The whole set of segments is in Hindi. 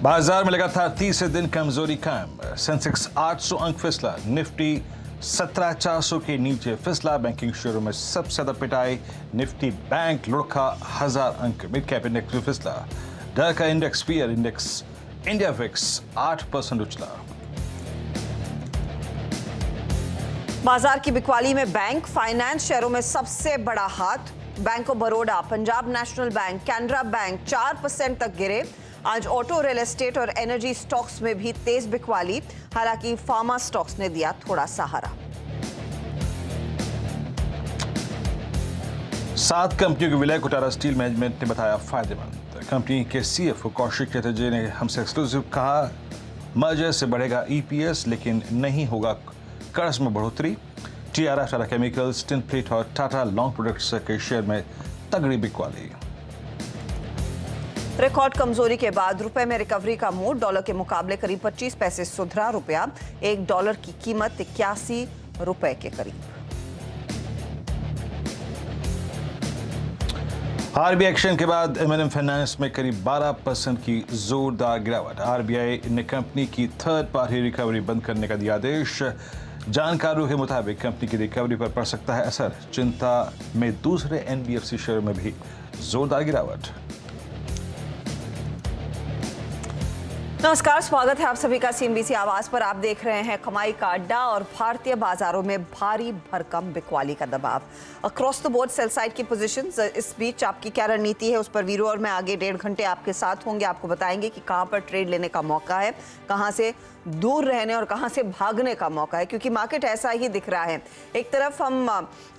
बाजार में लगातार तीसरे दिन कमजोरी कायम। सेंसेक्स 800 अंक फिसला, निफ्टी 17,400 के नीचे फिसला। बैंकिंग शेयरों में सबसे ज्यादा पिटाई, निफ्टी बैंक लुढ़का 1000 अंक। मिड कैप इंडेक्स में फिसला। डर का index peer index India VIX 8% उछला। बाजार की बिकवाली में बैंक फाइनेंस शेयरों में सबसे बड़ा हाथ। Bank of Baroda, Punjab national bank, Canara bank 4% तक गिरे। आज ऑटो, रियल एस्टेट और एनर्जी स्टॉक्स में भी तेज बिकवाली, हालांकि फार्मा स्टॉक्स ने दिया थोड़ा सहारा। 7 कंपनियों के विलय को टाटा स्टील मैनेजमेंट ने बताया फायदेमंद। कंपनी के सीएफओ कौशिक चटर्जी ने हमसे एक्सक्लूसिव कहा, मर्जर से बढ़ेगा ईपीएस लेकिन नहीं होगा कर्ज में बढ़ोतरी। TRF, Tata chemicals, tin plate और टाटा लॉन्ग प्रोडक्ट्स के शेयर में तगड़ी बिकवाली। रिकॉर्ड कमजोरी के बाद रुपए में रिकवरी का मूड। डॉलर के मुकाबले करीब 25 पैसे सुधरा रुपया। $1 की कीमत 81 रुपए के करीब। आरबीआई एक्शन के बाद एमएनएम फाइनेंस में करीब 12% की जोरदार गिरावट। आरबीआई ने कंपनी की थर्ड पार्टी रिकवरी बंद करने का दिया आदेश। जानकारों के मुताबिक कंपनी की रिकवरी पर पड़ सकता है असर। चिंता में दूसरे एनबीएफसी शेयर में भी जोरदार गिरावट। नमस्कार, स्वागत है आप सभी का सीएनबीसी आवाज पर। आप देख रहे हैं कमाई का अड्डा और भारतीय बाजारों में भारी भरकम बिकवाली का दबाव। Across the board sell side की पोजीशंस। इस बीच आपकी क्या रणनीति है, उस पर वीरू और मैं आगे 1.5 घंटे आपके साथ होंगे। आपको बताएंगे कि कहां पर ट्रेड लेने का मौका है, कहां से दूर रहने और कहां से भागने का मौका है, क्योंकि मार्केट ऐसा ही दिख रहा है। एक तरफ हम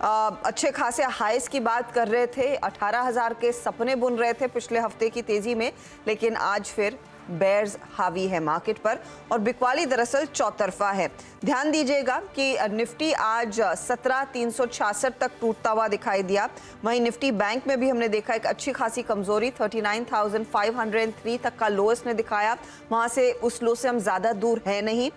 अच्छे खासे हाइस की बात कर रहे थे, 18,000 के सपने बुन रहे थे पिछले हफ्ते की तेजी में, लेकिन आज फिर बेयर्स हावी है मार्केट पर और बिकवाली दरअसल चौतरफा है। ध्यान दीजिएगा कि निफ्टी आज 17,366 तक टूटता हुआ दिखाई दिया। वहीं निफ्टी बैंक में भी हमने देखा एक अच्छी खासी कमजोरी, 39,503 तक का लो इसने दिखाया। वहां से उस लो से हम ज्यादा दूर है नहीं।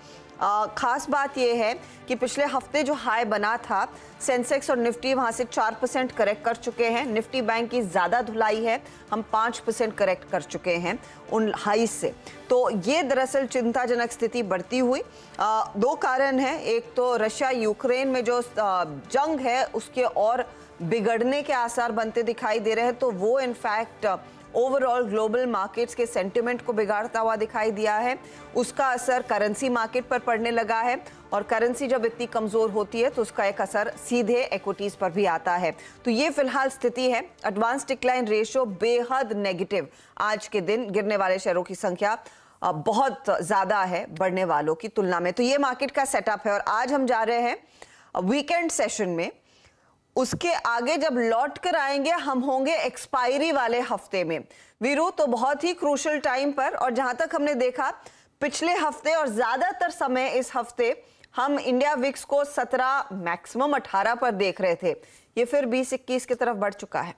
खास बात यह है कि पिछले हफ्ते जो हाई बना था सेंसेक्स और निफ्टी, वहां से 4% करेक्ट कर चुके हैं। निफ्टी बैंक की ज्यादा धुलाई है, हम 5% करेक्ट कर चुके हैं उन हाई से। तो ये दरअसल चिंताजनक स्थिति बढ़ती हुई। 2 कारण हैं। एक तो रशिया यूक्रेन में जो जंग है उसके और बिगड़ने के आसार बनते दिखाई दे रहे हैं, तो वो इनफैक्ट ओवरऑल ग्लोबल मार्केट्स के सेंटिमेंट को बिगाड़ता हुआ दिखाई दिया है। उसका असर करेंसी मार्केट पर पड़ने लगा है और करेंसी जब इतनी कमजोर होती है तो उसका एक असर सीधे इक्विटीज पर भी आता है। तो ये फिलहाल स्थिति है। एडवांस डिक्लाइन रेशियो बेहद नेगेटिव। आज के दिन गिरने वाले शेयरों की संख्या बहुत ज्यादा है बढ़ने वालों की तुलना में। तो ये मार्केट का सेटअप है और आज हम जा रहे हैं वीकेंड सेशन में। उसके आगे जब लौट कर आएंगे हम होंगे एक्सपायरी वाले हफ्ते में वीरू, तो बहुत ही क्रूशल टाइम पर। और जहां तक हमने देखा पिछले हफ्ते और ज्यादातर समय इस हफ्ते हम इंडिया विक्स को 17 मैक्सिमम 18 पर देख रहे थे। ये फिर 20-21 की तरफ बढ़ चुका है।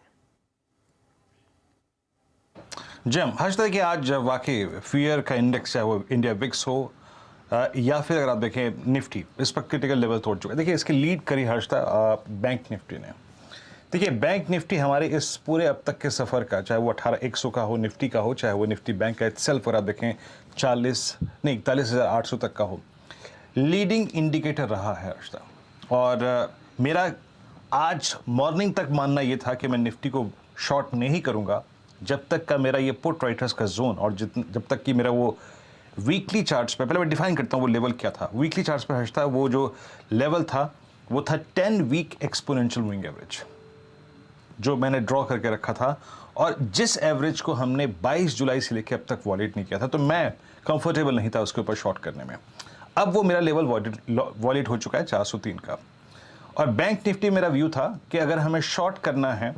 जम हर्षता कि आज वाकई फियर का इंडेक्स है वो इंडिया विक्स हो या फिर अगर आप देखें निफ्टी इस पर क्रिटिकल लेवल तोड़ चुका है। देखिए इसकी लीड करी हर्षता बैंक निफ्टी ने। देखिए बैंक निफ्टी हमारे इस पूरे अब तक के सफ़र का, चाहे वो 18,100 का हो निफ्टी का हो, चाहे वो निफ्टी बैंक का इटसेल्फ और आप देखें 41,800 तक का हो, लीडिंग इंडिकेटर रहा है हर्षता। और मेरा आज मॉर्निंग तक मानना ये था कि मैं निफ्टी को शॉर्ट नहीं करूँगा जब तक का मेरा ये पुट राइटर्स का जोन और जब तक कि मेरा वो वीकली चार्ट्स पे, पहले मैं डिफाइन करता हूँ वो लेवल क्या था। वीकली चार्ट्स पे हर्षता वो जो लेवल था वो था 10 वीक एक्सपोनेंशियल मूविंग एवरेज, जो मैंने ड्रॉ करके रखा था और जिस एवरेज को हमने 22 जुलाई से लेकर अब तक वॉलेट नहीं किया था, तो मैं कंफर्टेबल नहीं था उसके ऊपर शॉर्ट करने में। अब वो मेरा लेवल वॉलेट हो चुका है 403 का। और बैंक निफ्टी मेरा व्यू था कि अगर हमें शॉर्ट करना है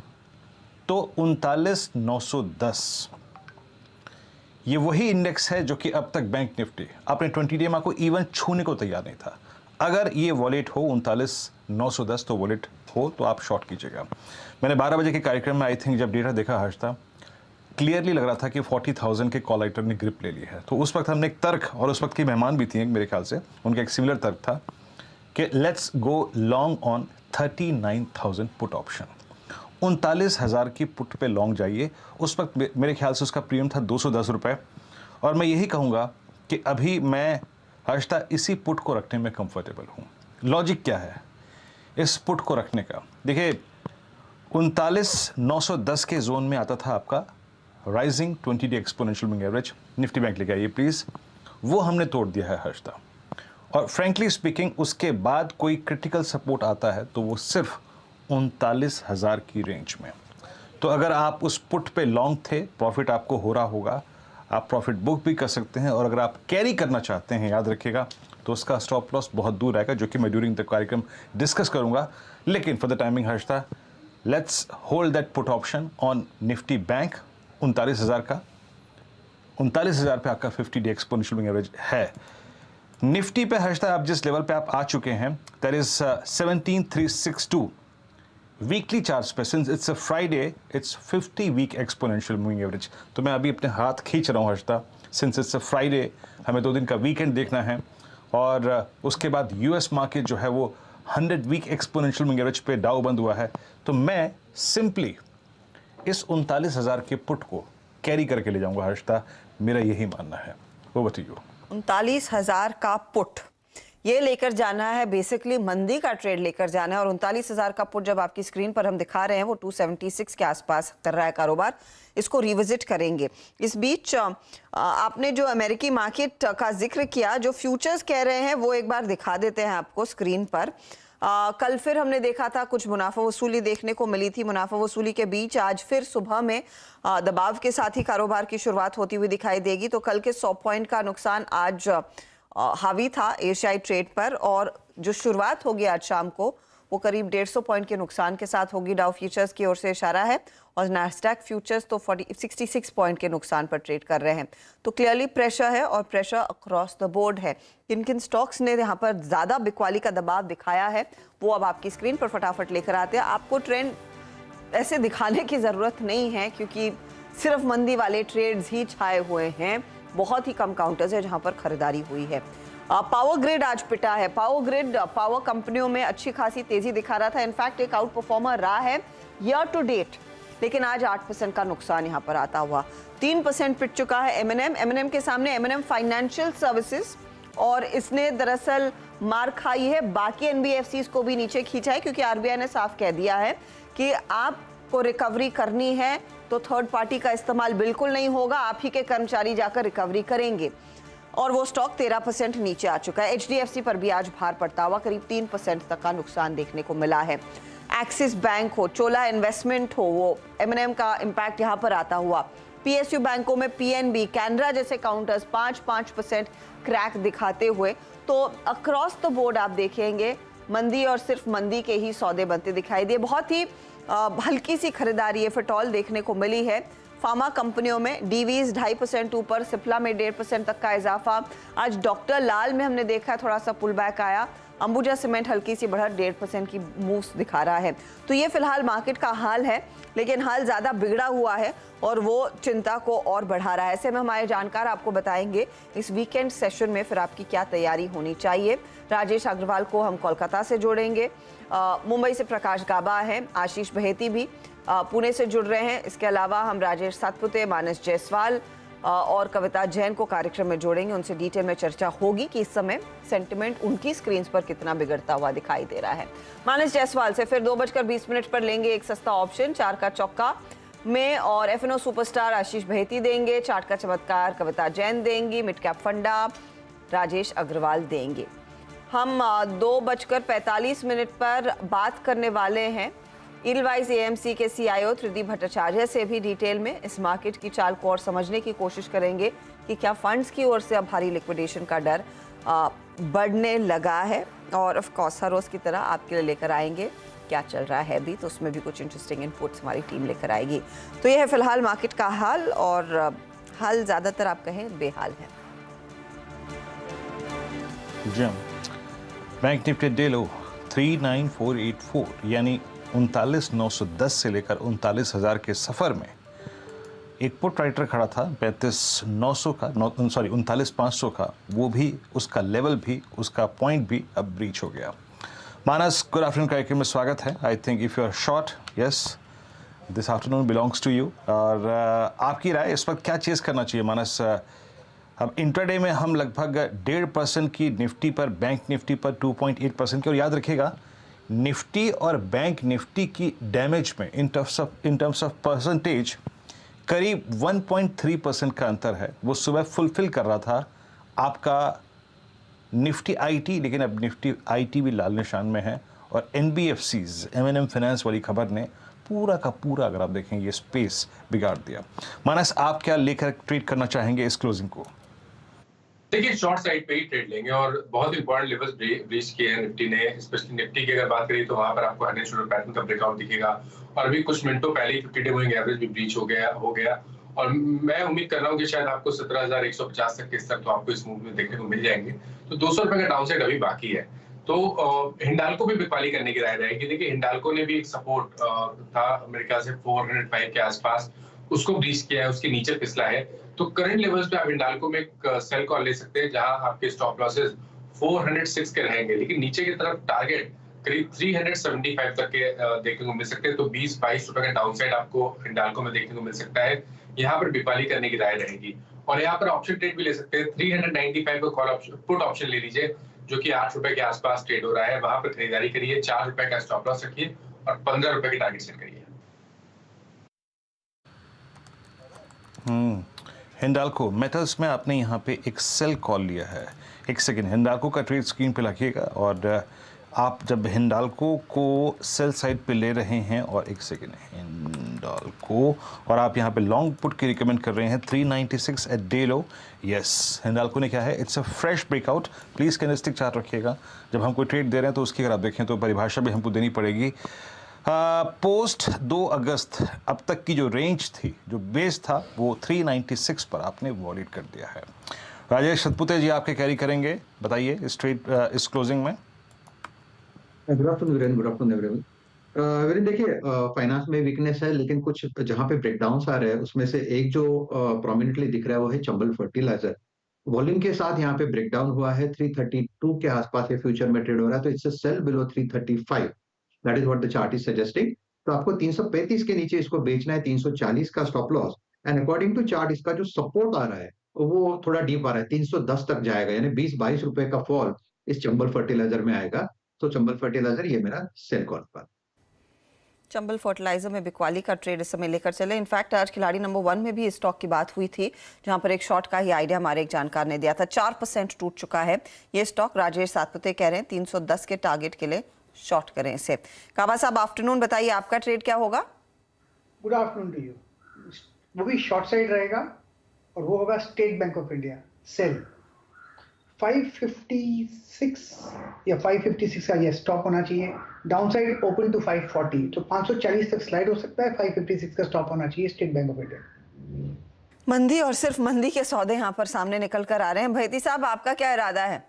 तो 39,910 ये वही इंडेक्स है जो कि अब तक बैंक निफ्टी अपने 20 डे को इवन छूने को तैयार नहीं था। अगर ये वॉलेट हो 39,910 तो वॉलेट हो तो आप शॉर्ट कीजिएगा। मैंने 12 बजे के कार्यक्रम में आई थिंक जब डेटा देखा हर्षता, क्लियरली लग रहा था कि 40,000 के कॉल आइटम ने ग्रिप ले ली है। तो उस वक्त हमने एक तर्क, और उस वक्त की मेहमान भी थी मेरे ख्याल से, उनका एक सिमिलर तर्क था कि let's go long on 39,000 put option. 39,000 की पुट पे लॉन्ग जाइए। उस वक्त मेरे ख्याल से उसका प्रीमियम था 210 रुपये और मैं यही कहूँगा कि अभी मैं हर्षदा इसी पुट को रखने में कंफर्टेबल हूँ। लॉजिक क्या है इस पुट को रखने का? देखिए 39,910 के जोन में आता था आपका rising 20 day exponential moving average. Nifty bank लेके आइए प्लीज़, वो हमने तोड़ दिया है हर्षदा। और फ्रेंकली स्पीकिंग उसके बाद कोई क्रिटिकल सपोर्ट आता है तो वो सिर्फ 39,000 की रेंज में। तो अगर आप उस पुट पे लॉन्ग थे, प्रॉफिट आपको हो रहा होगा, आप प्रॉफिट बुक भी कर सकते हैं। और अगर आप कैरी करना चाहते हैं, याद रखिएगा, तो उसका स्टॉप लॉस बहुत दूर आएगा, जो कि मैं ड्यूरिंग द कार्यक्रम डिस्कस करूंगा। लेकिन for the timing Harshada, let's hold that put option on Nifty bank 39,000 का। 39,000 पे आपका 50 डे एक्सपोनेंशियल मूविंग एवरेज है। निफ्टी पे हर्षदा आप जिस लेवल पे आप आ चुके हैं, दैट इज 17,362 वीकली चार्ज पे। Since it's a Friday, it's 50 week exponential moving average. तो मैं अभी अपने हाथ खींच रहा हूँ Harshada, since it's a Friday, हमें 2 दिन का वीकेंड देखना है। और उसके बाद यूएस मार्केट जो है वो 100 वीक एक्सपोनेंशियल मूविंग एवरेज पे डाउ बंद हुआ है। तो मैं सिंपली इस 39,000 के पुट को कैरी करके ले जाऊंगा हर्षदा, मेरा यही मानना है। वो बताइए। 39,000 का पुट ये लेकर जाना है, बेसिकली मंदी का ट्रेड लेकर जाना है। और 39,000 का पुट जब आपकी स्क्रीन पर हम दिखा रहे हैं वो 276 के आसपास कर रहा है कारोबार। इसको रिविजिट करेंगे। इस बीच आपने जो अमेरिकी मार्केट का जिक्र किया, जो फ्यूचर्स कह रहे हैं वो एक बार दिखा देते हैं आपको स्क्रीन पर। कल फिर हमने देखा था कुछ मुनाफा वसूली देखने को मिली थी। मुनाफा वसूली के बीच आज फिर सुबह में दबाव के साथ ही कारोबार की शुरुआत होती हुई दिखाई देगी। तो कल के 100 पॉइंट का नुकसान आज हावी था एशियाई ट्रेड पर, और जो शुरुआत होगी आज शाम को वो करीब 150 पॉइंट के नुकसान के साथ होगी। डाउ फ्यूचर्स की ओर से इशारा है, और नैस्डैक फ्यूचर्स तो 66 पॉइंट के नुकसान पर ट्रेड कर रहे हैं। तो क्लियरली प्रेशर है, और प्रेशर अक्रॉस द बोर्ड है। किन किन स्टॉक्स ने यहाँ पर ज़्यादा बिकवाली का दबाव दिखाया है वो अब आपकी स्क्रीन पर फटाफट लेकर आते हैं। आपको ट्रेंड ऐसे दिखाने की ज़रूरत नहीं है, क्योंकि सिर्फ मंदी वाले ट्रेड्स ही छाए हुए हैं। बहुत ही कम काउंटर्स है जहां पर खरीदारी हुई है। पावर ग्रिड आज पिटा है। पावर ग्रिड पावर कंपनियों में अच्छी खासी तेजी दिखा रहा था, इनफैक्ट एक आउट परफॉर्मर रहा है ईयर टू डेट, लेकिन आज 8% का नुकसान यहां पर आता हुआ। 3% पिट चुका है एमएनएम के सामने एमएनएम फाइनेंशियल सर्विसेज, और इसने दरअसल मार खाई है। बाकी एनबीएफसीज को भी नीचे खींचा है, क्योंकि आरबीआई ने साफ कह दिया है कि आपको रिकवरी करनी है तो थर्ड पार्टी का इस्तेमाल बिल्कुल नहीं होगा, आप ही के कर्मचारी जाकर रिकवरी करेंगे। और वो स्टॉक 13% नीचे आ चुका है। एचडीएफसी पर भी आज भार पड़ता हुआ करीब 3% तक का नुकसान देखने को मिला है। एक्सिस बैंक हो, चोला इन्वेस्टमेंट हो, वो एमएनएम का इम्पैक्ट यहाँ पर आता हुआ। पीएसयू बैंकों में पीएनबी, कैनरा जैसे काउंटर्स 5% क्रैक दिखाते हुए। तो अक्रॉस द बोर्ड आप देखेंगे मंदी, और सिर्फ मंदी के ही सौदे बनते दिखाई दिए। बहुत ही हल्की सी खरीदारी एफटॉल देखने को मिली है। फार्मा कंपनियों में डीवीज 2.5% ऊपर, सिप्ला में 1.5% तक का इजाफा। आज डॉक्टर लाल में हमने देखा थोड़ा सा पुल बैक आया। अंबुजा सीमेंट हल्की सी बढ़त 1.5% की मूव्स दिखा रहा है। तो ये फिलहाल मार्केट का हाल है, लेकिन हाल ज़्यादा बिगड़ा हुआ है और वो चिंता को और बढ़ा रहा है। ऐसे में हमारे जानकार आपको बताएंगे इस वीकेंड सेशन में फिर आपकी क्या तैयारी होनी चाहिए। राजेश अग्रवाल को हम कोलकाता से जोड़ेंगे, मुंबई से प्रकाश गाबा हैं, आशीष बहेती भी पुणे से जुड़ रहे हैं। इसके अलावा हम राजेश सातपुते, मानस जायसवाल और कविता जैन को कार्यक्रम में जोड़ेंगे। उनसे डिटेल में चर्चा होगी कि इस समय सेंटिमेंट उनकी स्क्रीन पर कितना बिगड़ता हुआ दिखाई दे रहा है। मानस जायसवाल से फिर 2:20 पर लेंगे एक सस्ता ऑप्शन 4 का चौका में, और एफएनओ सुपरस्टार आशीष बहेती देंगे। चार्ट का चमत्कार कविता जैन देंगी। मिड कैप फंडा राजेश अग्रवाल देंगे। हम 2:45 पर बात करने वाले हैं इलवाइज एएमसी के सीईओ त्रिदीप भट्टाचार्य से भी डिटेल में इस मार्केट की चाल को और समझने की कोशिश करेंगे कि क्या फंड्स की ओर से अब भारी लिक्विडेशन का डर बढ़ने लगा है। और ऑफ कोर्स हर रोज की तरह आपके लिए लेकर आएंगे क्या चल रहा है भी, तो उसमें भी कुछ इंटरेस्टिंग इनपुट्स हमारी टीम लेकर आएगी। तो ये है फिलहाल मार्केट का हाल, और हाल ज़्यादातर आप कहें बेहाल है। बैंक निफ्टी डे लो 39484, यानी 39,910 से लेकर 39,000 के सफ़र में एक पुट राइटर खड़ा था 35,900 का, 39,500 का। वो भी उसका लेवल भी, उसका पॉइंट भी अब ब्रीच हो गया। मानस, गुड आफ्टरनून कार्यक्रम में स्वागत है। I think if you are short, yes this afternoon belongs to you. और आपकी राय इस वक्त क्या चेज़ करना चाहिए मानस? अब इंट्राडे में हम लगभग 1.5% की निफ्टी पर, बैंक निफ्टी पर 2.8% की, और याद रखिएगा निफ्टी और बैंक निफ्टी की डैमेज में इन टर्म्स ऑफ परसेंटेज करीब 1.3% का अंतर है। वो सुबह फुलफिल कर रहा था आपका निफ्टी आईटी, लेकिन अब निफ्टी आईटी भी लाल निशान में है, और एनबीएफसीज, एमएनएम फाइनेंस वाली खबर ने पूरा का पूरा, अगर आप देखें, ये स्पेस बिगाड़ दिया। मानस, आप क्या लेकर ट्रेड करना चाहेंगे इस क्लोजिंग को? देखिए, शॉर्ट साइड पे ही ट्रेड लेंगे और बहुत इंपॉर्टेंट लेवल्स ब्रीच किए हैं निफ्टी ने। स्पेशली निफ्टी की अगर बात करें तो वहां पर आपको 100 डॉलर पैटर्न का ब्रेकआउट दिखेगा, और अभी कुछ मिनटों पहले ही 50 डे मूविंग एवरेज भी ब्रीच हो गया। और मैं उम्मीद कर रहा हूं कि शायद आपको 17,150 तक के स्तर तो आपको इस मूव में देखने को मिल जाएंगे। तो 200 रुपए का डाउन साइड अभी बाकी है। तो हिंडाल्को भी बिकवाली करने की राय रहेगी। देखिए, हिंडाल्को ने भी एक सपोर्ट था अमेरिका से 405 के आसपास, उसको ब्रीच किया है, उसके नीचे फिसला है। तो करंट लेवल्स पे आप हिंडाल्को में एक सेल कॉल ले सकते हैं, जहां आपके स्टॉप लॉसेस 406 के रहेंगे, लेकिन नीचे की तरफ टारगेट करीब 375 तक के देखने को मिल सकते हैं। तो 20-22 रुपए का डाउन साइड आपको हिंडाल्को में देखने को मिल सकता है। यहाँ पर बिकवाली करने की राय रहेगी। और यहाँ पर ऑप्शन ट्रेड भी ले सकते हैं। 395 का कॉल ऑप्शन, पुट ऑप्शन ले लीजिए, जो कि 8 रुपए के आसपास ट्रेड हो रहा है। वहां पर खरीदारी करिए, 4 रुपए का स्टॉप लॉस रखिए और 15 रुपए की टारगेट सेट करिए। हिंडाल्को मेटल्स में आपने यहाँ पे एक सेल कॉल लिया है। एक सेकेंड, हिंडाल्को का ट्रेड स्क्रीन पे रखिएगा, और आप जब हिंडाल्को को सेल साइड पे ले रहे हैं, और एक सेकेंड, हिंडाल्को, और आप यहाँ पे लॉन्ग पुट की रिकमेंड कर रहे हैं 396 at day low. Yes, Hindalco ने क्या है, it's a fresh breakout. Please candlestick chart रखिएगा। जब हम कोई ट्रेड दे रहे हैं तो उसकी अगर आप देखें तो परिभाषा भी हमको देनी पड़ेगी। पोस्ट 2 अगस्त अब तक की जो रेंज थी, जो बेस था, वो 396 पर आपने वॉलिड कर दिया है। राजेश सतपुते जी, आपके कैरी करेंगे, बताइए इस ट्रेड, इस क्लोजिंग में। Good afternoon Viren, good afternoon everyone. Viren, देखिए, फाइनेंस में वीकनेस है, लेकिन कुछ जहां पे ब्रेकडाउन्स आ रहे हैं उसमें से एक जो प्रोमिनेंटली दिख रहा है वो है चंबल फर्टिलाइजर। वॉल्यूम के साथ यहाँ पे ब्रेकडाउन हुआ है, 332 के आसपास ये फ्यूचर में ट्रेड हो रहा है, तो it's a cell below 335। That is what the chart is suggesting. तो आपको 335 के नीचे इसको बेचना है, 340 का stop loss, and according to chart इसका जो सपोर्ट आ रहा है वो थोड़ा डीप आ रहा है, 310 तक जाएगा, यानी 20-22 रुपए का फॉल इस चंबल फर्टिलाइजर में आएगा। तो चंबल फर्टिलाइजर ये मेरा सेल कॉल पर। चंबल फर्टिलाइजर में बिकवाली का ट्रेड इस समय लेकर चले। इनफैक्ट आज खिलाड़ी नंबर 1 में भी इस स्टॉक की बात हुई थी, जहां पर एक शॉर्ट का ही आइडिया हमारे एक जानकार ने दिया था। 4% टूट चुका है ये स्टॉक। राजेश सातपुते कह रहे हैं 310 के टारगेट के लिए शॉर्ट करें इसे। काबा साहब, आफ्टरनून, बताइए आपका ट्रेड क्या होगा? Good afternoon to you. वो भी शॉर्ट साइड रहेगा और वो होगा State Bank of India sell 556 या 556 का ये स्टॉप होना चाहिए। डाउन साइड ओपन टू 540, तो 540 तक स्लाइड हो सकता है। 556 का स्टॉप होना चाहिए स्टेट बैंक ऑफ इंडिया। मंदी और सिर्फ मंदी के सौदे यहाँ पर सामने निकल कर आ रहे हैं। भैती साहब, आपका क्या इरादा है?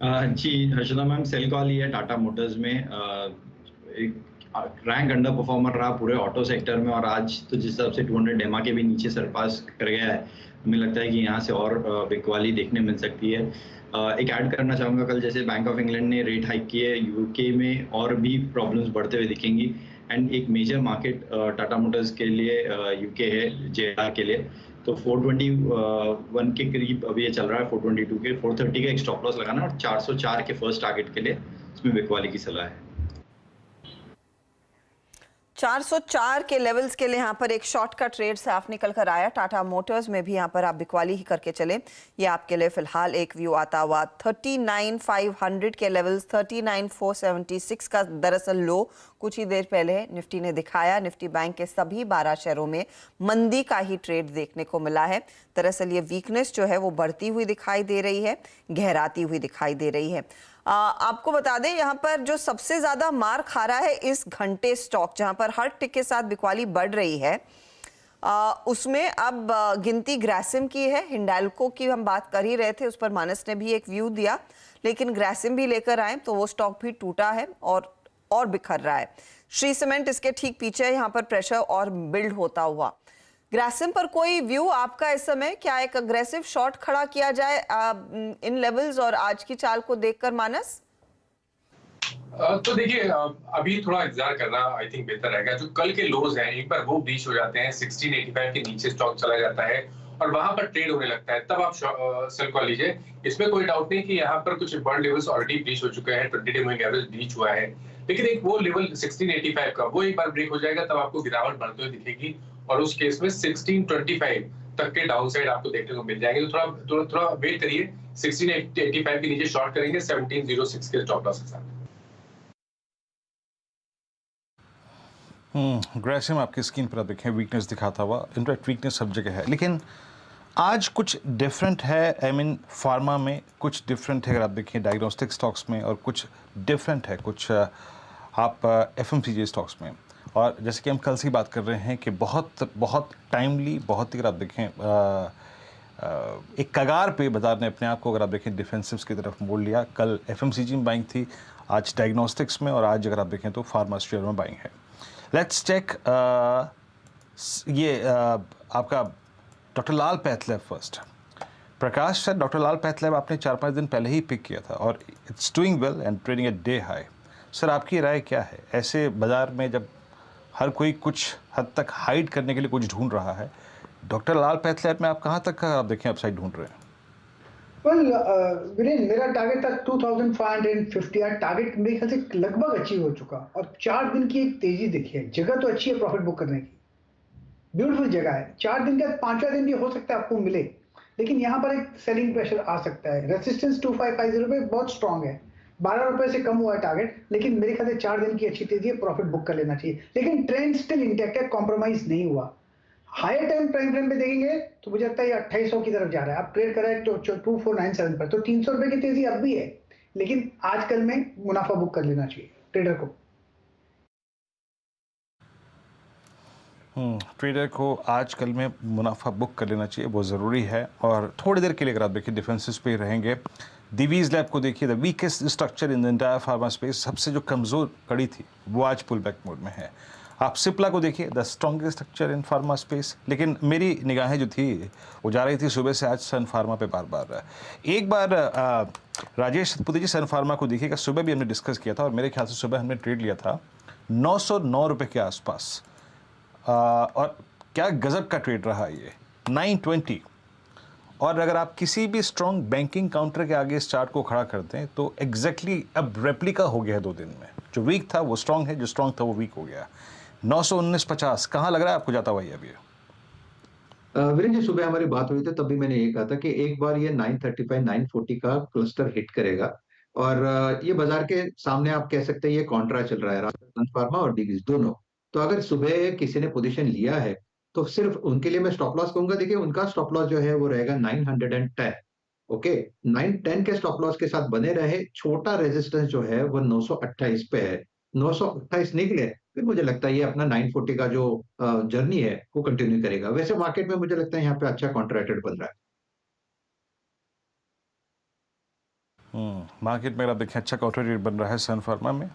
जी हर्षदा मैम, सेल कॉल ही है टाटा मोटर्स में। एक रैंक अंडर परफॉर्मर रहा पूरे ऑटो सेक्टर में, और आज तो जिस हिसाब से 200 डेमा के भी नीचे सरपास कर गया है, हमें लगता है कि यहाँ से और बिकवाली देखने मिल सकती है। एक ऐड करना चाहूँगा, कल जैसे बैंक ऑफ इंग्लैंड ने रेट हाइक की है, यूके में और भी प्रॉब्लम्स बढ़ते हुए दिखेंगी, एंड एक मेजर मार्केट टाटा मोटर्स के लिए यूके है, जेआर के लिए। तो 421 के करीब अभी ये चल रहा है, 422 के, 430 का एक स्टॉप लॉस लगाना और 404 के फर्स्ट टारगेट के लिए इसमें बिकवाली की सलाह है। 404 के लेवल्स के लिए यहाँ पर एक शॉर्ट का ट्रेड साफ निकल कर आया। टाटा मोटर्स में भी यहाँ पर आप बिकवाली ही करके चले। ये आपके लिए फिलहाल एक व्यू आता हुआ। 39,500 के लेवल्स, 39,476 का दरअसल लो कुछ ही देर पहले निफ्टी ने दिखाया। निफ्टी बैंक के सभी 12 शेयरों में मंदी का ही ट्रेड देखने को मिला है। दरअसल ये वीकनेस जो है वो बढ़ती हुई दिखाई दे रही है, गहराती हुई दिखाई दे रही है। आपको बता दें, यहाँ पर जो सबसे ज्यादा मार खा रहा है इस घंटे स्टॉक, जहां पर हर टिक के साथ बिकवाली बढ़ रही है, उसमें अब गिनती ग्रासिम की है। हिंडाल्को की हम बात कर ही रहे थे, उस पर मानस ने भी एक व्यू दिया, लेकिन ग्रासिम भी लेकर आए तो वो स्टॉक भी टूटा है और बिखर रहा है। श्री सीमेंट इसके ठीक पीछे है, यहाँ पर प्रेशर और बिल्ड होता हुआ। ग्रासिम पर कोई व्यू आपका इस समय? क्या एक अग्रेसिव शॉर्ट खड़ा किया जाए इन लेवल्स और आज की चाल को देखकर, मानस? तो देखिए, अभी थोड़ा इंतजार करना आई थिंक बेहतर रहेगा। जो कल के लोज हैं, एक बार वो ब्रीच हो जाते हैं, 1685 के नीचे स्टॉक चला जाता है और वहां पर ट्रेड होने लगता है, तब आप सेल कॉल लीजिए। इसमें कोई डाउट नहीं कि यहाँ पर कुछ इंपॉर्टेंट लेवल्स ऑलरेडी ब्रीच हो चुके हैं, 20 डे मूविंग एवरेज ब्रीच हुआ है, लेकिन एक वो लेवल 1685 का वो एक बार ब्रेक हो जाएगा, तब आपको गिरावट बढ़ते हुए दिखेगी और उस केस में 1625 तक के डाउन साइड आपको देखने को मिल जाएंगे। तो थोड़ा वेट करिए, 1685 के नीचे शॉर्ट करेंगे 1706 के स्टॉप लॉस के साथ। ग्रेसिम आपकी स्क्रीन पर आप देखें वीकनेस दिखाता हुआ, इनफैक्ट वीकनेस सब जगह है, लेकिन आज कुछ डिफरेंट है। आई मीन फार्मा में कुछ डिफरेंट है, अगर आप देखें डायग्नोस्टिक स्टॉक्स में, और कुछ डिफरेंट है कुछ आप एफएमसीजी स्टॉक्स में। और जैसे कि हम कल से बात कर रहे हैं कि बहुत बहुत टाइमली, बहुत ही अगर आप देखें एक कगार पे बाजार ने अपने आप को, अगर आप देखें डिफेंसिव्स की तरफ मोड़ लिया। कल एफएमसीजी में बाइंग थी, आज डायग्नोस्टिक्स में, और आज अगर आप देखें तो फार्मा शेयर में बाइंग है। लेट्स चेक ये आपका डॉक्टर लाल पैथलैब फर्स्ट। प्रकाश सर, डॉक्टर लाल पैथलैब आपने 4-5 दिन पहले ही पिक किया था और it's doing well and trading at day high. Sir आपकी राय क्या है ऐसे बाजार में जब हर कोई कुछ हद तक हाइड करने के लिए कुछ ढूंढ रहा है, डॉक्टर लाल पैथलैब में आप कहाँ तक का आप देखें अपसाइड ढूंढ रहे हैं? वीरेन, मेरा टारगेट था 2550 यार, टारगेट मेरे ख्याल से लगभग अचीव हो चुका और 4 दिन की एक तेजी देखी है। जगह तो अच्छी है प्रॉफिट बुक करने की, ब्यूटीफुल जगह है। 4 दिन का 5वां दिन भी हो सकता है आपको मिले, लेकिन यहाँ पर एक सेलिंग प्रेशर आ सकता है। रेसिस्टेंस 2550 पे बहुत स्ट्रांग है, 12 रुपए से कम हुआ है टारगेट, लेकिन मेरे ख्याल से 4 दिन की अच्छी तेजी है, प्रॉफिट बुक कर लेना चाहिए। लेकिन ट्रेंड स्टिल इंटैक्ट है, कॉम्प्रोमाइज नहीं हुआ। हायर टाइम फ्रेम पे देखेंगे तो मुझे लगता है ये 2800 की तरफ जा रहा है। आप ट्रेड कर रहे हैं तो 2497 पर, तो 300 रुपए की तेजी अब भी है, लेकिन आजकल में मुनाफा बुक कर लेना चाहिए ट्रेडर को। ट्रेडर को आजकल में मुनाफा बुक कर लेना चाहिए, बहुत ज़रूरी है। और थोड़ी देर के लिए अगर आप देखिए डिफेंसिस पे रहेंगे, दिवीज लैब को देखिए, the weakest structure in the entire pharma space, सबसे जो कमज़ोर कड़ी थी वो आज पुल बैक मोड में है। आप सिप्ला को देखिए, the strongest structure in pharma space, लेकिन मेरी निगाहें जो थी वो जा रही थी सुबह से आज सन फार्मा पे बार बार। एक बार राजेश सतपुती जी सन फार्मा को देखिएगा, सुबह भी हमने डिस्कस किया था और मेरे ख्याल से सुबह हमने ट्रेड लिया था 909 रुपये के आसपास, और क्या गजब का ट्रेड रहा ये 920। और अगर आप किसी भी स्ट्रॉन्ग बैंकिंग काउंटर के आगे इस चार्ट को खड़ा करते हैं तो एग्जैक्टली अब रेप्लिका हो गया है 2 दिन में। जो वीक था वो स्ट्रॉन्ग है, जो स्ट्रॉन्ग था वो वीक हो गया। 919.50 कहाँ लग रहा है आपको जाता हुआ ये अभी? वीरेंद्र जी, सुबह हमारी बात हुई थी तब भी मैंने ये कहा था कि एक बार ये 935 940 का क्लस्टर हिट करेगा, और ये बाजार के सामने आप कह सकते हैं ये कॉन्ट्रा चल रहा है, राजस्थान फार्मा और डिवीज दोनों। तो अगर सुबह किसी ने पोजीशन लिया है तो सिर्फ उनके लिए मैं स्टॉप लॉस कहूंगा। देखिए उनका स्टॉप लॉस जो है वो रहेगा 910। ओके, 910 के स्टॉप लॉस के साथ बने रहे। छोटा रेजिस्टेंस जो है वो 928 पे है। 928 निकले फिर मुझे लगता है ये अपना 940 का जो जर्नी है वो कंटिन्यू करेगा। वैसे मार्केट में मुझे लगता है यहाँ पे अच्छा कॉन्ट्रैक्टेड बन रहा है। मार्केट में अगर आप देखें अच्छा कॉन्ट्रैक्टेड बन रहा है सन फार्मा में।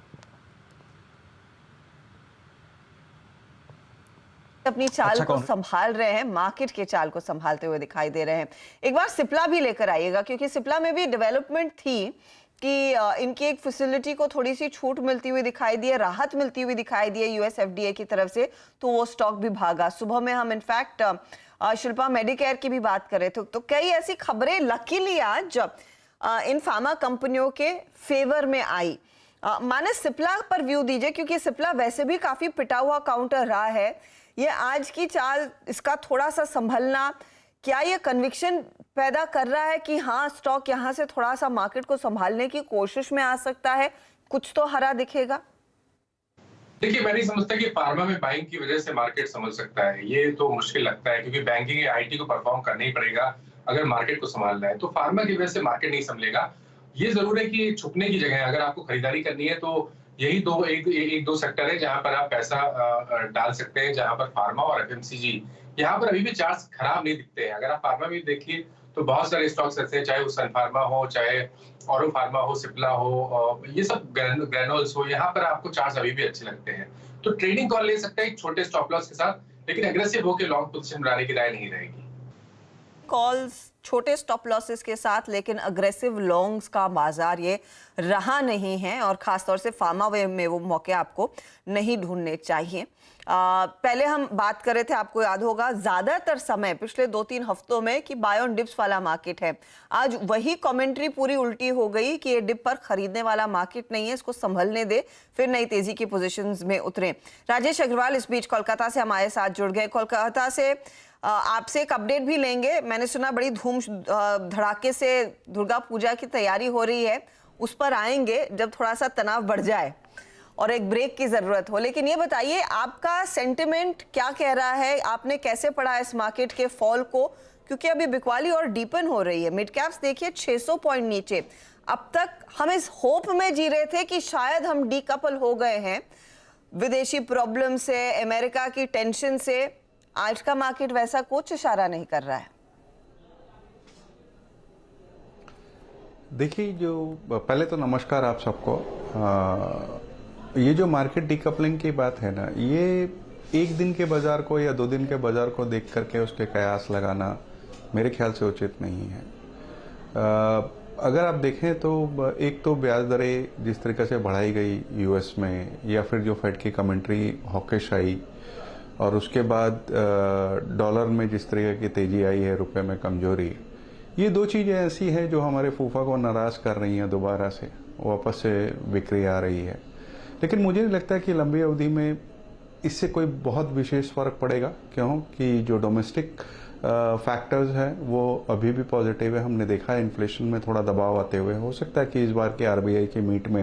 अपनी चाल अच्छा को संभाल रहे हैं, मार्केट के चाल को संभालते हुए दिखाई दे रहे हैं। एक बार सिप्ला भी लेकर आइएगा, क्योंकि सिप्ला में भी डेवलपमेंट थी कि इनकी एक फैसिलिटी को थोड़ी सी छूट मिलती हुई दिखाई दी है, राहत मिलती हुई दिखाई दी है यूएस एफडीए की तरफ से, तो वो स्टॉक भी भागा। सुबह में हम इनफैक्ट शिल्पा मेडिकेयर की भी बात कर रहे थे, तो कई ऐसी खबरें लकीली आज इन फार्मा कंपनियों के फेवर में आई। मानस, सिप्ला पर व्यू दीजिए, क्योंकि सिप्ला वैसे भी काफी पिटा हुआ काउंटर रहा है। ये आज की चाल, इसका थोड़ा सा संभलना, क्या ये कन्विक्शन पैदा कर रहा है कि हाँ स्टॉक यहाँ से थोड़ा सा मार्केट को संभालने की कोशिश में आ सकता है, कुछ तो हरा दिखेगा? देखिए, मैं नहीं समझता कि फार्मा में बाइंग की वजह से मार्केट संभल सकता है, ये तो मुश्किल लगता है, क्योंकि बैंकिंग या आईटी को परफॉर्म करना ही पड़ेगा अगर मार्केट को संभालना है। तो फार्मा की वजह से मार्केट नहीं संभलेगा। ये जरूर है कि छुपने की जगह है, अगर आपको खरीदारी करनी है तो यही दो सेक्टर है जहां पर आप पैसा डाल सकते हैं, जहां पर फार्मा और एफएमसीजी। यहाँ पर अभी भी चार्ट्स खराब नहीं दिखते हैं। अगर आप फार्मा में देखिए तो बहुत सारे स्टॉक्स ऐसे हैं, चाहे वो सन फार्मा हो, चाहे औरो फार्मा हो, सिप्ला हो, ये सब ग्रेनुल्स हो, यहाँ पर आपको चार्ट्स अभी भी अच्छे लगते हैं। तो ट्रेडिंग कॉल ले सकते हैं छोटे स्टॉप लॉस के साथ, लेकिन एग्रेसिव होकर लॉन्ग पोजीशन बनाने की राय नहीं रहेगी। कॉल्स छोटे स्टॉप लॉसेस के साथ, लेकिन अग्रेसिव लॉन्ग्स का बाजार ये रहा नहीं है और खासतौर से फार्मा वे में वो मौके आपको नहीं ढूंढने चाहिए। पहले हम बात कर रहे थे, आपको याद होगा, ज्यादातर समय पिछले 2-3 हफ्तों में कि बाय ऑन डिप्स वाला मार्केट है। आज वही कमेंट्री पूरी उल्टी हो गई कि ये डिप पर खरीदने वाला मार्केट नहीं है, इसको संभलने दे, फिर नई तेजी की पोजीशंस में उतरे। राजेश अग्रवाल इस बीच कोलकाता से हमारे साथ जुड़ गए। कोलकाता से आपसे एक अपडेट भी लेंगे। मैंने सुना बड़ी धूम धड़ाके से दुर्गा पूजा की तैयारी हो रही है, उस पर आएंगे जब थोड़ा सा तनाव बढ़ जाए और एक ब्रेक की जरूरत हो। लेकिन ये बताइए, आपका सेंटिमेंट क्या कह रहा है? आपने कैसे पढ़ा इस मार्केट के फॉल को? क्योंकि अभी बिकवाली और डीपन हो रही है। मिड कैप्स देखिए 600 पॉइंट नीचे। अब तक हम इस होप में जी रहे थे कि शायद हम डीकपल हो गए हैं विदेशी प्रॉब्लम से, अमेरिका की टेंशन से। आज का मार्केट वैसा कुछ इशारा नहीं कर रहा है। देखिए, जो पहले तो नमस्कार आप सबको। ये जो मार्केट डीकपलिंग की बात है ना, ये एक दिन के बाजार को या 2 दिन के बाजार को देख करके उसके कयास लगाना मेरे ख्याल से उचित नहीं है। अगर आप देखें तो एक तो ब्याज दरें जिस तरीके से बढ़ाई गई यूएस में, या फिर जो फेड की कमेंट्री हॉकिश आई, और उसके बाद डॉलर में जिस तरीके की तेजी आई है, रुपए में कमजोरी, ये 2 चीजें ऐसी हैं जो हमारे फूफा को नाराज कर रही हैं। दोबारा से वापस से बिक्री आ रही है। लेकिन मुझे नहीं लगता कि लंबी अवधि में इससे कोई बहुत विशेष फर्क पड़ेगा। क्यों कि जो डोमेस्टिक फैक्टर्स हैं वो अभी भी पॉजिटिव है। हमने देखा है इन्फ्लेशन में थोड़ा दबाव आते हुए। हो सकता है कि इस बार के आरबीआई की मीट में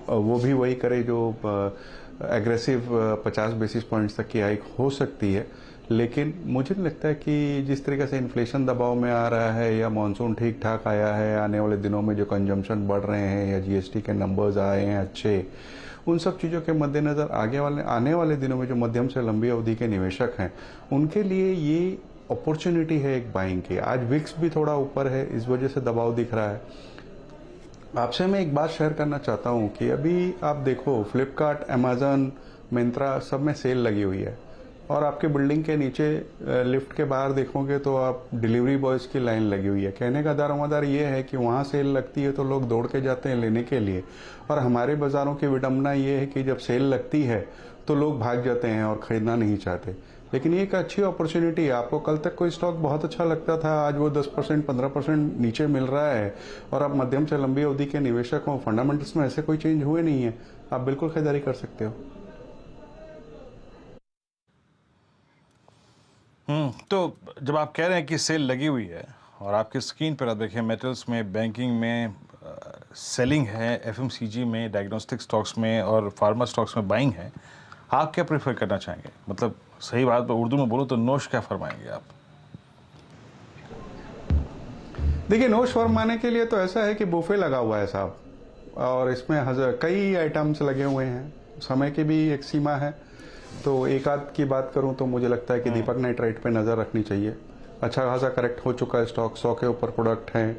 वो भी वही करे जो एग्रेसिव 50 बेसिस पॉइंट्स तक की हाइक हो सकती है। लेकिन मुझे नहीं लगता है कि जिस तरीके से इन्फ्लेशन दबाव में आ रहा है, या मॉनसून ठीक ठाक आया है, आने वाले दिनों में जो कंजम्पशन बढ़ रहे हैं, या जीएसटी के नंबर्स आए हैं अच्छे, उन सब चीज़ों के मद्देनज़र आने वाले दिनों में जो मध्यम से लंबी अवधि के निवेशक हैं, उनके लिए ये अपॉर्चुनिटी है एक बाइंग की। आज विक्स भी थोड़ा ऊपर है, इस वजह से दबाव दिख रहा है। आपसे मैं एक बात शेयर करना चाहता हूँ कि अभी आप देखो, फ्लिपकार्ट, अमेजन, मिंत्रा, सब में सेल लगी हुई है, और आपके बिल्डिंग के नीचे लिफ्ट के बाहर देखोगे तो आप डिलीवरी बॉयज़ की लाइन लगी हुई है। कहने का दारोमदार ये है कि वहाँ सेल लगती है तो लोग दौड़ के जाते हैं लेने के लिए, और हमारे बाज़ारों की विडंबना ये है कि जब सेल लगती है तो लोग भाग जाते हैं और ख़रीदना नहीं चाहते। लेकिन ये एक अच्छी अपॉर्चुनिटी है। आपको कल तक कोई स्टॉक बहुत अच्छा लगता था, आज वो 10%, 15% नीचे मिल रहा है, और आप मध्यम से लंबी अवधि के निवेशक हो, फंडामेंटल्स में ऐसे कोई चेंज हुए नहीं है, आप बिल्कुल खरीदारी कर सकते हो। तो जब आप कह रहे हैं कि सेल लगी हुई है, और आपकी स्क्रीन पर आप देखिए मेटल्स में, बैंकिंग में सेलिंग है, एफएमसीजी में, डायग्नोस्टिक स्टॉक्स में और फार्मा स्टॉक्स में बाइंग है, आप क्या प्रेफर करना चाहेंगे? मतलब सही बात उर्दू में बोलो तो नोश क्या फरमाएंगे आप? देखिए, नोश फरमाने के लिए तो ऐसा है कि बुफे लगा हुआ है साहब, और इसमें कई आइटम्स लगे हुए हैं, समय की भी एक सीमा है। तो एक आध की बात करूं तो मुझे लगता है कि दीपक नाइट्राइट पे नज़र रखनी चाहिए। अच्छा खासा करेक्ट हो चुका है स्टॉक, 100 के ऊपर प्रोडक्ट हैं।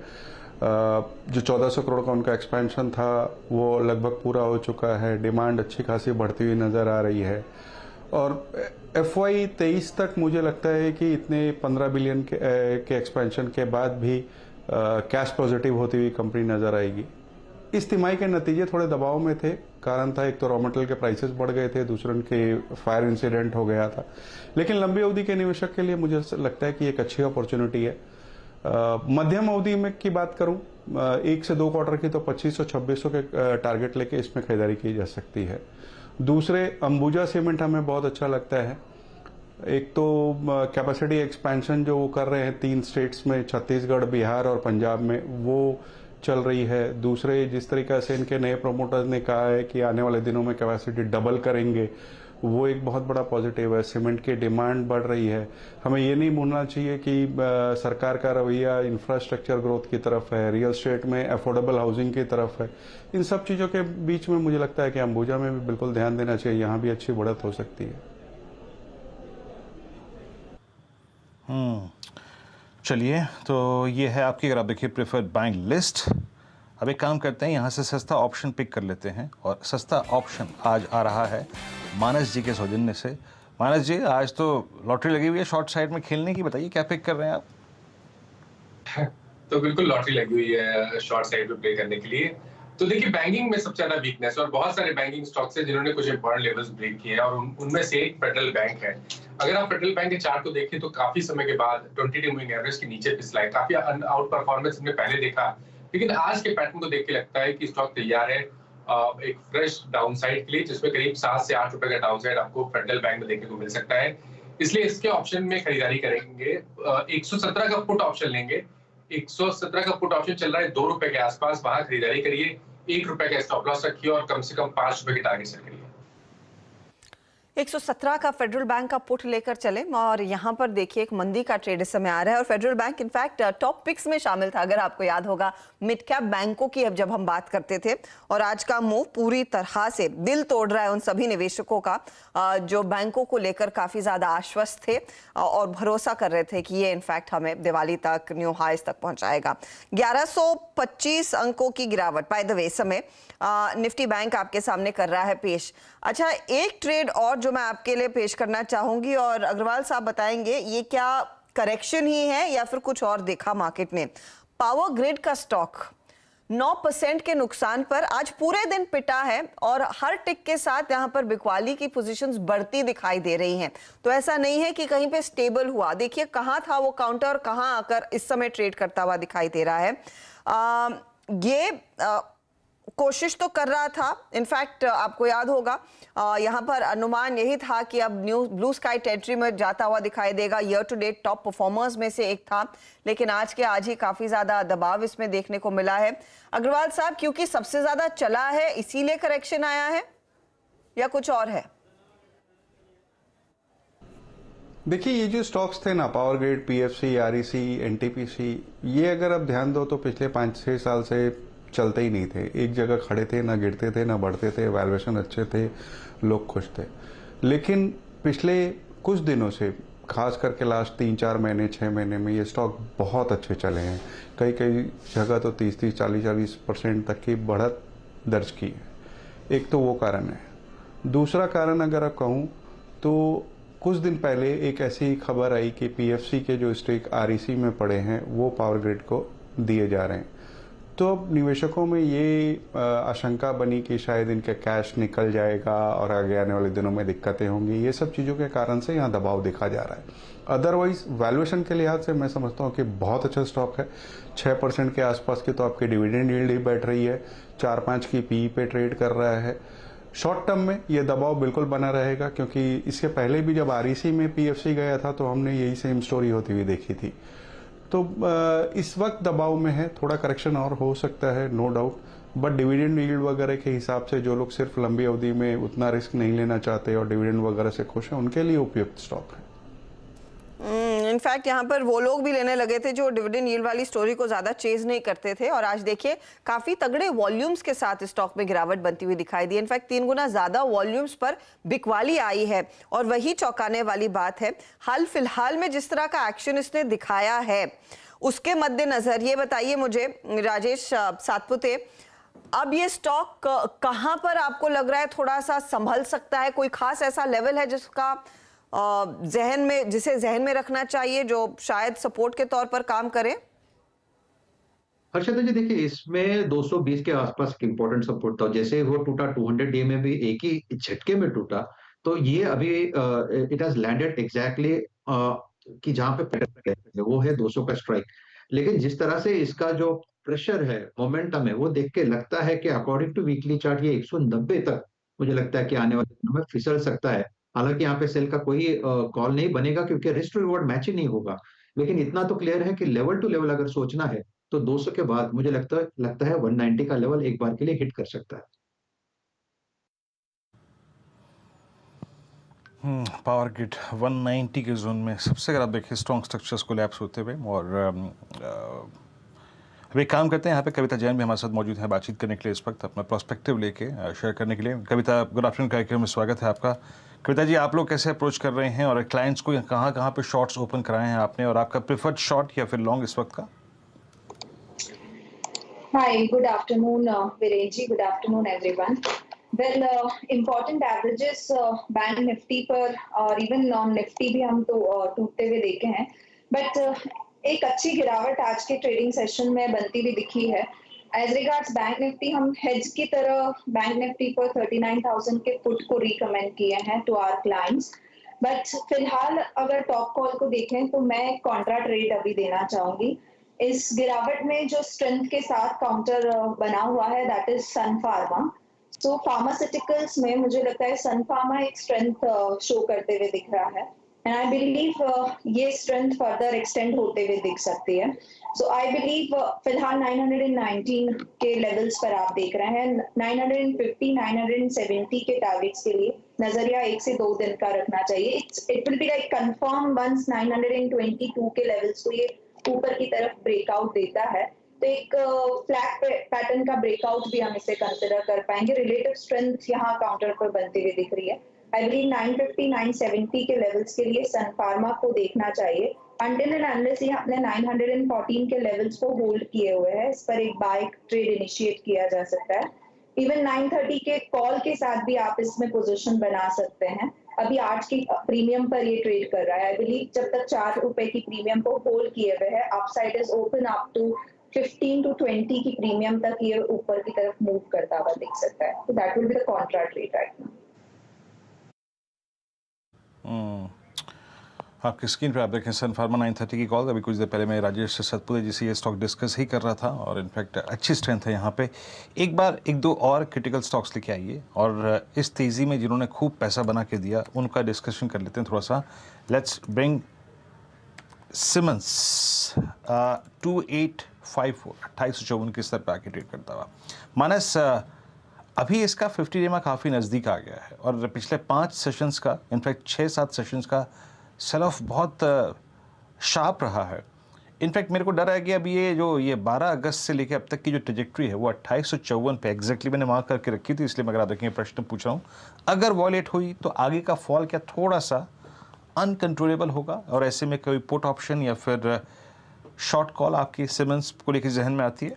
जो 1400 करोड़ का उनका एक्सपेंशन था वो लगभग पूरा हो चुका है। डिमांड अच्छी खासी बढ़ती हुई नज़र आ रही है, और FY 23 तक मुझे लगता है कि इतने 15 बिलियन के एक्सपेंशन के बाद भी कैश पॉजिटिव होती हुई कंपनी नज़र आएगी। इस तिमाही के नतीजे थोड़े दबाव में थे। कारण था, एक तो रॉ मटेरियल के प्राइसेस बढ़ गए थे, दूसरे उनके फायर इंसिडेंट हो गया था। लेकिन लंबी अवधि के निवेशक के लिए मुझे लगता है कि एक अच्छी अपॉर्चुनिटी है। मध्यम अवधि में की बात करूं, 1 से 2 क्वार्टर की, तो 2500-2600 के टारगेट लेके इसमें खरीदारी की जा सकती है। दूसरे, अंबुजा सीमेंट हमें बहुत अच्छा लगता है। एक तो कैपेसिटी एक्सपेंशन जो वो कर रहे हैं 3 स्टेट्स में, छत्तीसगढ़, बिहार और पंजाब में, वो चल रही है। दूसरे, जिस तरीके से इनके नए प्रोमोटर्स ने कहा है कि आने वाले दिनों में कैपेसिटी डबल करेंगे, वो एक बहुत बड़ा पॉजिटिव है। सीमेंट की डिमांड बढ़ रही है। हमें ये नहीं भूलना चाहिए कि सरकार का रवैया इंफ्रास्ट्रक्चर ग्रोथ की तरफ है, रियल एस्टेट में अफोर्डेबल हाउसिंग की तरफ है। इन सब चीज़ों के बीच में मुझे लगता है कि अंबुजा में भी बिल्कुल ध्यान देना चाहिए, यहाँ भी अच्छी बढ़त हो सकती है। चलिए, तो ये है आपकी, अगर आप देखिए, प्रेफर्ड बाइंग लिस्ट। अब एक काम करते हैं, यहाँ से सस्ता ऑप्शन पिक कर लेते हैं, और सस्ता ऑप्शन आज आ रहा है मानस जी के सौजन्य से। मानस जी, आज तो लॉटरी लगी हुई है शॉर्ट साइड में खेलने की, बताइए क्या पिक कर रहे हैं आप? तो बिल्कुल लॉटरी लगी हुई है शॉर्ट साइड पे प्ले करने के लिए। तो देखिए बैंकिंग में सबसे ज्यादा वीकनेस और बहुत सारे बैंकिंग स्टॉक्स हैं जिन्होंने कुछ इंपॉर्टेंट लेवल्स ब्रेक किए हैं और उनमें से एक फेडरल बैंक है। अगर आप फेडरल बैंक के चार्ट को देखें तो काफी समय के बाद 20 मूविंग एवरेज के नीचे फिसला है, काफी आउट परफॉर्मेंस हमने पहले देखा, लेकिन आज के पैटर्न को देख के लगता है कि स्टॉक तैयार है एक फ्रेश डाउनसाइड के लिए, जिसमें करीब 7 से 8 रुपए का डाउनसाइड आपको फेडरल बैंक में देखने को मिल सकता है। इसलिए इसके ऑप्शन में खरीदारी करेंगे। 117 का पुट ऑप्शन लेंगे। 117 का पुट ऑप्शन चल रहा है 2 रुपए के आसपास, वहां खरीदारी करिए। 1 रुपए का स्टॉप लॉस रखिए और कम से कम 5 रुपए की टारगेट सेट करिए। 117 का फेडरल बैंक का पुट लेकर चले और यहाँ पर देखिए एक मंदी का ट्रेड इस समय आ रहा है और federal bank in fact top picks में शामिल था। अगर आपको याद होगा मिड कैप बैंकों की अब जब हम बात करते थे, और आज का मूव पूरी तरह से दिल तोड़ रहा है उन सभी निवेशकों का जो बैंकों को लेकर काफी ज्यादा आश्वस्त थे और भरोसा कर रहे थे कि ये इनफैक्ट हमें दिवाली तक न्यू हाइस तक पहुंचाएगा। 1125 अंकों की गिरावट बाय द वे समय निफ्टी बैंक आपके सामने कर रहा है पेश। अच्छा, एक ट्रेड और जो मैं आपके लिए पेश करना चाहूंगी और अग्रवाल साहब बताएंगे ये क्या करेक्शन ही है या फिर कुछ और देखा मार्केट ने। पावर ग्रिड का स्टॉक 9% के नुकसान पर आज पूरे दिन पिटा है और हर टिक के साथ यहां पर बिकवाली की पोजीशंस बढ़ती दिखाई दे रही हैं। तो ऐसा नहीं है कि कहीं पे स्टेबल हुआ। देखिए कहां था वो काउंटर और कहां आकर इस समय ट्रेड करता हुआ दिखाई दे रहा है। ये कोशिश तो कर रहा था, इनफैक्ट आपको याद होगा यहाँ पर अनुमान यही था कि अब न्यू ब्लू स्काई टेरिटरी में जाता हुआ दिखाई देगा। Year to date top performers में से एक था, लेकिन आज के आज ही काफी ज्यादा दबाव इसमें देखने को मिला है। अग्रवाल साहब, क्योंकि सबसे ज्यादा चला है इसीलिए करेक्शन आया है या कुछ और है? देखिए ये जो स्टॉक्स थे ना, power grid, PFC, REC, NTPC, ये अगर आप ध्यान दो तो पिछले 5-6 साल से चलते ही नहीं थे। एक जगह खड़े थे, ना गिरते थे ना बढ़ते थे, वैल्यूएशन अच्छे थे, लोग खुश थे। लेकिन पिछले कुछ दिनों से, खास करके लास्ट 3-4 महीने 6 महीने में ये स्टॉक बहुत अच्छे चले हैं। कई कई जगह तो 30-30, 40-40% तक की बढ़त दर्ज की है। एक तो वो कारण है। दूसरा कारण अगर आप कहूँ तो कुछ दिन पहले एक ऐसी खबर आई कि पीएफसी के जो स्टेक आरईसी में पड़े हैं वो पावर ग्रिड को दिए जा रहे हैं। तो अब निवेशकों में ये आशंका बनी कि शायद इनके कैश निकल जाएगा और आगे आने वाले दिनों में दिक्कतें होंगी। ये सब चीज़ों के कारण से यहाँ दबाव दिखा जा रहा है। अदरवाइज वैल्यूएशन के लिहाज से मैं समझता हूँ कि बहुत अच्छा स्टॉक है। 6% के आसपास की तो आपकी डिविडेंड यील्ड ही बैठ रही है, 4-5 की पीई पे ट्रेड कर रहा है। शॉर्ट टर्म में ये दबाव बिल्कुल बना रहेगा, क्योंकि इसके पहले भी जब आरईसी में पीएफसी गया था तो हमने यही सेम स्टोरी होती हुई देखी थी। तो इस वक्त दबाव में है, थोड़ा करेक्शन और हो सकता है, no doubt, but dividend yield वगैरह के हिसाब से जो लोग सिर्फ लंबी अवधि में उतना रिस्क नहीं लेना चाहते और डिविडेंड वगैरह से खुश हैं, उनके लिए उपयुक्त स्टॉक है। इनफैक्ट यहाँ पर वो लोग भी लेने लगे थे जो डिविडेंड यील्ड वाली स्टोरी को ज्यादा चेज नहीं करते थे, और आज देखिए काफी तगड़े वॉल्यूम्स के साथ स्टॉक में गिरावट बनती हुई दिखाई दी। इनफैक्ट 3 गुना ज्यादा वॉल्यूम्स पर बिकवाली आई है और वही चौंकाने वाली बात है। हाल फिलहाल में जिस तरह का एक्शन इसने दिखाया है उसके मद्देनजर ये बताइए मुझे राजेश सातपुते, अब ये स्टॉक कहां पर आपको लग रहा है थोड़ा सा संभल सकता है? कोई खास ऐसा लेवल है जिसका जहन में रखना चाहिए जो शायद सपोर्ट के तौर पर काम करे? हर्षद जी देखिए, इसमें 220 के आसपास एक इंपॉर्टेंट सपोर्ट था। जैसे वो टूटा 200 डे में भी एक ही झटके में टूटा, तो ये अभी इट हैज लैंडेड एग्जैक्टली कि जहां पे पैटर्न है वो है 200 का स्ट्राइक। लेकिन जिस तरह से इसका जो प्रेशर है, मोमेंटम है, वो देख के लगता है कि अकॉर्डिंग टू वीकली चार्ट ये 190 तक मुझे लगता है कि आने वाले दिनों में फिसल सकता है। हालांकि यहाँ पे सेल का कोई कॉल नहीं बनेगा क्योंकि रिस्क टू रिवॉर्ड मैच ही नहीं होगा, लेकिन इतना तो क्लियर है कि लेवल टू लेवल अगर सोचना है तो 200 के बाद मुझे लगता है 190 का लेवल एक बार के लिए हिट कर सकता है। पावर ग्रिड 190 के जोन में सबसे, अगर आप देखिए स्ट्रॉन्ग स्ट्रक्चर्स कोलैप्स होते हुए, और अब एक काम करते हैं, यहाँ पे कविता जैन भी हमारे साथ मौजूद है बातचीत करने के लिए, इस वक्त अपना पर्सपेक्टिव लेके शेयर करने के लिए। कविता, गुड आफ्टरनून कार्यक्रम में स्वागत है आपका। कविता जी, आप लोग कैसे अप्रोच कर रहे हैं और क्लाइंट्स को कहाँ कहाँ पे शॉर्ट्स ओपन कराए हैं आपने, और आपका प्रेफर्ड शॉर्ट या फिर लॉन्ग इस वक्त का? Hi, good afternoon, Virenji. Good afternoon, everyone. Well, important averages bank Nifty पर और इवन नॉन निफ्टी भी हम तो टूटते हुए देखे हैं, बट एक अच्छी गिरावट आज के ट्रेडिंग सेशन में बनती हुई दिखी है। एज रिगार्ड्स बैंक निफ्टी, हम हेज की तरह बैंक निफ्टी पर 39,000 के पुट को रिकमेंड किए हैं टू आवर क्लाइंट्स। बट फिलहाल अगर टॉप कॉल को देखें तो मैं कॉन्ट्रा ट्रेड अभी देना चाहूंगी। इस गिरावट में जो स्ट्रेंथ के साथ काउंटर बना हुआ है that is Sun Pharma. So pharmaceuticals में मुझे लगता है सन फार्मा एक स्ट्रेंथ शो करते हुए दिख रहा है एंड आई बिलीव ये स्ट्रेंथ फर्दर एक्सटेंड होते हुए दिख सकती है। सो आई बिलीव फिलहाल 919 के लेवल्स पर आप देख रहे हैं। 950 970 के टारगेट्स के लिए नजरिया 1 से 2 दिन का रखना चाहिए। It will be like confirm once 922 के लेवल्स को ये ऊपर की तरफ ब्रेकआउट देता है तो एक फ्लैट पैटर्न का ब्रेकआउट भी हम इसे कंसिडर कर पाएंगे। रिलेटिव स्ट्रेंथ यहाँ काउंटर पर बनती हुई दिख रही है। आई बिलीव 950 970 के लेवल्स के लिए सन फार्मा को देखना चाहिए अंटिल एंड अनलेस ये अपने 914 के लेवल्स को होल्ड किए हुए हैं। इस पर एक बाय ट्रेड इनिशिएट किया जा सकता है। इवन 930 के कॉल के साथ भी आप इसमें पोजीशन बना सकते हैं। अभी 8 की प्रीमियम पर ये ट्रेड कर रहा है। आई बिलीव जब तक 4 रुपए की प्रीमियम को होल्ड किए हुए है, upside is open up to 15 to 20 की प्रीमियम तक ये ऊपर की तरफ मूव करता हुआ दिख सकता है। तो that will be the Contra trade right now. आपकी स्क्रीन पे आप देखें सन फार्मा 930 की कॉल। अभी कुछ देर पहले मैं राजेश सतपुरे जी से ये स्टॉक डिस्कस ही कर रहा था और इनफैक्ट अच्छी स्ट्रेंथ है यहाँ पे। एक दो और क्रिटिकल स्टॉक्स लेके आइए और इस तेज़ी में जिन्होंने खूब पैसा बना के दिया उनका डिस्कशन कर लेते हैं थोड़ा सा। लेट्स ब्रिंग सिमंस 2854 2854 के स्तर पर आके ट्रेड करता हुआ। मानस अभी इसका 50 डे में काफ़ी नज़दीक आ गया है और पिछले 5 सेशंस का इनफैक्ट 6-7 सेशंस का सेल ऑफ बहुत शार्प रहा है। इनफैक्ट मेरे को डर है कि अब ये 12 अगस्त से लेकर अब तक की जो ट्रेजेक्ट्री है वो 2854 पे एग्जैक्टली मैंने मार्क करके रखी थी, इसलिए मैं अगर आप देखेंगे प्रश्न पूछ रहा हूँ। अगर वॉलेट हुई तो आगे का फॉल क्या थोड़ा सा अनकंट्रोलेबल होगा और ऐसे में कोई पुट ऑप्शन या फिर शॉर्ट कॉल आपकी सिमंस को लेकर जहन में आती है?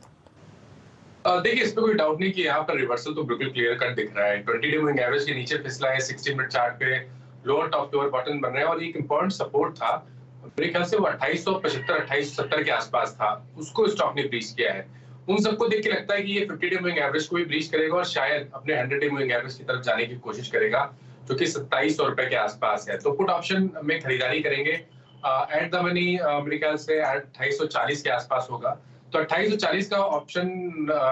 देखिए इस पे कोई डाउट नहीं कि यहाँ पर रिवर्सल तो बिल्कुल क्लियर कट दिख रहा है। 20 डे मूविंग एवरेज के नीचे फिसला है। 60 मिनट चार्ट पे लोअर टॉप लोअर बॉटम बन रहा है और एक इंपॉर्टेंट सपोर्ट था मेरे ख्याल से वो 2875 2870 के आसपास था, उसको स्टॉक ने ब्रीच किया है। उन सबको देख के लगता है कि ये 50 डे मूविंग एवरेज को भी ब्रीच करेगा और शायद अपने 100 डे मूविंग एवरेज की तरफ जाने की कोशिश करेगा जो कि 2700 रुपए के आसपास है। तो पुट ऑप्शन में खरीदारी करेंगे एट द मनी मेरे ख्याल से 2840 के आसपास होगा। तो 2840 का ऑप्शन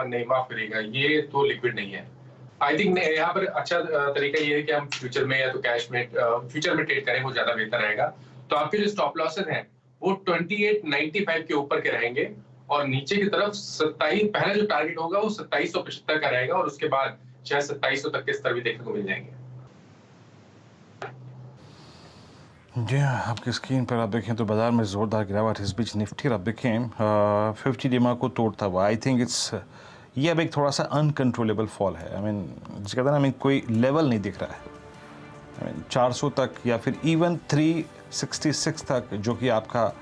नहीं माफ करेगा, ये तो लिक्विड नहीं है। आई थिंक यहाँ पर अच्छा तरीका ये है कि हम फ्यूचर में या तो कैश में फ्यूचर में ट्रेड करें, वो ज्यादा बेहतर रहेगा। तो आपके जो स्टॉप लॉसेस हैं वो 2895 के ऊपर के रहेंगे और नीचे की तरफ 27 पहला जो टारगेट होगा वो 2775 का रहेगा और उसके बाद शायद 2700 तक के स्तर भी देखने को मिल जाएंगे। जी आपकी स्क्रीन पर आप देखें तो बाजार में ज़ोरदार गिरावट। इस बीच निफ्टी आप देखें 50 डे को तोड़ता हुआ। आई थिंक ये अब एक थोड़ा सा अनकंट्रोलेबल फॉल है। आई मीन जिसे कहते हैं ना, कोई लेवल नहीं दिख रहा है। आई मीन 400 तक या फिर इवन 366 तक जो कि आपका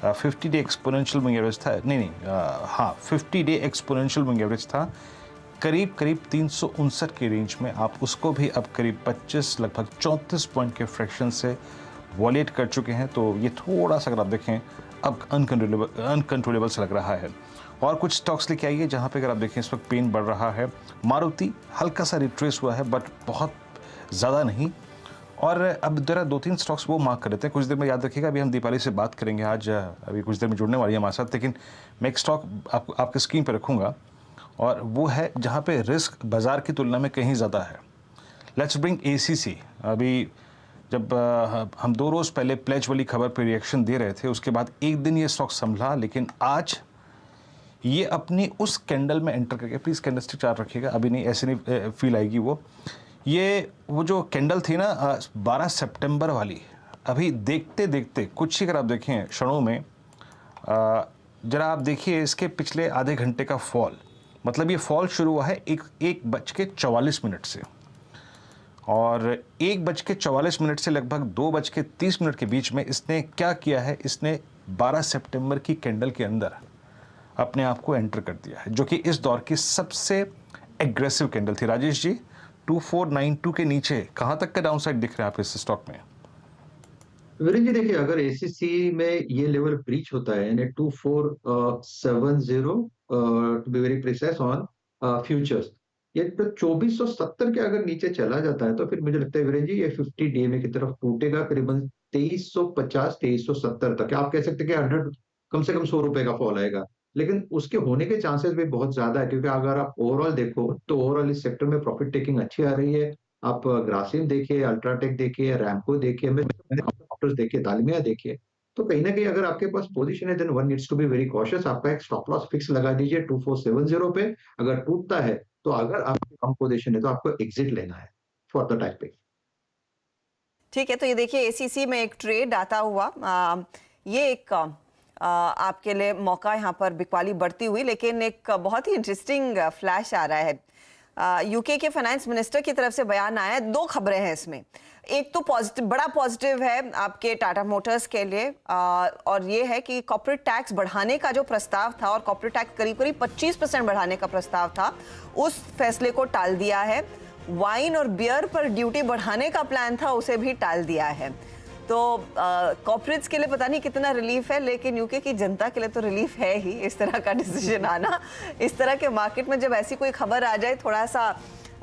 50 डे एक्सपोनेंशियल मूविंग एवरेज था, हाँ 50 डे एक्सपोनेंशियल मूविंग एवरेज था, करीब 359 के रेंज में आप उसको भी अब करीब 25 लगभग 34 पॉइंट के फ्रैक्शन से वॉलेट कर चुके हैं। तो ये थोड़ा सा अगर आप देखें अब अनकंट्रोलेबल से लग रहा है। और कुछ स्टॉक्स लेके आइए जहाँ पे अगर आप देखें इस वक्त पेन बढ़ रहा है। मारुति हल्का सा रिट्रेस हुआ है बट बहुत ज़्यादा नहीं। और अब जरा 2-3 स्टॉक्स वो मार्क कर लेते हैं। कुछ देर में याद रखिएगा, अभी हम दीपावली से बात करेंगे आज, अभी कुछ देर में जुड़ने वाली है हमारे साथ, लेकिन मैं एक स्टॉक आपके स्क्रीन पर रखूँगा और वो है जहाँ पे रिस्क बाज़ार की तुलना में कहीं ज़्यादा है। Let's bring ACC। अभी जब हम 2 रोज़ पहले प्लेज वाली खबर पे रिएक्शन दे रहे थे, उसके बाद एक दिन ये स्टॉक संभला, लेकिन आज ये अपनी उस कैंडल में एंटर करके, प्लीज़ कैंडलस्टिक चार्ट रखिएगा, अभी नहीं ऐसे नहीं फील आएगी वो जो कैंडल थी ना 12 सितंबर वाली, अभी देखते देखते कुछ ही अगर आप देखें क्षणों में, ज़रा आप देखिए इसके पिछले आधे घंटे का फॉल। मतलब ये फॉल शुरू हुआ है 1:44 से और 1:44 से लगभग 2:30 के बीच में इसने क्या किया है, इसने 12 सितंबर की कैंडल के अंदर अपने आप को एंटर कर दिया है, जो कि इस दौर की सबसे एग्रेसिव कैंडल थी। राजेश जी 2492 के नीचे कहाँ तक का डाउनसाइड दिख रहा है आप इस स्टॉक में? वीरेंद्र जी देखिए, अगर एसीसी में ये लेवल ब्रीच होता है यानी 2470 to be very precise on futures, ये तो 2470 के अगर नीचे चला जाता है तो फिर मुझे लगता है वीरेंद्र जी ये 50 डीएमए की तरफ टूटेगा करीबन 2350 2370 तक। आप कह सकते हैं कि 100 कम से कम 100 रुपए का फॉल आएगा, लेकिन उसके होने के चांसेस भी बहुत ज्यादा है, क्योंकि अगर आप ओवरऑल देखो तो ओवरऑल इस सेक्टर में प्रॉफिट टेकिंग अच्छी आ रही है। आप ग्रासिम देखिए, अल्ट्राटेक देखिए, रैमको देखिए, डॉक्टर्स देखिए, दालमिया देखिए, तो कहीं ना कहीं अगर आपके पास पोजीशन है then one needs to be very cautious. आपका एक स्टॉप लॉस फिक्स लगा दीजिए 2470 पे। अगर टूटता है तो अगर आपकी कम पोजीशन है तो आपको एग्जिट लेना है फॉर द टाइम पे। ठीक है, तो ये देखिए एसीसी में एक ट्रेड आता हुआ, ये एक आपके लिए मौका यहाँ पर बिकवाली बढ़ती हुई, लेकिन एक बहुत ही इंटरेस्टिंग फ्लैश आ रहा है। यूके के फाइनेंस मिनिस्टर की तरफ से बयान आया है। दो खबरें हैं इसमें। एक तो पॉजिटिव, बड़ा पॉजिटिव है आपके टाटा मोटर्स के लिए, और ये है कि कॉर्पोरेट टैक्स बढ़ाने का जो प्रस्ताव था, और कॉर्पोरेट टैक्स करीब करीब 25% बढ़ाने का प्रस्ताव था, उस फैसले को टाल दिया है। वाइन और बियर पर ड्यूटी बढ़ाने का प्लान था, उसे भी टाल दिया है। तो कॉर्पोरेट्स के लिए पता नहीं कितना रिलीफ है, लेकिन यूके की जनता के लिए तो रिलीफ है ही इस तरह का डिसीजन आना। इस तरह के मार्केट में जब ऐसी कोई खबर आ जाए, थोड़ा सा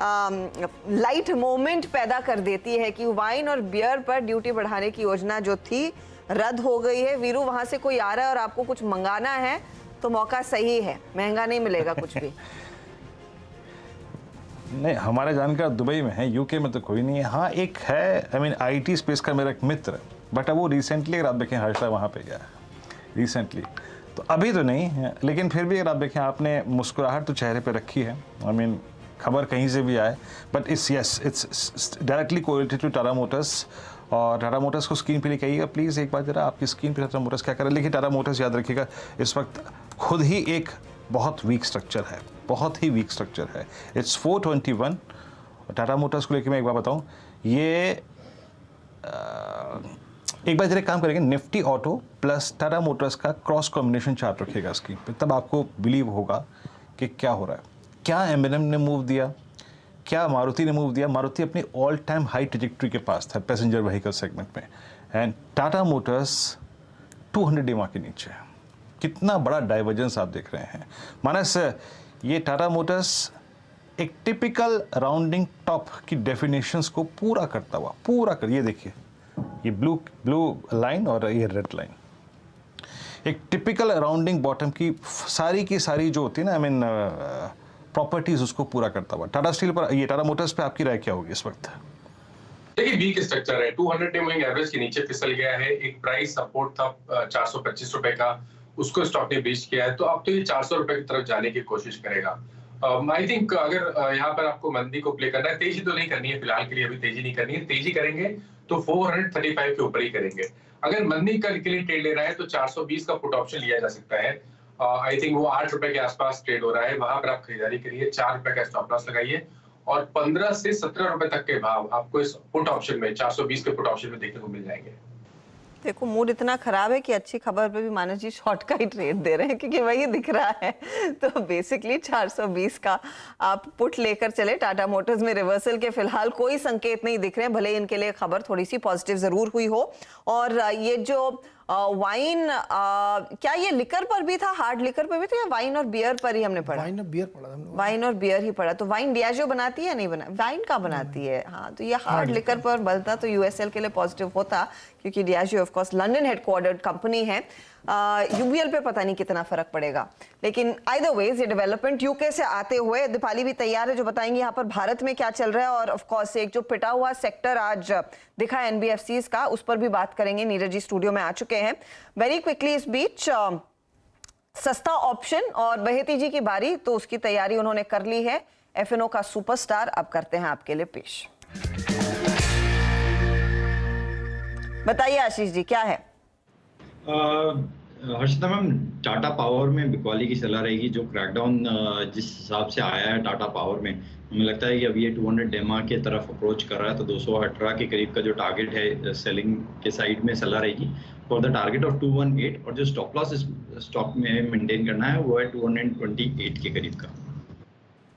लाइट मोमेंट पैदा कर देती है कि वाइन और बियर पर ड्यूटी बढ़ाने की योजना जो थी रद्द हो गई है। वीरू, वहां से कोई आ रहा है और आपको कुछ मंगाना है तो मौका सही है, महंगा नहीं मिलेगा कुछ भी। नहीं, हमारे जानकार दुबई में है, यूके में तो कोई नहीं है। हाँ, एक है, आईटी स्पेस का मेरा एक मित्र, बट अब वो रिसेंटली अगर आप देखें हर्षा वहाँ पे गया है रिसेंटली, तो अभी तो नहीं है, लेकिन फिर भी अगर आप देखें आपने मुस्कुराहट तो चेहरे पे रखी है। खबर कहीं से भी आए, but it's directly correlated to Tata Motors. और टाटा मोटर्स को स्क्रीन पे लेके आइएगा प्लीज़ एक बार जरा, आपकी स्क्रीन पे टाटा मोटर्स क्या कर रहा है। लेकिन टाटा मोटर्स याद रखिएगा इस वक्त खुद ही एक बहुत वीक स्ट्रक्चर है, बहुत ही वीक स्ट्रक्चर है। इट्स 421। टाटा मोटर्स को लेके मैं एक बार बताऊं, ये एक बार जरा काम करेंगे, Nifty auto plus Tata Motors का क्रॉस कॉम्बिनेशन चार्ट रखिएगा स्क्रीन पे, तब आपको बिलीव होगा कि क्या हो रहा है। क्या एमएनएम ने मूव दिया, क्या मारुति ने मूव दिया। मारुति अपनी ऑल टाइम हाई ट्रेजेक्टरी के पास था पैसेंजर व्हीकल सेगमेंट में, एंड टाटा मोटर्स 200 डेमा के नीचे। कितना बड़ा डाइवर्जेंस आप देख रहे हैं मानस। ये टाटा मोटर्स एक टिपिकल राउंडिंग टॉप की डेफिनेशंस को पूरा करता हुआ, पूरा कर, ये देखिए ये ब्लू लाइन और ये रेड लाइन, एक टिपिकल राउंडिंग बॉटम की सारी जो होती है ना, प्रॉपर्टीज उसको पूरा करता हुआ। टाटा स्टील पर, ये टाटा मोटर्स पे आपकी राय क्या होगी इस वक्त? देखिए वीक स्ट्रक्चर है, 200 डे मूविंग एवरेज के नीचे फिसल गया है। एक प्राइस सपोर्ट था 425 रुपए का, उसको स्टॉक ने ब्रीच किया है, तो अब तो ये 400 रुपए की तरफ जाने की कोशिश करेगा। आई थिंक अगर यहाँ पर आपको मंदी को प्ले करना है, तेजी तो नहीं करनी है फिलहाल के लिए, अभी तेजी नहीं करनी है। तेजी करेंगे तो 435 के ऊपर ही करेंगे। अगर मंदी के लिए ट्रेड लेना है तो 420 का पुट ऑप्शन लिया जा सकता है। आई थिंक वो 8 रुपए के आसपास ट्रेड हो रहा है, वहां पर आप खरीदारी करिए, 4 रुपए का स्टॉप लॉस लगाइए, और 15 से 17 रुपए तक के भाव आपको इस पुट ऑप्शन में 420 के पुट ऑप्शन में देखने को मिल जाएंगे। देखो मूड इतना खराब है कि अच्छी खबर पे भी मानस जी शॉर्ट का ही ट्रेड दे रहे हैं, क्योंकि वही दिख रहा है। तो बेसिकली 420 का आप पुट लेकर चले। टाटा मोटर्स में रिवर्सल के फिलहाल कोई संकेत नहीं दिख रहे हैं, भले इनके लिए खबर थोड़ी सी पॉजिटिव जरूर हुई हो। और ये जो वाइन, क्या ये लिकर पर भी था, हार्ड लिकर पर भी था, या वाइन और बियर पर ही हमने पढ़ा? वाइन और बियर पढ़ा हमने। वाइन और बियर ही पढ़ा। तो वाइन डियाजो बनाती है या नहीं बना? वाइन का बनाती है, हाँ। तो ये हार्ड लिकर पर बलता तो यूएसएल के लिए पॉजिटिव होता, क्योंकि Diageo of course London headquartered company है। यूबीएल पे पता नहीं कितना फर्क पड़ेगा, लेकिन आइदर वेज ये डेवलपमेंट यूके से आते हुए दीपाली भी तैयार है जो बताएंगे यहाँ पर भारत में क्या चल रहा है। और ऑफ कोर्स एक जो पिटा हुआ सेक्टर आज दिखा एनबीएफसीज का, उस पर भी बात करेंगे। नीरज जी स्टूडियो में आ चुके हैं। वेरी क्विकली इस बीच सस्ता ऑप्शन और बहेती जी की बारी, तो उसकी तैयारी उन्होंने कर ली है। एफएनओ का सुपरस्टार अब करते हैं आपके लिए पेश। बताइए आशीष जी क्या है? हर्षिता मैम, टाटा पावर में बिकवाली की सलाह रहेगी। जो क्रैकडाउन जिस हिसाब से आया है टाटा पावर में, हमें लगता है कि अब ये 200 डेमा के तरफ अप्रोच कर रहा है, तो 218 के करीब का जो टारगेट है सेलिंग के साइड में सलाह रहेगी फॉर द टारगेट ऑफ 218, और जो स्टॉप लॉस स्टॉक में मेंटेन करना है वो है 228 के करीब का।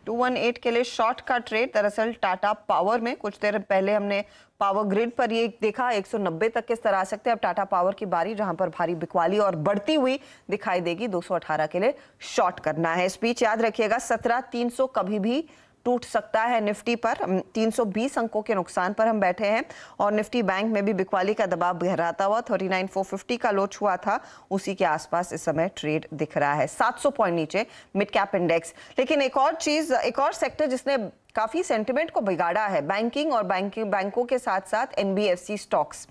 218 के लिए शॉर्ट का ट्रेड। दरअसल टाटा पावर में कुछ देर पहले हमने पावर ग्रिड पर ये देखा 190 तक के स्तर आ सकते हैं। अब टाटा पावर की बारी, जहां पर भारी बिकवाली और बढ़ती हुई दिखाई देगी। 218 के लिए शॉर्ट करना है। स्पीच याद रखिएगा, 17,300 कभी भी टूट सकता है निफ्टी पर। 320 अंकों के नुकसान पर हम बैठे हैं और निफ्टी बैंक में भी बिकवाली का दबाव गहराता हुआ 39,450 का लो छुआ था, उसी के आसपास इस समय ट्रेड दिख रहा है। 700 पॉइंट नीचे मिड कैप इंडेक्स। लेकिन एक और चीज, एक और सेक्टर जिसने काफी सेंटिमेंट को बिगाड़ा है, बैंकिंग और बैंकों के साथ साथ एनबीएफसी स्टॉक्स,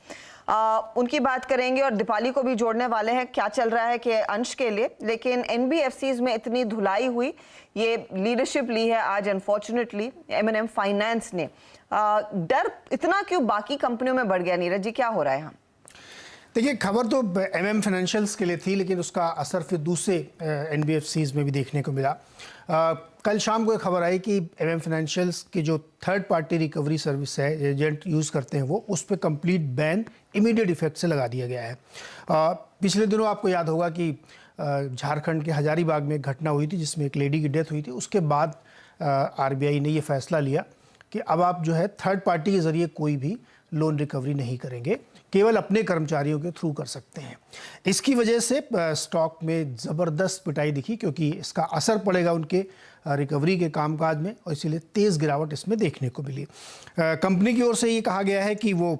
उनकी बात करेंगे और दीपाली को भी जोड़ने वाले हैं क्या चल रहा है कि अंश के लिए। लेकिन एनबीएफसीज में इतनी धुलाई हुई, ये लीडरशिप ली है आज अनफॉर्चुनेटली एमएनएम फाइनेंस ने। डर इतना क्यों बाकी कंपनियों में बढ़ गया? नीरज जी, क्या हो रहा है यहाँ? देखिए, खबर तो एमएम फाइनेंशियल्स के लिए थी, लेकिन उसका असर फिर दूसरे एनबीएफसीज में भी देखने को मिला। कल शाम को एक खबर आई कि एमएम फाइनेंशियल्स की जो थर्ड पार्टी रिकवरी सर्विस है, एजेंट यूज़ करते हैं वो, उस पर कंप्लीट बैन इमीडिएट इफेक्ट से लगा दिया गया है। पिछले दिनों आपको याद होगा कि झारखंड के हजारीबाग में एक घटना हुई थी जिसमें एक लेडी की डेथ हुई थी। उसके बाद आरबीआई ने ये फैसला लिया कि अब आप जो है थर्ड पार्टी के ज़रिए कोई भी लोन रिकवरी नहीं करेंगे, केवल अपने कर्मचारियों के थ्रू कर सकते हैं। इसकी वजह से स्टॉक में ज़बरदस्त पिटाई दिखी, क्योंकि इसका असर पड़ेगा उनके रिकवरी के कामकाज में, और इसीलिए तेज़ गिरावट इसमें देखने को मिली। कंपनी की ओर से ये कहा गया है कि वो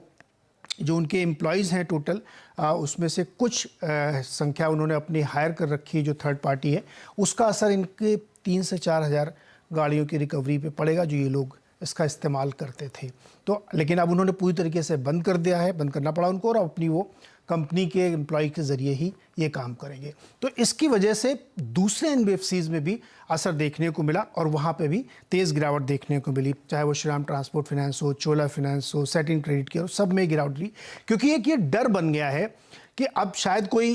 जो उनके एम्प्लॉयज़ हैं टोटल, उसमें से कुछ संख्या उन्होंने अपनी हायर कर रखी है जो थर्ड पार्टी है, उसका असर इनके 3 से 4 हज़ार गाड़ियों की रिकवरी पे पड़ेगा जो ये लोग इसका इस्तेमाल करते थे। तो लेकिन अब उन्होंने पूरी तरीके से बंद कर दिया है, बंद करना पड़ा उनको, और अपनी वो कंपनी के एम्प्लॉय के ज़रिए ही ये काम करेंगे। तो इसकी वजह से दूसरे एनबीएफसीज में भी असर देखने को मिला और वहाँ पे भी तेज़ गिरावट देखने को मिली, चाहे वो श्रीराम ट्रांसपोर्ट फाइनेंस हो, चोला फाइनेंस हो, सेटिन क्रेडिट केयर हो, सब में गिरावट ली। क्योंकि एक ये डर बन गया है कि अब शायद कोई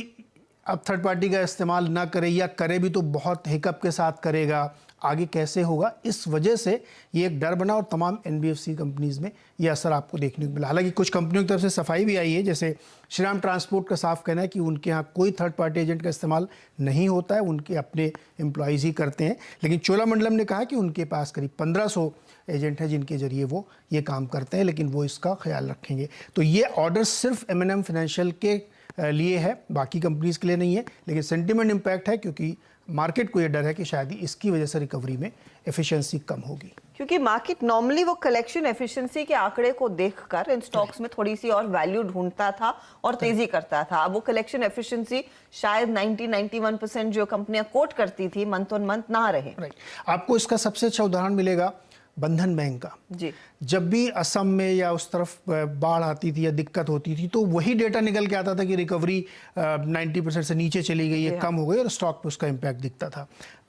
अब थर्ड पार्टी का इस्तेमाल ना करे, या करे भी तो बहुत हिकअप के साथ करेगा, आगे कैसे होगा। इस वजह से ये एक डर बना और तमाम एनबीएफसी कंपनीज में ये असर आपको देखने को मिला। हालांकि कुछ कंपनियों की तरफ से सफाई भी आई है, जैसे श्रीराम ट्रांसपोर्ट का साफ कहना है कि उनके यहाँ कोई थर्ड पार्टी एजेंट का इस्तेमाल नहीं होता है, उनके अपने एम्प्लॉयज़ ही करते हैं। लेकिन चोलामंडलम ने कहा कि उनके पास करीब 1500 एजेंट हैं जिनके ज़रिए वो ये काम करते हैं, लेकिन वो इसका ख्याल रखेंगे। तो ये ऑर्डर सिर्फ एमएनएम फाइनेंशियल के लिए है, बाकी कंपनीज के लिए नहीं है। लेकिन सेंटिमेंट इम्पैक्ट है, क्योंकि मार्केट को ये डर है कि शायद इसकी वजह से रिकवरी में एफिशिएंसी कम होगी। क्योंकि मार्केट नॉर्मली वो कलेक्शन एफिशिएंसी के आंकड़े को देखकर इन स्टॉक्स में थोड़ी सी और वैल्यू ढूंढता था और तेजी करता था। अब वो कलेक्शन एफिशिएंसी शायद 90-91% जो कंपनियां कोट करती थी मंथ ऑन मंथ ना रहे। राइट, आपको इसका सबसे अच्छा उदाहरण मिलेगा बंधन बैंक का। जी, जब भी असम में या उस तरफ बाढ़ आती थी या दिक्कत होती थी, तो वही डेटा निकल के आता था कि रिकवरी 90% से नीचे चली गई है, कम हो गई, और स्टॉक पे उसका इम्पैक्ट दिखता था।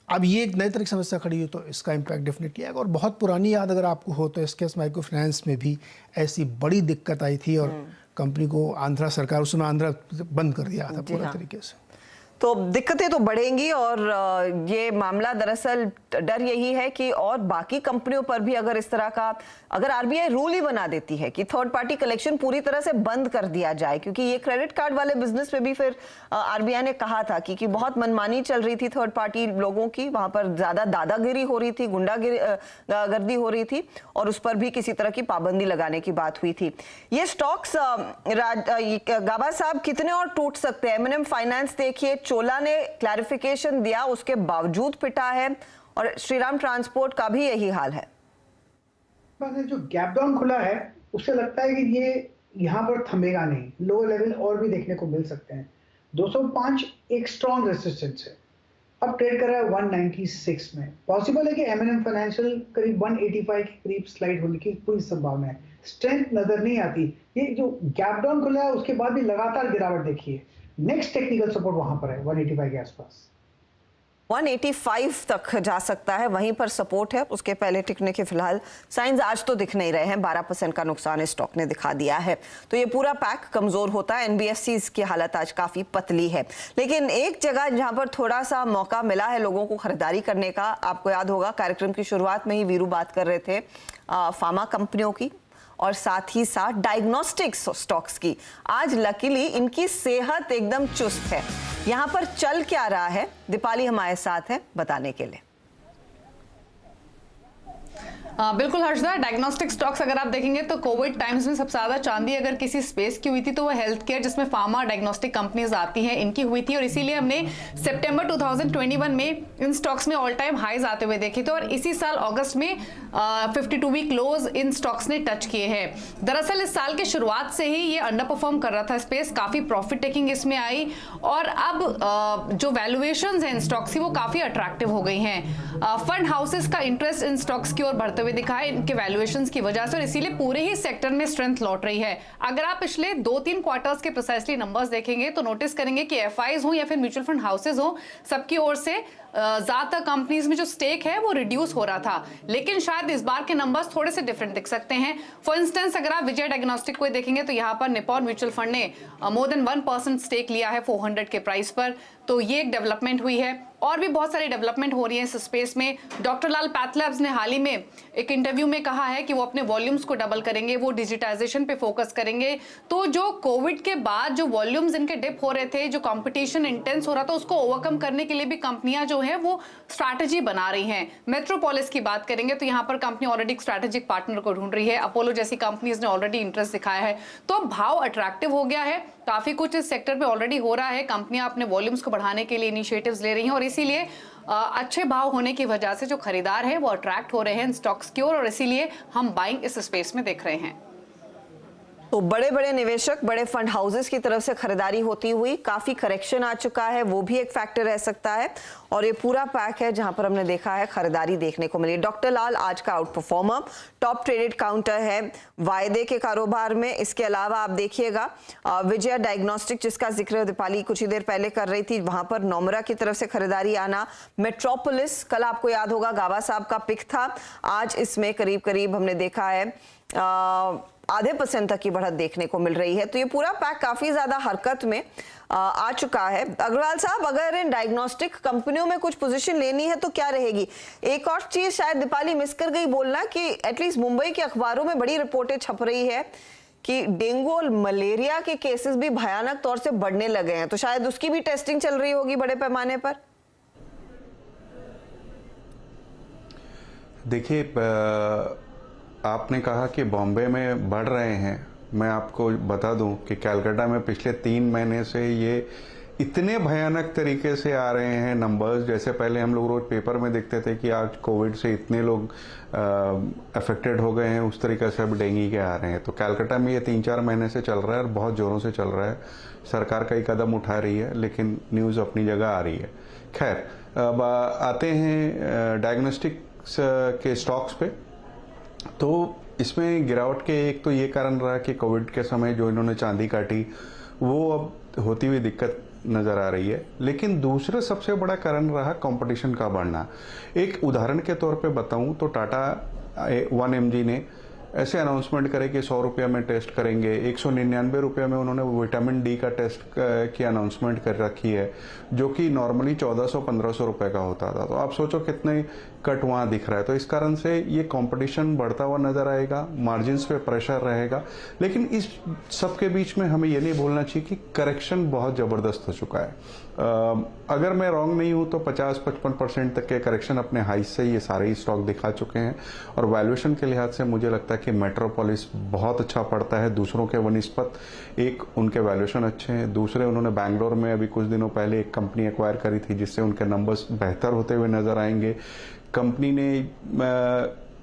अब ये एक नई तरह की समस्या खड़ी हुई, तो इसका इम्पैक्ट डेफिनेटली आएगा। और बहुत पुरानी याद अगर आपको हो तो एसकेएस माइक्रो फाइनेंस में भी ऐसी बड़ी दिक्कत आई थी और कंपनी को आंध्रा सरकार, उस समय आंध्रा बंद कर दिया था पूरा तरीके से। तो दिक्कतें तो बढ़ेंगी और ये मामला दरअसल डर यही है कि और बाकी कंपनियों पर भी अगर इस तरह का, अगर आरबीआई रूल ही बना देती है कि थर्ड पार्टी कलेक्शन पूरी तरह से बंद कर दिया जाए, क्योंकि ये क्रेडिट कार्ड वाले बिजनेस में भी फिर आरबीआई ने कहा था कि बहुत मनमानी चल रही थी थर्ड पार्टी लोगों की, वहां पर ज्यादा दादागिरी हो रही थी, गुंडागर्दी हो रही थी, और उस पर भी किसी तरह की पाबंदी लगाने की बात हुई थी। ये स्टॉक्स गाबा साहब कितने और टूट सकते हैं? एमएनएम फाइनेंस देखिए, चोला ने क्लैरिफिकेशन दिया, उसके बावजूद पिटा है, और श्रीराम ट्रांसपोर्ट का भी यही हाल है। जो गैप डाउन खुला है उससे लगता है कि ये यहाँ पर थमेगा नहीं, लो लेवल और भी देखने को मिल सकते हैं। 205 एक स्ट्रॉन्ग रेजिस्टेंस है, अब ट्रेड कर रहा है 196 में। पॉसिबल है कि एमएनएम फाइनेंशियल करीब 185 के करीब स्लाइड होने की पूरी संभावना है। स्ट्रेंथ नजर नहीं आती। ये जो गैप डाउन खुला है उसके बाद भी लगातार गिरावट देखिए। नेक्स्ट टेक्निकल सपोर्ट वहां पर है 185 के आसपास, 185 तक जा सकता है, वहीं पर सपोर्ट है। उसके पहले टिकने के फिलहाल साइंस आज तो दिख नहीं रहे हैं। 12% का नुकसान इस स्टॉक ने दिखा दिया है, तो ये पूरा पैक कमजोर होता है। एनबीएफसीज की हालत आज काफी पतली है, लेकिन एक जगह जहां पर थोड़ा सा मौका मिला है लोगों को खरीदारी करने का, आपको याद होगा कार्यक्रम की शुरुआत में ही वीरू बात कर रहे थे फार्मा कंपनियों की और साथ ही साथ डायग्नोस्टिक्स स्टॉक्स की। आज लकीली इनकी सेहत एकदम चुस्त है। यहां पर चल क्या रहा है, दीपाली हमारे साथ है बताने के लिए। बिल्कुल हर्षदा, डायग्नोस्टिक स्टॉक्स अगर आप देखेंगे तो कोविड टाइम्स में सबसे ज्यादा चांदी अगर किसी स्पेस की हुई थी तो वो हेल्थ केयर, जिसमें फार्मा डायग्नोस्टिक कंपनीज आती हैं, इनकी हुई थी। और इसीलिए हमने सितंबर 2021 में इन स्टॉक्स में ऑल टाइम हाईज आते हुए देखे थे और इसी साल अगस्त में 52 वीक लोज इन स्टॉक्स ने टच किए हैं। दरअसल इस साल के शुरुआत से ही ये अंडर परफॉर्म कर रहा था स्पेस, काफी प्रॉफिट टेकिंग इसमें आई और अब जो वैल्यूएशंस हैं इन स्टॉक्स की वो काफी अट्रैक्टिव हो गई हैं। फंड हाउसेस का इंटरेस्ट इन स्टॉक्स की ओर बढ़ते हुए दिखा है इनके वैल्यूएशंस की वजह से और इसीलिए पूरे ही सेक्टर में स्ट्रेंथ लौट रही है। अगर आप पिछले 2-3 क्वार्टर्स के प्रिसाइसली नंबर्स देखेंगे तो नोटिस करेंगे कि एफआईज हो या फिर म्यूचुअल फंड हाउसेज हो, सबकी ओर से ज्यादातर कंपनीज में जो स्टेक है वो रिड्यूस हो रहा था, लेकिन शायद इस बार के नंबर्स थोड़े से डिफरेंट दिख सकते हैं। फॉर इंस्टेंस अगर आप विजय डायग्नोस्टिक को देखेंगे तो यहाँ पर निप्पॉन म्यूचुअल फंड ने मोर देन 1% स्टेक लिया है 400 के प्राइस पर, तो ये एक डेवलपमेंट हुई है। और भी बहुत सारी डेवलपमेंट हो रही है इस स्पेस में। डॉक्टर लाल पैथलैब्स ने हाल ही में एक इंटरव्यू में कहा है कि वो अपने वॉल्यूम्स को डबल करेंगे, वो डिजिटाइजेशन पे फोकस करेंगे। तो जो कोविड के बाद जो वॉल्यूम्स इनके डिप हो रहे थे, जो कंपटीशन इंटेंस हो रहा था, उसको ओवरकम करने के लिए भी कंपनियां जो है वो स्ट्रैटेजी बना रही हैं। मेट्रोपोलिस की बात करेंगे तो यहाँ पर कंपनी ऑलरेडी स्ट्रैटेजिक पार्टनर को ढूंढ रही है। अपोलो जैसी कंपनीज ने ऑलरेडी इंटरेस्ट दिखाया है, तो भाव अट्रैक्टिव हो गया है। काफी कुछ इस सेक्टर पे ऑलरेडी हो रहा है, कंपनियां अपने वॉल्यूम्स को बढ़ाने के लिए इनिशिएटिव्स ले रही हैं और इसीलिए अच्छे भाव होने की वजह से जो खरीदार हैं वो अट्रैक्ट हो रहे हैं इन स्टॉक्स की ओर और इसीलिए हम बाइंग इस स्पेस में देख रहे हैं। तो बड़े बड़े निवेशक, बड़े फंड हाउसेस की तरफ से खरीदारी होती हुई काफी करेक्शन आ चुका है, वो भी एक फैक्टर रह सकता है और ये पूरा पैक है जहां पर हमने देखा है खरीदारी देखने को मिली। डॉक्टर लाल आज का out performer, top traded counter है वायदे के कारोबार में। इसके अलावा आप देखिएगा विजय डायग्नोस्टिक जिसका जिक्र दीपाली कुछ ही देर पहले कर रही थी, वहां पर नोमरा की तरफ से खरीदारी आना। मेट्रोपोलिस, कल आपको याद होगा गावा साहब का पिक था, आज इसमें करीब करीब हमने देखा है आधे % तक की बढ़त देखने को मिल रही है। तो ये पूरा पैक काफी ज्यादा हरकत में आ चुका है। अग्रवाल साहब, अगर इन डायग्नोस्टिक कंपनियों में कुछ पोजीशन लेनी है तो क्या रहेगी? एक और चीज शायद दीपाली मिस कर गई बोलना कि एटलीस्ट मुंबई के अखबारों में बड़ी रिपोर्टें छप रही है कि डेंगू और मलेरिया के केसेस भी भयानक तौर से बढ़ने लगे हैं, तो शायद उसकी भी टेस्टिंग चल रही होगी बड़े पैमाने पर। देखिए, आपने कहा कि बॉम्बे में बढ़ रहे हैं। मैं आपको बता दूं कि कलकत्ता में पिछले 3 महीने से ये इतने भयानक तरीके से आ रहे हैं नंबर्स। जैसे पहले हम लोग रोज पेपर में देखते थे कि आज कोविड से इतने लोग अफेक्टेड हो गए हैं, उस तरीके से अब डेंगू के आ रहे हैं। तो कलकत्ता में ये 3-4 महीने से चल रहा है और बहुत जोरों से चल रहा है। सरकार कई कदम उठा रही है लेकिन न्यूज़ अपनी जगह आ रही है। खैर, अब आते हैं डायग्नोस्टिक्स के स्टॉक्स पे। तो इसमें गिरावट के एक तो ये कारण रहा कि कोविड के समय जो इन्होंने चांदी काटी वो अब होती हुई दिक्कत नज़र आ रही है, लेकिन दूसरा सबसे बड़ा कारण रहा कंपटीशन का बढ़ना। एक उदाहरण के तौर पे बताऊं तो टाटा 1mg ने ऐसे अनाउंसमेंट करे कि 100 रुपये में टेस्ट करेंगे, 199 रुपये में उन्होंने विटामिन डी का टेस्ट की अनाउंसमेंट कर रखी है, जो कि नॉर्मली 1400-1500 रुपये का होता था। तो आप सोचो कितने कट वहाँ दिख रहा है। तो इस कारण से ये कंपटीशन बढ़ता हुआ नजर आएगा, मार्जिन्स पे प्रेशर रहेगा। लेकिन इस सब के बीच में हमें ये नहीं भूलना चाहिए कि करेक्शन बहुत ज़बरदस्त हो चुका है। अगर मैं रॉन्ग नहीं हूँ तो 50-55% तक के करेक्शन अपने हाई से ये सारे ही स्टॉक दिखा चुके हैं और वैल्यूएशन के लिहाज से मुझे लगता है कि मेट्रोपोलिस बहुत अच्छा पड़ता है दूसरों के वनिस्पत। एक, उनके वैल्यूएशन अच्छे हैं, दूसरे उन्होंने बैंगलोर में अभी कुछ दिनों पहले एक कंपनी एक्वायर करी थी जिससे उनके नंबर्स बेहतर होते हुए नजर आएंगे। कंपनी ने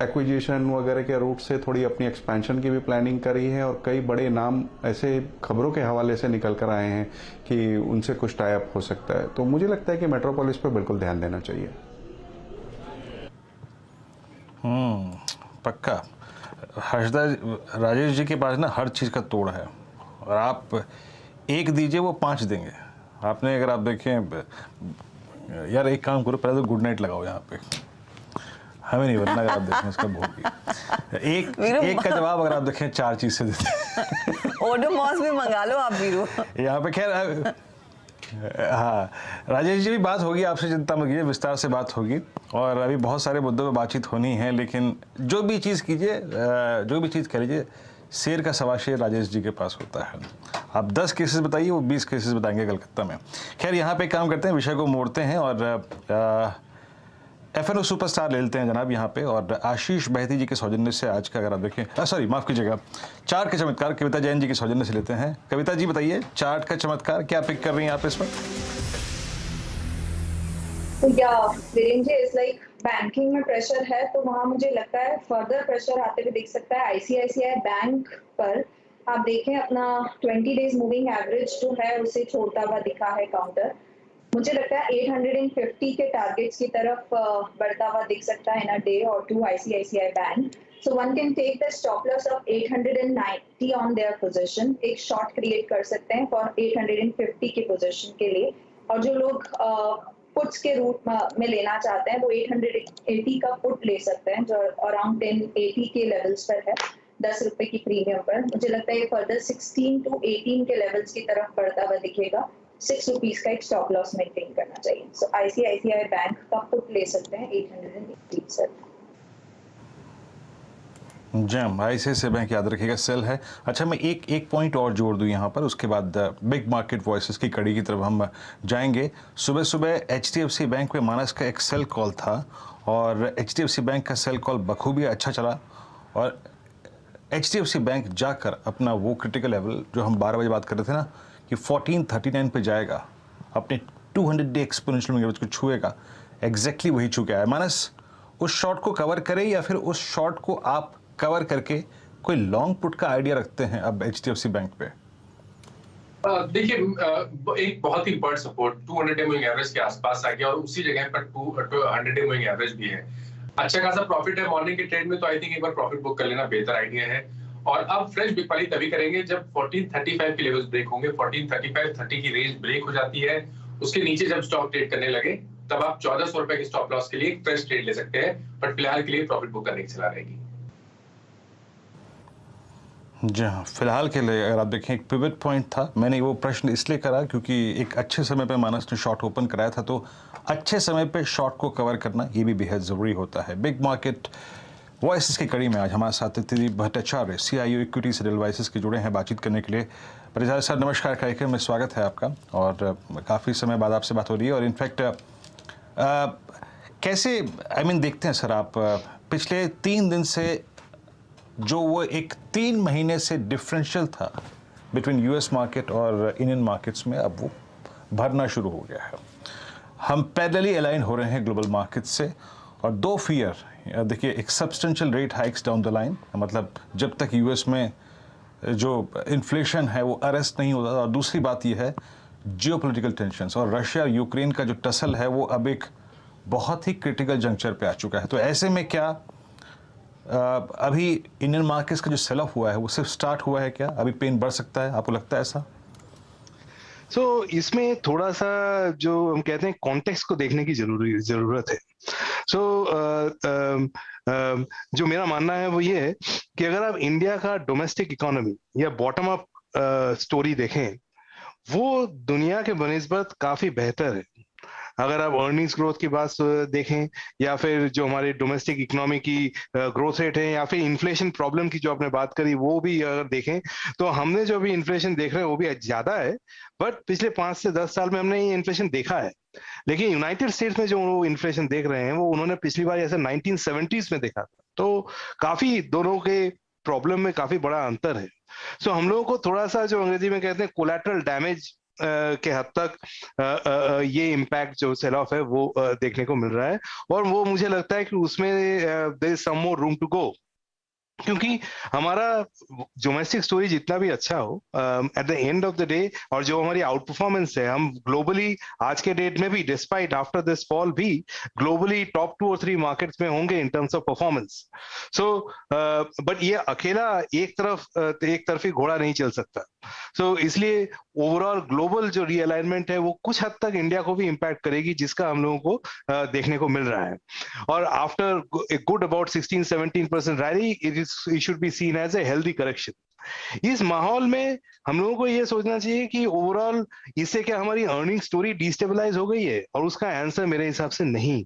एक्विजिशन वगैरह के रूट से थोड़ी अपनी एक्सपेंशन की भी प्लानिंग करी है और कई बड़े नाम ऐसे खबरों के हवाले से निकल कर आए हैं कि उनसे कुछ टाई अप हो सकता है। तो मुझे लगता है कि मेट्रोपोलिस पे बिल्कुल ध्यान देना चाहिए। पक्का। हर्षदा, राजेश जी के पास ना हर चीज़ का तोड़ है और आप एक दीजिए वो 5 देंगे। आपने अगर आप देखें यार, एक काम करो, पहले तो गुड नाइट लगाओ यहाँ पे, हमें नहीं बनना। अगर आप देखें इसका बहुत एक का जवाब अगर आप देखें 4 चीज से देते ओडोमॉस भी मंगा लो आप वीरू यहाँ पे। खैर हाँ, राजेश जी भी बात होगी आपसे, चिंता मत कीजिए, विस्तार से बात होगी और अभी बहुत सारे मुद्दों पे बातचीत होनी है। लेकिन जो भी चीज़ कीजिए, जो भी चीज़ कह लीजिए, शेर का सवा शेर राजेश जी के पास होता है। आप 10 केसेस बताइए, वो 20 केसेस बताएंगे कलकत्ता में। खैर, यहाँ पे काम करते हैं, विषय को मोड़ते हैं और एफएनओ सुपरस्टार ले लेते हैं जनाब यहाँ पे, और आशीष बहती जी के सौजन्य से आज का अगर आप देखें, सॉरी माफ कीजिएगा, चार्ट के चमत्कार कविता जैन जी के सौजन्य से लेते हैं। कविता जी बताइए, चार्ट का चमत्कार क्या पिक कर रही हैं आप इस वक्त? वीरेंद्र, इज लाइक बैंकिंग में प्रेशर है तो वहां मुझे लगता है फर्दर प्रेशर आते हुए दिख सकता है आईसीआईसीआई बैंक पर। आप देखें अपना 20 डेज मूविंग एवरेज जो है उसे छोड़ता हुआ दिखा है काउंटर। मुझे लगता है 850 के टारगेट्स की तरफ बढ़ता हुआ दिख सकता है इन अ डे और to ICICI Bank. So one can take the stop loss of 890 on their position. एक शॉर्ट क्रिएट कर सकते हैं फॉर 850 के पोजीशन के लिए। और जो लोग पुट्स के रूट में लेना चाहते हैं वो 880 का पुट ले सकते हैं जो अराउंड 1080 के लेवल्स पर है, 10 रुपए की प्रीमियम पर। मुझे लगता है ये फर्दर 16 to 18 के लेवल्स की तरफ बढ़ता हुआ दिखेगा। 6 रुपीज का एक स्टॉप लॉस मेंटेन करना चाहिए। सो आईसीआईसीआई बैंक का पुट ले सकते हैं 880 सर। जैम आईसीआईसीआई बैंक याद रखिएगा सेल है। अच्छा, मैं एक पॉइंट और जोड़ दूं यहाँ पर, उसके बाद बिग मार्केट वॉइसेस की कड़ी की तरफ हम जाएंगे। सुबह सुबह एचडीएफसी बैंक में मानस का एक सेल कॉल था और एचडीएफसी बैंक का सेल कॉल बखूबी अच्छा चला और एचडीएफसी बैंक जाकर अपना वो क्रिटिकल लेवल जो हम 12 बजे बात कर रहे थे ना कि 1439 पे जाएगा, अपने 200 डे एक्सपोनेंशियल मूविंग एवरेज को छुएगा, एग्जैक्टली वही छू के आया। मानस उस शॉर्ट को कवर करे या फिर उस शॉर्ट को आप कवर करके कोई लॉन्ग पुट का आइडिया रखते हैं अब एचडीएफसी बैंक पे? देखिए, एक बहुत ही बड़ा सपोर्ट 200 डे मूविंग एवरेज के आसपास आ गया और उसी जगह पर 200 डे मूविंग एवरेज भी है। अच्छा खासा प्रॉफिट है मॉर्निंग के ट्रेड में, तो आई थिंक एक बार प्रॉफिट बुक कर लेना बेहतर आइडिया है। और अब फ्रेश बिकवाली तभी करेंगे जब 1435 के लेवल्स ब्रेक होंगे। 1435-30 की रेंज ब्रेक हो जाती है, उसके नीचे जब स्टॉक ट्रेड करने लगे तब आप 1400 रुपए के स्टॉप लॉस के लिए एक फ्रेश ट्रेड ले सकते हैं, बट फिलहाल के लिए प्रॉफिट बुक करने की सलाह रहेगी। जी हाँ, फिलहाल के लिए अगर आप देखें एक पिवट पॉइंट था। मैंने वो प्रश्न इसलिए करा क्योंकि एक अच्छे समय पे मानस ने शॉर्ट ओपन कराया था, तो अच्छे समय पे शॉर्ट को कवर करना ये भी बेहद ज़रूरी होता है। बिग मार्केट वॉइसेस की कड़ी में आज हमारे साथ दिलीप भट्टाचार्य CIO इक्विटी से डिवाइसेस के जुड़े हैं बातचीत करने के लिए। परिचार्य सर नमस्कार, कार्यक्रम में स्वागत है आपका और काफ़ी समय बाद आपसे बात हो रही है। और इनफैक्ट कैसे देखते हैं सर आप पिछले 3 दिन से जो वो एक 3 महीने से डिफरेंशियल था बिटवीन यूएस मार्केट और इंडियन मार्केट्स में, अब वो भरना शुरू हो गया है। हम पैरेलली अलाइन हो रहे हैं ग्लोबल मार्केट से और 2 फियर, देखिए एक substantial rate hikes down the line, मतलब जब तक यूएस में जो इन्फ्लेशन है वो अरेस्ट नहीं होता, और दूसरी बात ये है जियोपॉलिटिकल टेंशंस और रशिया यूक्रेन का जो टसल है वो अब एक बहुत ही क्रिटिकल जंक्चर पे आ चुका है। तो ऐसे में क्या अभी इंडियन मार्केट्स का जो सेल ऑफ हुआ है वो सिर्फ स्टार्ट हुआ है क्या? अभी पेन बढ़ सकता है, आपको लगता है ऐसा? इसमें थोड़ा सा जो हम कहते हैं कॉन्टेक्स्ट को देखने की जरूरत है। जो मेरा मानना है वो ये है कि अगर आप इंडिया का डोमेस्टिक इकोनॉमी या बॉटम अप स्टोरी देखें, वो दुनिया के बनिस्बत काफी बेहतर है। अगर आप अर्निंग्स ग्रोथ की बात देखें या फिर जो हमारे डोमेस्टिक इकोनॉमी की ग्रोथ रेट है या फिर इन्फ्लेशन प्रॉब्लम की जो आपने बात करी वो भी अगर देखें तो हमने जो अभी इन्फ्लेशन देख रहे हैं वो भी ज्यादा है, बट पिछले 5 से 10 साल में हमने ये इन्फ्लेशन देखा है। लेकिन यूनाइटेड स्टेट्स में जो इन्फ्लेशन देख रहे हैं वो उन्होंने पिछली बार ऐसे 1970s में देखा था, तो काफी दोनों के प्रॉब्लम में काफी बड़ा अंतर है। हम लोगों को थोड़ा सा जो अंग्रेजी में कहते हैं कोलैटरल डैमेज के हद तक ये इम्पैक्ट जो सेल ऑफ है वो देखने को मिल रहा है, और वो मुझे लगता है कि उसमें there is some more room to go, क्योंकि हमारा डोमेस्टिक स्टोरी जितना भी अच्छा हो at the end of the day, और जो हमारी आउट परफॉर्मेंस है, हम ग्लोबली आज के डेट में भी डिस्पाइट आफ्टर दिस फॉल भी ग्लोबली टॉप 2 और 3 मार्केट्स में होंगे in terms of performance. But ये अकेला एक तरफी घोड़ा नहीं चल सकता। इसलिए ओवरऑल ग्लोबल जो रीअलाइनमेंट है वो कुछ हद तक इंडिया को भी इम्पैक्ट करेगी, जिसका हम लोगों को देखने को मिल रहा है। और after a good about 16-17% rally, it should be seen as a healthy correction। इस माहौल में हम लोगों को ये सोचना चाहिए कि ओवरऑल इससे क्या हमारी अर्निंग स्टोरी डिस्टेबलाइज हो गई है, और उसका आंसर मेरे हिसाब से नहीं।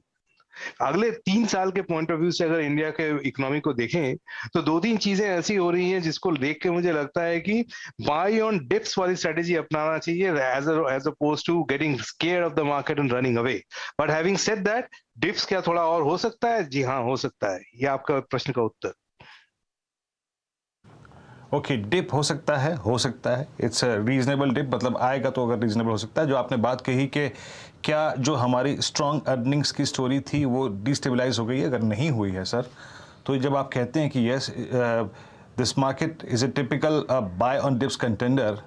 अगले 3 साल के पॉइंट ऑफ व्यू से अगर इंडिया के इकोनॉमी को देखें तो 2-3 चीजें ऐसी हो रही हैं जिसको देख के मुझे लगता है कि बाय ऑन डिप्स वाली स्ट्रेटेजी अपनाना चाहिए as opposed to getting scared of the market and running away. But having said that, dips क्या थोड़ा और हो सकता है? जी हाँ, हो सकता है। ये आपका प्रश्न का उत्तर। ओके, डिप हो सकता है, इट्स रीजनेबल डिप, मतलब आएगा तो अगर रीजनेबल हो सकता है। जो आपने बात कही कि क्या जो हमारी स्ट्रॉन्ग अर्निंग्स की स्टोरी थी वो डिस्टेबलाइज हो गई है, अगर नहीं हुई है सर, तो जब आप कहते हैं कि yes this market is a typical buy on dips contender,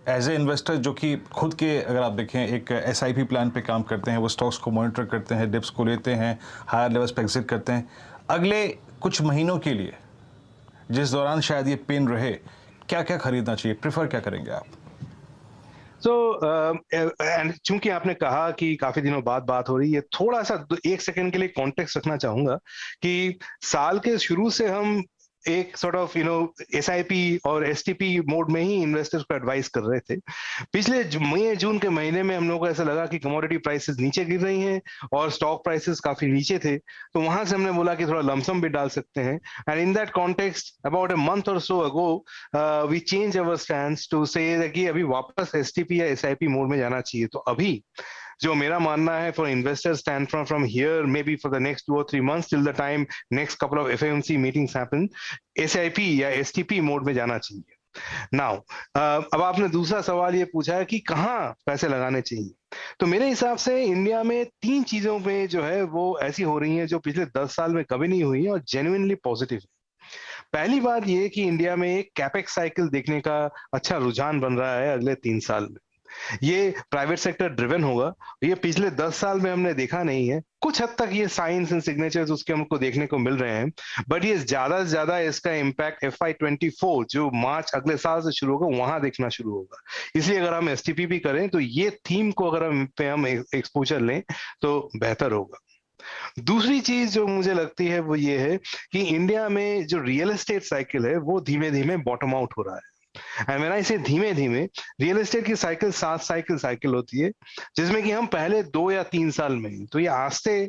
as a investor जो कि खुद के अगर आप देखें एक SIP प्लान पे काम करते हैं, वो स्टॉक्स को मॉनिटर करते हैं, डिप्स को लेते हैं, हायर लेवल्स पे एग्जिट करते हैं, अगले कुछ महीनों के लिए जिस दौरान शायद ये पेन रहे, क्या क्या खरीदना चाहिए, प्रेफर क्या करेंगे आप? एंड चूंकि आपने कहा कि काफी दिनों बाद बात हो रही है, थोड़ा सा 1 सेकंड के लिए कॉन्टेक्स्ट रखना चाहूंगा कि साल के शुरू से हम एक सॉर्ट ऑफ SIP और STP मोड में ही इन्वेस्टर्स को एडवाइस कर रहे थे। पिछले मई जून के महीने में हम लोगों को ऐसा लगा कि कमोडिटी प्राइसेस नीचे गिर रही हैं और स्टॉक प्राइसेस काफी नीचे थे, तो वहां से हमने बोला कि थोड़ा लमसम भी डाल सकते हैं। And in that context about a month or so ago we change our stand to say कि अभी वापस STP या SIP मोड में जाना चाहिए। तो अभी जो मेरा मानना है for investors stand from here may be for the next 2 or 3 months till the time next couple of FOMC meetings happen, SIP या STP मोड में जाना चाहिए। नाउ अब आपने दूसरा सवाल ये पूछा है कि कहाँ पैसे लगाने चाहिए, तो मेरे हिसाब से इंडिया में 3 चीजों में जो है वो ऐसी हो रही हैं जो पिछले 10 साल में कभी नहीं हुई है और जेन्युइनली पॉजिटिव है। पहली बात ये कि इंडिया में एक कैपेक्स साइकिल देखने का अच्छा रुझान बन रहा है अगले 3 साल में। ये प्राइवेट सेक्टर ड्रिवन होगा, ये पिछले 10 साल में हमने देखा नहीं है। कुछ हद तक ये साइंस एंड सिग्नेचर्स उसके हमको देखने को मिल रहे हैं, बट ये ज्यादा से ज्यादा इसका इम्पैक्ट FY24 जो मार्च अगले साल से शुरू होगा वहां देखना शुरू होगा। इसलिए अगर हम STP भी करें तो ये थीम को अगर हम एक्सपोजर लें तो बेहतर होगा। दूसरी चीज जो मुझे लगती है वो ये है कि इंडिया में जो रियल एस्टेट साइकिल है वो धीमे धीमे बॉटम आउट हो रहा है। एंड व्हेन आई से धीमे धीमे, रियल एस्टेट की साइकिल 7 साइकिल होती है, जिसमें कि हम पहले 2 या 3 साल में, तो ये आस्ते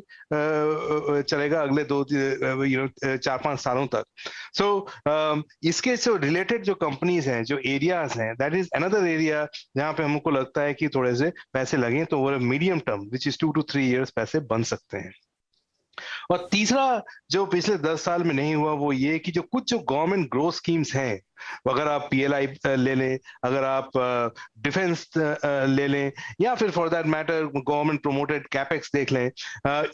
चलेगा अगले 4-5 सालों तक। सो इसके जो रिलेटेड जो कंपनीज हैं, जो एरियाज हैं, दैट इज अनदर एरिया जहां पे हमको लगता है कि थोड़े से पैसे लगें तो वो medium term which is 2 to 3 years पैसे बन सकते हैं। और तीसरा जो पिछले 10 साल में नहीं हुआ वो ये कि जो कुछ जो गवर्नमेंट ग्रोथ स्कीम्स हैं, अगर आप PLI ले लें, अगर आप डिफेंस ले लें, या फिर for that matter government promoted capex देख लें,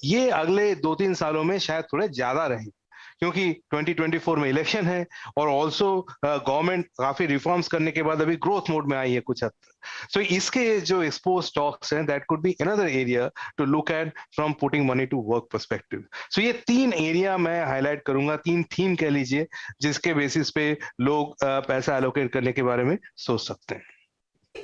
ये अगले 2-3 सालों में शायद थोड़े ज्यादा रहें, क्योंकि 2024 में इलेक्शन है और ऑल्सो गवर्नमेंट काफी रिफॉर्म्स करने के बाद अभी ग्रोथ मोड में आई है कुछ हद तक। सो इसके जो एक्सपोज स्टॉक्स हैं, that could be another area to look at from putting money to work perspective. So ये 3 एरिया मैं हाईलाइट करूंगा, 3 थीम कह लीजिए, जिसके बेसिस पे लोग पैसा एलोकेट करने के बारे में सोच सकते हैं।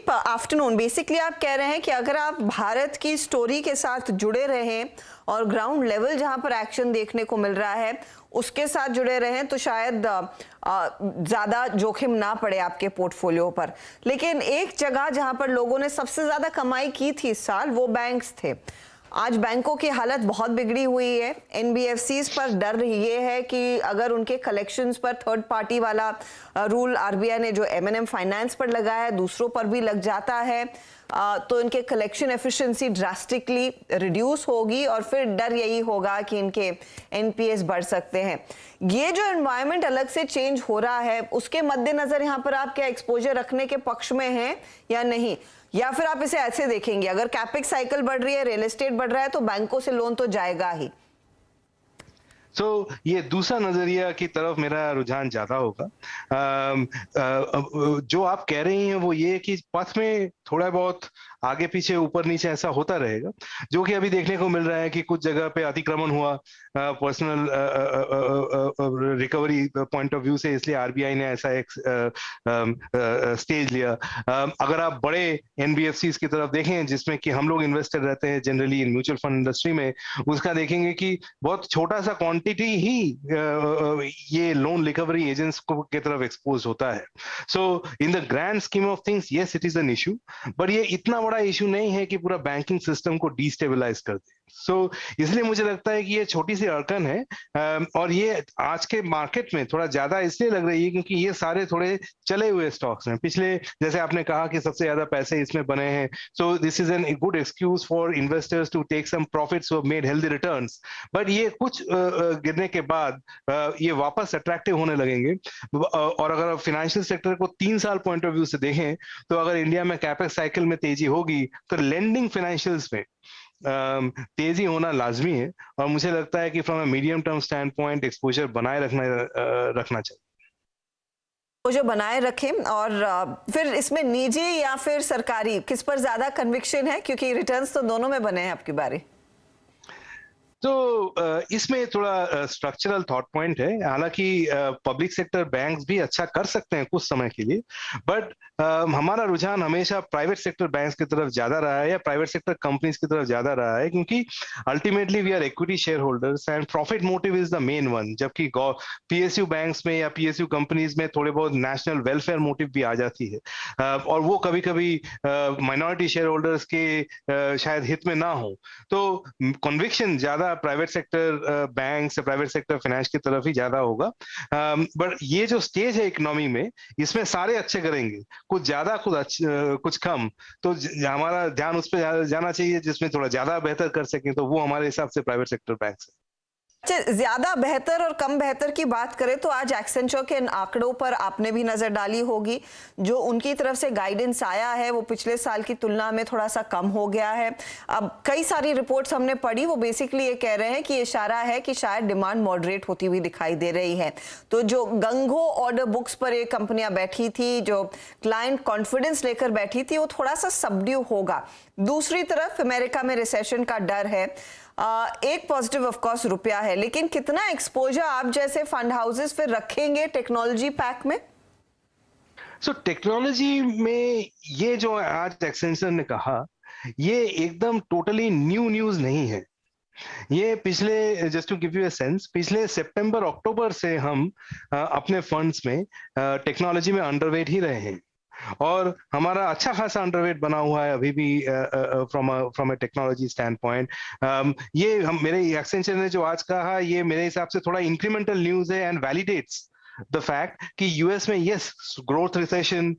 आफ्टरनून, बेसिकली आप कह रहे हैं कि अगर आप भारत की स्टोरी के साथ जुड़े रहें और ग्राउंड लेवल जहां पर एक्शन देखने को मिल रहा है उसके साथ जुड़े रहें तो शायद ज़्यादा जोखिम ना पड़े आपके पोर्टफोलियो पर। लेकिन एक जगह जहां पर लोगों ने सबसे ज़्यादा कमाई की थी इस साल, वो बैंक्स थे। आज बैंकों की हालत बहुत बिगड़ी हुई है। NBFCs पर डर ये है कि अगर उनके कलेक्शंस पर थर्ड पार्टी वाला रूल RBI ने जो M&M फाइनेंस पर लगाया है, दूसरों पर भी लग जाता है, तो इनके कलेक्शन एफिशिएंसी ड्रास्टिकली रिड्यूस होगी और फिर डर यही होगा कि इनके NPS बढ़ सकते हैं। ये जो एनवायरनमेंट अलग से चेंज हो रहा है, उसके मद्देनजर यहाँ पर आप क्या एक्सपोजर रखने के पक्ष में हैं या नहीं, या फिर आप इसे ऐसे देखेंगे अगर कैपेक्स साइकिल बढ़ रही है, रियल एस्टेट बढ़ रहा है तो बैंकों से लोन तो जाएगा ही? ये दूसरा नजरिया की तरफ मेरा रुझान ज्यादा होगा। जो आप कह रही हैं वो ये कि पथ में थोड़ा बहुत आगे पीछे ऊपर नीचे ऐसा होता रहेगा, जो कि अभी देखने को मिल रहा है कि कुछ जगह पे अतिक्रमण हुआ personal recovery point of view से, इसलिए RBI ने ऐसा एक स्टेज लिया। अगर आप बड़े NBFCs की तरफ देखें जिसमें कि हम लोग इन्वेस्टेड रहते हैं generally in mutual fund industry में, उसका देखेंगे कि बहुत छोटा सा क्वांटिटी ही ये लोन रिकवरी एजेंट्स को की तरफ एक्सपोज होता है। So in the grand scheme of things yes it is an issue, but ये इतना बड़ा इशू नहीं है कि पूरा बैंकिंग सिस्टम को डिस्टेबलाइज कर दे। सो इसलिए मुझे लगता है कि ये छोटी सी अड़कन है, और ये आज के मार्केट में थोड़ा ज्यादा इसलिए लग रही है क्योंकि ये सारे थोड़े चले हुए स्टॉक्स हैं। पिछले, जैसे आपने कहा कि सबसे ज्यादा पैसे इसमें बने हैं, so this is an good excuse for investors to take some profits who have made healthy returns. But ये कुछ गिरने के बाद ये वापस अट्रैक्टिव होने लगेंगे। और अगर आप फाइनेंशियल सेक्टर को 3 साल पॉइंट ऑफ व्यू से देखें, तो अगर इंडिया में कैपेक्स साइकिल में तेजी होगी तो लेंडिंग फाइनेंशियल्स में तेजी होना लाजमी है। और मुझे लगता है कि from a medium term stand point exposure बनाए रखना चाहिए। वो जो बनाए रखें। और फिर इसमें निजी या फिर सरकारी, किस पर ज्यादा कन्विक्शन है, क्योंकि रिटर्न्स तो दोनों में बने हैं आपकी बारी? तो इसमें थोड़ा स्ट्रक्चरल थॉट पॉइंट है। हालांकि पब्लिक सेक्टर बैंक्स भी अच्छा कर सकते हैं कुछ समय के लिए, बट हमारा रुझान हमेशा प्राइवेट सेक्टर बैंक्स की तरफ ज्यादा रहा है या प्राइवेट सेक्टर कंपनीज की तरफ ज्यादा रहा है, क्योंकि ultimately we are equity share holders and profit motive is the main one. जबकि पीएसयू बैंक्स में या पीएसयू कंपनीज में थोड़े बहुत नेशनल वेलफेयर मोटिव भी आ जाती है, और वो कभी कभी माइनॉरिटी शेयर होल्डर्स के शायद हित में ना हो। तो कन्विक्शन ज्यादा private sector banks, private sector finance की तरफ ही ज्यादा होगा। बट ये जो स्टेज है इकोनॉमी में, इसमें सारे अच्छे करेंगे, कुछ ज्यादा कुछ कम, तो हमारा ध्यान उस पर जाना चाहिए जिसमें थोड़ा ज्यादा बेहतर कर सकें, तो वो हमारे हिसाब से प्राइवेट सेक्टर बैंक्स है। अच्छा, ज्यादा बेहतर और कम बेहतर की बात करें तो आज एक्सेंचर के इन आंकड़ों पर आपने भी नजर डाली होगी। जो उनकी तरफ से गाइडेंस आया है वो पिछले साल की तुलना में थोड़ा सा कम हो गया है। अब कई सारी रिपोर्ट्स हमने पढ़ी, वो बेसिकली ये कह रहे हैं कि इशारा है कि शायद डिमांड मॉडरेट होती हुई दिखाई दे रही है। तो जो गंगो ऑर्डर बुक्स पर ये कंपनियां बैठी थी, जो क्लाइंट कॉन्फिडेंस लेकर बैठी थी, वो थोड़ा सा सबड्यू होगा। दूसरी तरफ अमेरिका में रिसेशन का डर है। एक पॉजिटिव ऑफ कोर्स रुपया है, लेकिन कितना एक्सपोजर आप जैसे फंड हाउसेस फिर रखेंगे टेक्नोलॉजी पैक में? सो टेक्नोलॉजी में ये जो आज एक्सेंचर ने कहा, ये एकदम टोटली न्यूज नहीं है। ये पिछले, just to give you a sense, पिछले सितंबर अक्टूबर से हम अपने फंड्स में टेक्नोलॉजी में अंडरवेट ही रहे हैं, और हमारा अच्छा खासा अंडरवेट बना हुआ है अभी भी from a technology stand point. ये मेरे एक्सेंचर ने जो आज कहा, ये मेरे हिसाब से थोड़ा इंक्रीमेंटल न्यूज है एंड वैलिडेट्स द फैक्ट कि यूएस में यस ग्रोथ रिसेशन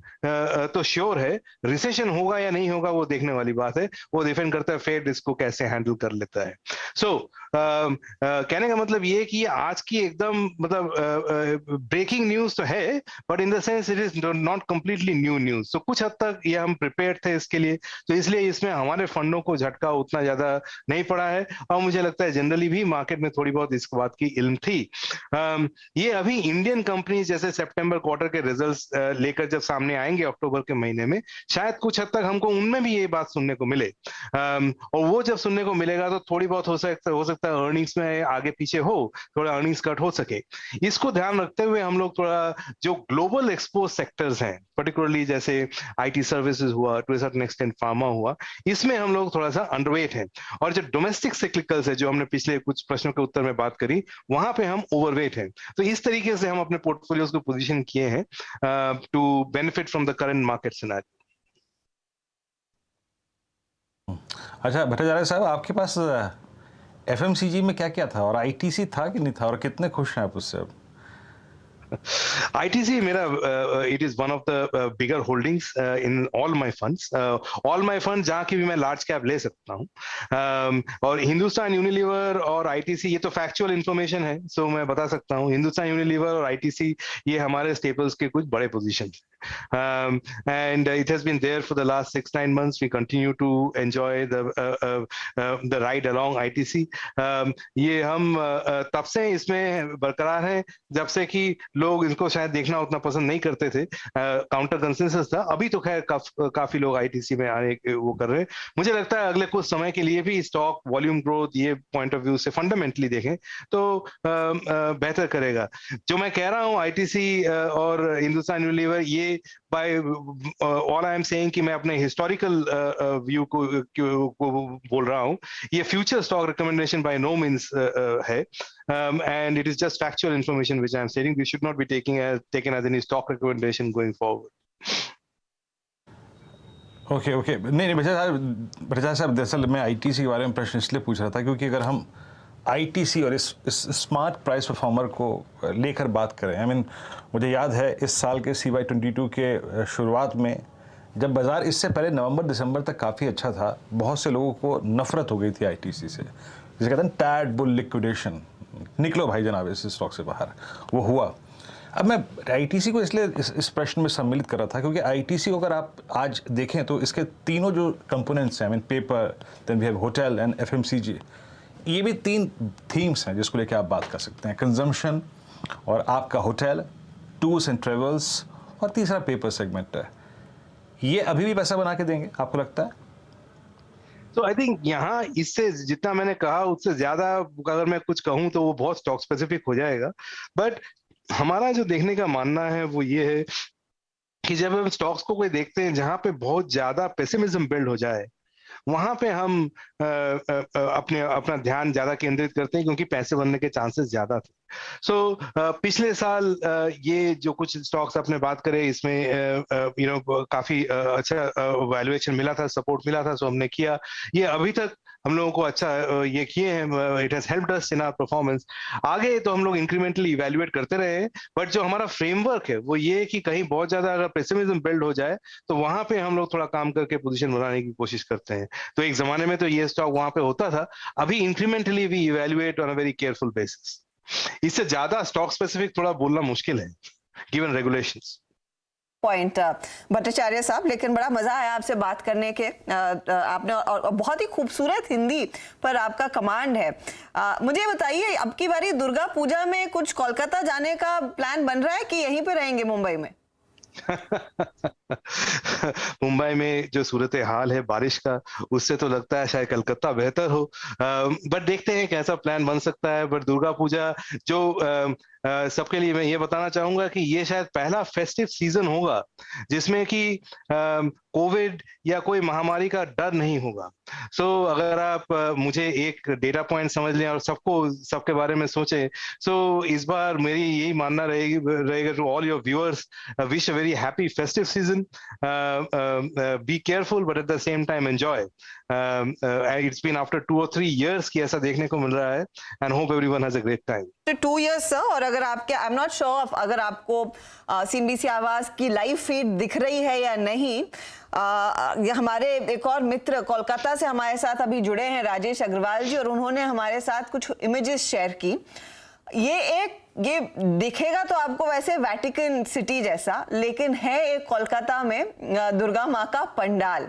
तो श्योर है, रिसेशन होगा या नहीं होगा वो देखने वाली बात है, वो डिपेंड करता है फेड इसको कैसे हैंडल कर लेता है। सो कहने का मतलब ये कि आज की एकदम मतलब ब्रेकिंग न्यूज तो है, but in the sense it is not completely new news. तो कुछ हद तक ये हम प्रिपेयर्ड थे इसके लिए, तो इसलिए इसमें हमारे फंडों को झटका उतना ज्यादा नहीं पड़ा है, और मुझे लगता है जनरली भी मार्केट में थोड़ी बहुत इस बात की इल्म थी। ये अभी इंडियन कंपनी जैसे सितंबर क्वार्टर के रिजल्ट्स लेकर जब सामने आएंगे अक्टूबर के महीने में, शायद कुछ हद तक हमको उनमें भी ये बात सुनने को मिले, और वो जब सुनने को मिलेगा तो थोड़ी बहुत हो सकता है अर्निंग्स में आगे पीछे हो, थोड़ा अर्निंग्स कट हो सके। इसको ध्यान रखते हुए हम लोग थोड़ा जो ग्लोबल एक्सपोज सेक्टर्स हैं, पर्टिकुलरली जैसे आईटी सर्विसेज हुआ, to a certain extent pharma हुआ, इसमें हम लोग थोड़ा सा अंडरवेट हैं। और जो डोमेस्टिक साइक्लिकल्स है, जो हमने पिछले कुछ प्रश्नों के उत्तर में बात करी, वहां पे हम ओवरवेट हैं। तो इस तरीके से हम अपने पोर्टफोलियोज को पोजीशन किए हैं to benefit from the current market scenario. अच्छा भट्टाचार्य साहब, आपके पास एफएमसीजी में क्या क्या था, और आईटीसी था कि नहीं था, और कितने खुश हैं आप उससे? अब ITC मेरा it is one of the bigger holdings in all my funds. All my funds जहाँ की भी मैं large cap ले सकता हूँ, और हिंदुस्तान यूनिलीवर और ITC ये तो factual information है, so मैं बता सकता हूँ हिंदुस्तान यूनिलीवर और ITC ये हमारे staples के कुछ बड़े positions and it has been there for the last 6-9 months. We continue to enjoy the ride along ITC. ये हम तब से इसमें बरकरार हैं जब से कि लोग इनको शायद देखना उतना पसंद नहीं करते थे, काउंटर कंसेंसस था। अभी तो खैर काफी लोग आईटीसी में आने वो कर रहे हैं। मुझे लगता है अगले कुछ समय के लिए भी स्टॉक वॉल्यूम ग्रोथ ये पॉइंट ऑफ व्यू से फंडामेंटली देखें तो बेहतर करेगा। जो मैं कह रहा हूँ आईटीसी और हिंदुस्तान यूनिलीवर, ये by all I am saying कि मैं अपने हिस्टोरिकल व्यू को बोल रहा हूँ। ये future stock recommendation by no means है, and it is just factual information which I am stating. We should not be taken as any stock recommendation going forward. Okay नहीं भट्टाचार्य साहब दरअसल मैं आईटीसी के बारे में प्रश्न इसलिए पूछ रहा था क्योंकि अगर हम आईटीसी और इस स्मार्ट प्राइस परफॉर्मर को लेकर बात करें, आई मीन मुझे याद है इस साल के CY22 के शुरुआत में जब बाज़ार इससे पहले नवंबर दिसंबर तक काफ़ी अच्छा था, बहुत से लोगों को नफरत हो गई थी आईटीसी से, जिसे कहते हैं टैड बुल लिक्विडेशन, निकलो भाई जनाब इस स्टॉक से बाहर, वो हुआ। अब मैं आईटीसी को इसलिए इस प्रश्न में सम्मिलित कर रहा था क्योंकि आईटीसी को अगर आप आज देखें तो इसके तीनों जो कंपोनेंट्स हैं, I mean paper, then we have hotel and FMCG, ये भी 3 थीम्स हैं जिसको लेकर आप बात कर सकते हैं, कंजम्पशन और आपका होटल, टूर्स एंड ट्रेवल्स और तीसरा पेपर सेगमेंट है। ये अभी भी पैसा बना के देंगे आपको लगता है? तो आई थिंक यहाँ इससे जितना मैंने कहा उससे ज्यादा अगर मैं कुछ कहूँ तो वो बहुत स्टॉक स्पेसिफिक हो जाएगा, बट हमारा जो देखने का मानना है वो ये है कि जब हम स्टॉक्स को कोई देखते हैं जहां पे बहुत ज्यादा पेसिमिज्म बिल्ड हो जाए, वहां पे हम अपना ध्यान ज्यादा केंद्रित करते हैं क्योंकि पैसे बनने के चांसेस ज्यादा थे। सो पिछले साल ये जो कुछ स्टॉक्स आपने बात करे इसमें काफी अच्छा वैल्यूएशन मिला था, सपोर्ट मिला था, सो हमने किया। ये अभी तक हम लोगों को अच्छा ये किए हैं, it has helped us in our performance. आगे तो हम लोग इंक्रीमेंटली इवैल्यूएट करते रहे, बट जो हमारा फ्रेमवर्क है वो ये है कि कहीं बहुत ज्यादा अगर पेसिमिज्म बिल्ड हो जाए तो वहां पे हम लोग थोड़ा काम करके पोजीशन बनाने की कोशिश करते हैं। तो एक जमाने में तो ये स्टॉक वहां पे होता था, अभी incrementally we evaluate on a very careful basis. इससे ज्यादा स्टॉक स्पेसिफिक थोड़ा बोलना मुश्किल है गिवन रेगुलेशंस। पॉइंट भट्टाचार्य साहब, लेकिन बड़ा मजा आया आपसे बात करने के। आपने और बहुत ही खूबसूरत हिंदी पर आपका कमांड है। मुझे बताइए, अब की बारी दुर्गा पूजा में कुछ कोलकाता जाने का प्लान बन रहा है कि यहीं पे रहेंगे मुंबई में? मुंबई में जो सूरत हाल है बारिश का, उससे तो लगता है शायद कलकत्ता बेहतर हो, बट देखते हैं कैसा प्लान बन सकता है। बट दुर्गा पूजा जो सबके लिए मैं ये बताना चाहूंगा कि ये शायद पहला फेस्टिव सीजन होगा जिसमें कि कोविड या कोई महामारी का डर नहीं होगा। सो अगर आप मुझे एक डेटा पॉइंट समझ लें और सबके बारे में सोचें, सो इस बार मेरी यही मानना रहेगा to all your viewers, wish a very happy festive season, be careful but at the same time enjoy. It's been after 2 or 3 years कि ऐसा देखने को मिल रहा है, and hope everyone has a great time. 2 years sir, और अगर आपके आई एम नॉट श्योर अगर आपको CNBC आवाज की लाइव फीड दिख रही है या नहीं, हमारे एक और मित्र कोलकाता से हमारे साथ अभी जुड़े हैं, राजेश अग्रवाल जी, और उन्होंने हमारे साथ कुछ इमेजेस शेयर की। ये दिखेगा तो आपको वैसे वेटिकन सिटी जैसा, लेकिन है एक कोलकाता में दुर्गा माँ का पंडाल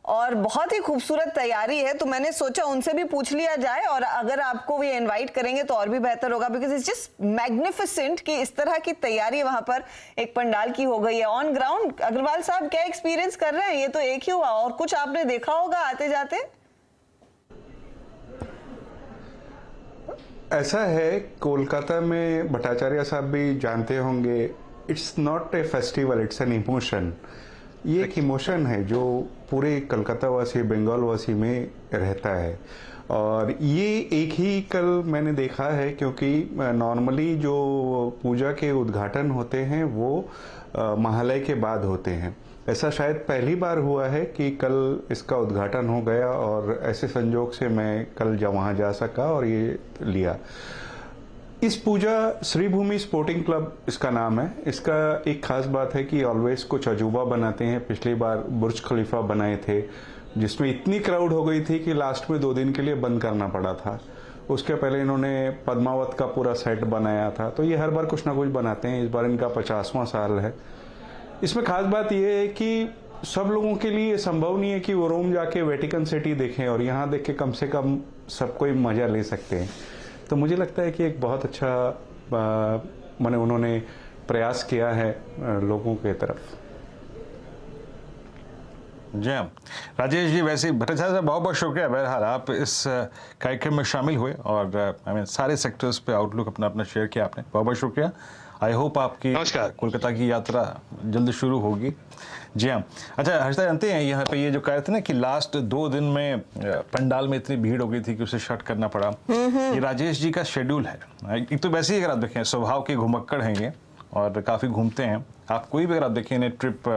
और बहुत ही खूबसूरत तैयारी है। तो मैंने सोचा उनसे भी पूछ लिया जाए, और अगर आपको भी इनवाइट करेंगे तो और भी बेहतर होगा, बिकॉज इट्स जस्ट मैग्निफिसेंट कि इस तरह की तैयारी वहां पर एक पंडाल की हो गई है ऑन ग्राउंड। अग्रवाल साहब क्या एक्सपीरियंस कर रहे हैं? ये तो एक ही हुआ, और कुछ आपने देखा होगा आते जाते? ऐसा है, कोलकाता में भट्टाचार्य साहब भी जानते होंगे, it's not a festival, it's an emotion. ये एक इमोशन है जो पूरे कलकत्ता वासी, बंगाल वासी में रहता है। और ये एक ही कल मैंने देखा है, क्योंकि नॉर्मली जो पूजा के उद्घाटन होते हैं वो महालय के बाद होते हैं। ऐसा शायद पहली बार हुआ है कि कल इसका उद्घाटन हो गया, और ऐसे संजोग से मैं कल वहाँ जा सका और ये लिया। इस पूजा श्रीभूमि स्पोर्टिंग क्लब इसका नाम है। इसका एक खास बात है कि ऑलवेज कुछ अजूबा बनाते हैं। पिछली बार बुर्ज खलीफा बनाए थे जिसमें इतनी क्राउड हो गई थी कि लास्ट में 2 दिन के लिए बंद करना पड़ा था। उसके पहले इन्होंने पद्मावत का पूरा सेट बनाया था। तो ये हर बार कुछ ना कुछ बनाते हैं। इस बार इनका 50वां साल है। इसमें खास बात यह है कि सब लोगों के लिए संभव नहीं है कि वो रोम जाके वेटिकन सिटी देखें, और यहाँ देख के कम से कम सब कोई मजा ले सकते हैं। तो मुझे लगता है कि एक बहुत अच्छा माने उन्होंने प्रयास किया है लोगों के तरफ। जी हाँ राजेश जी, वैसे भट्टाचार्य साहब बहुत बहुत शुक्रिया। बहरहाल आप इस कार्यक्रम में शामिल हुए और आई मीन सारे सेक्टर्स पे आउटलुक अपना अपना शेयर किया आपने, बहुत बहुत शुक्रिया। आई होप आपकी कोलकाता की यात्रा जल्द शुरू होगी। जी हाँ, अच्छा हर्षदा, जानते हैं यहाँ पे ये जो कह रहे थे ना कि लास्ट 2 दिन में पंडाल में इतनी भीड़ हो गई थी कि उसे शट करना पड़ा, ये राजेश जी का शेड्यूल है। एक तो वैसे ही अगर आप देखें स्वभाव के घुमक्कड़ हैं ये और काफ़ी घूमते हैं। आप कोई भी अगर आप देखें इन्हें ट्रिप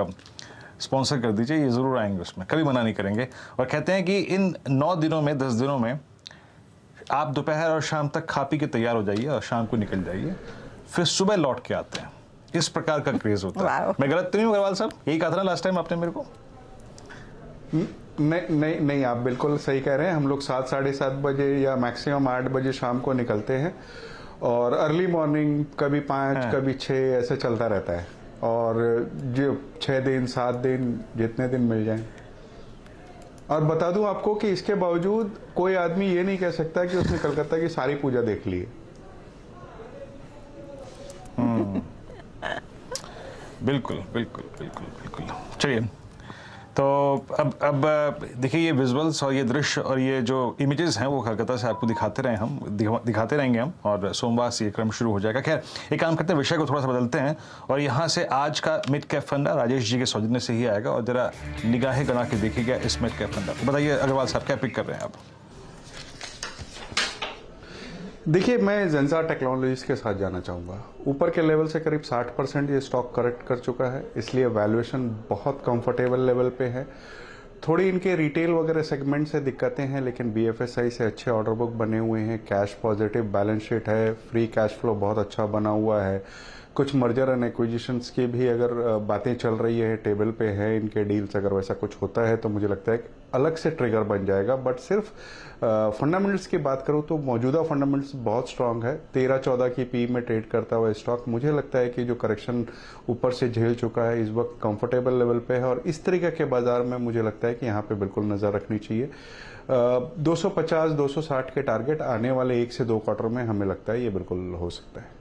स्पॉन्सर कर दीजिए, ये ज़रूर आएंगे, उसमें कभी मना नहीं करेंगे। और कहते हैं कि इन 9 दिनों में 10 दिनों में आप दोपहर और शाम तक खा पी के तैयार हो जाइए और शाम को निकल जाइए, फिर सुबह लौट के आते हैं। इस प्रकार का क्रेज होता है। मैं गलत तो नहीं हूँ अग्रवाल साहब? यही कहा था ना लास्ट टाइम आपने मेरे को? नहीं, आप बिल्कुल सही कह रहे हैं। हम लोग 7 साढ़े 7 बजे या मैक्सिमम 8 बजे शाम को निकलते हैं और अर्ली मॉर्निंग कभी 5 कभी 6 ऐसे चलता रहता है। और जो 6 दिन 7 दिन जितने दिन मिल जाएं। और बता दूं आपको कि इसके बावजूद कोई आदमी ये नहीं कह सकता कि उसने कलकत्ता की सारी पूजा देख ली है। बिल्कुल बिल्कुल बिल्कुल बिल्कुल। चलिए, तो अब देखिए, ये विजुअल्स और ये दृश्य और ये जो इमेजेस हैं वो कलकत्ता से आपको दिखाते रहेंगे हम, और सोमवार से ये क्रम शुरू हो जाएगा। खैर, एक काम करते हैं, विषय को थोड़ा सा बदलते हैं और यहाँ से आज का मिड कैप फंडा राजेश जी के सौजन्य से ही आएगा और जरा निगाहें गड़ा के देखिएगा इस मिड कैप फंडा। बताइए अग्रवाल साहब, क्या पिक कर रहे हैं आप? देखिए, मैं जेंसा टेक्नोलॉजीज के साथ जाना चाहूँगा। ऊपर के लेवल से करीब 60% ये स्टॉक करेक्ट कर चुका है, इसलिए वैल्यूएशन बहुत कंफर्टेबल लेवल पे है। थोड़ी इनके रिटेल वगैरह सेगमेंट से दिक्कतें हैं, लेकिन BFSI से अच्छे ऑर्डर बुक बने हुए हैं, कैश पॉजिटिव बैलेंस शीट है, फ्री कैश फ्लो बहुत अच्छा बना हुआ है। कुछ मर्जर एंड एक्विजिशंस की भी अगर बातें चल रही है, टेबल पे है इनके डील्स, अगर वैसा कुछ होता है तो मुझे लगता है कि अलग से ट्रिगर बन जाएगा। बट सिर्फ फंडामेंटल्स की बात करूं तो मौजूदा फंडामेंटल्स बहुत स्ट्रांग है। 13-14 की पी में ट्रेड करता हुआ स्टॉक, मुझे लगता है कि जो करेक्शन ऊपर से झेल चुका है इस वक्त कंफर्टेबल लेवल पे है और इस तरीके के बाजार में मुझे लगता है कि यहाँ पे बिल्कुल नजर रखनी चाहिए। 250-260 के टारगेट आने वाले 1 से 2 क्वार्टर में हमें लगता है ये बिल्कुल हो सकता है।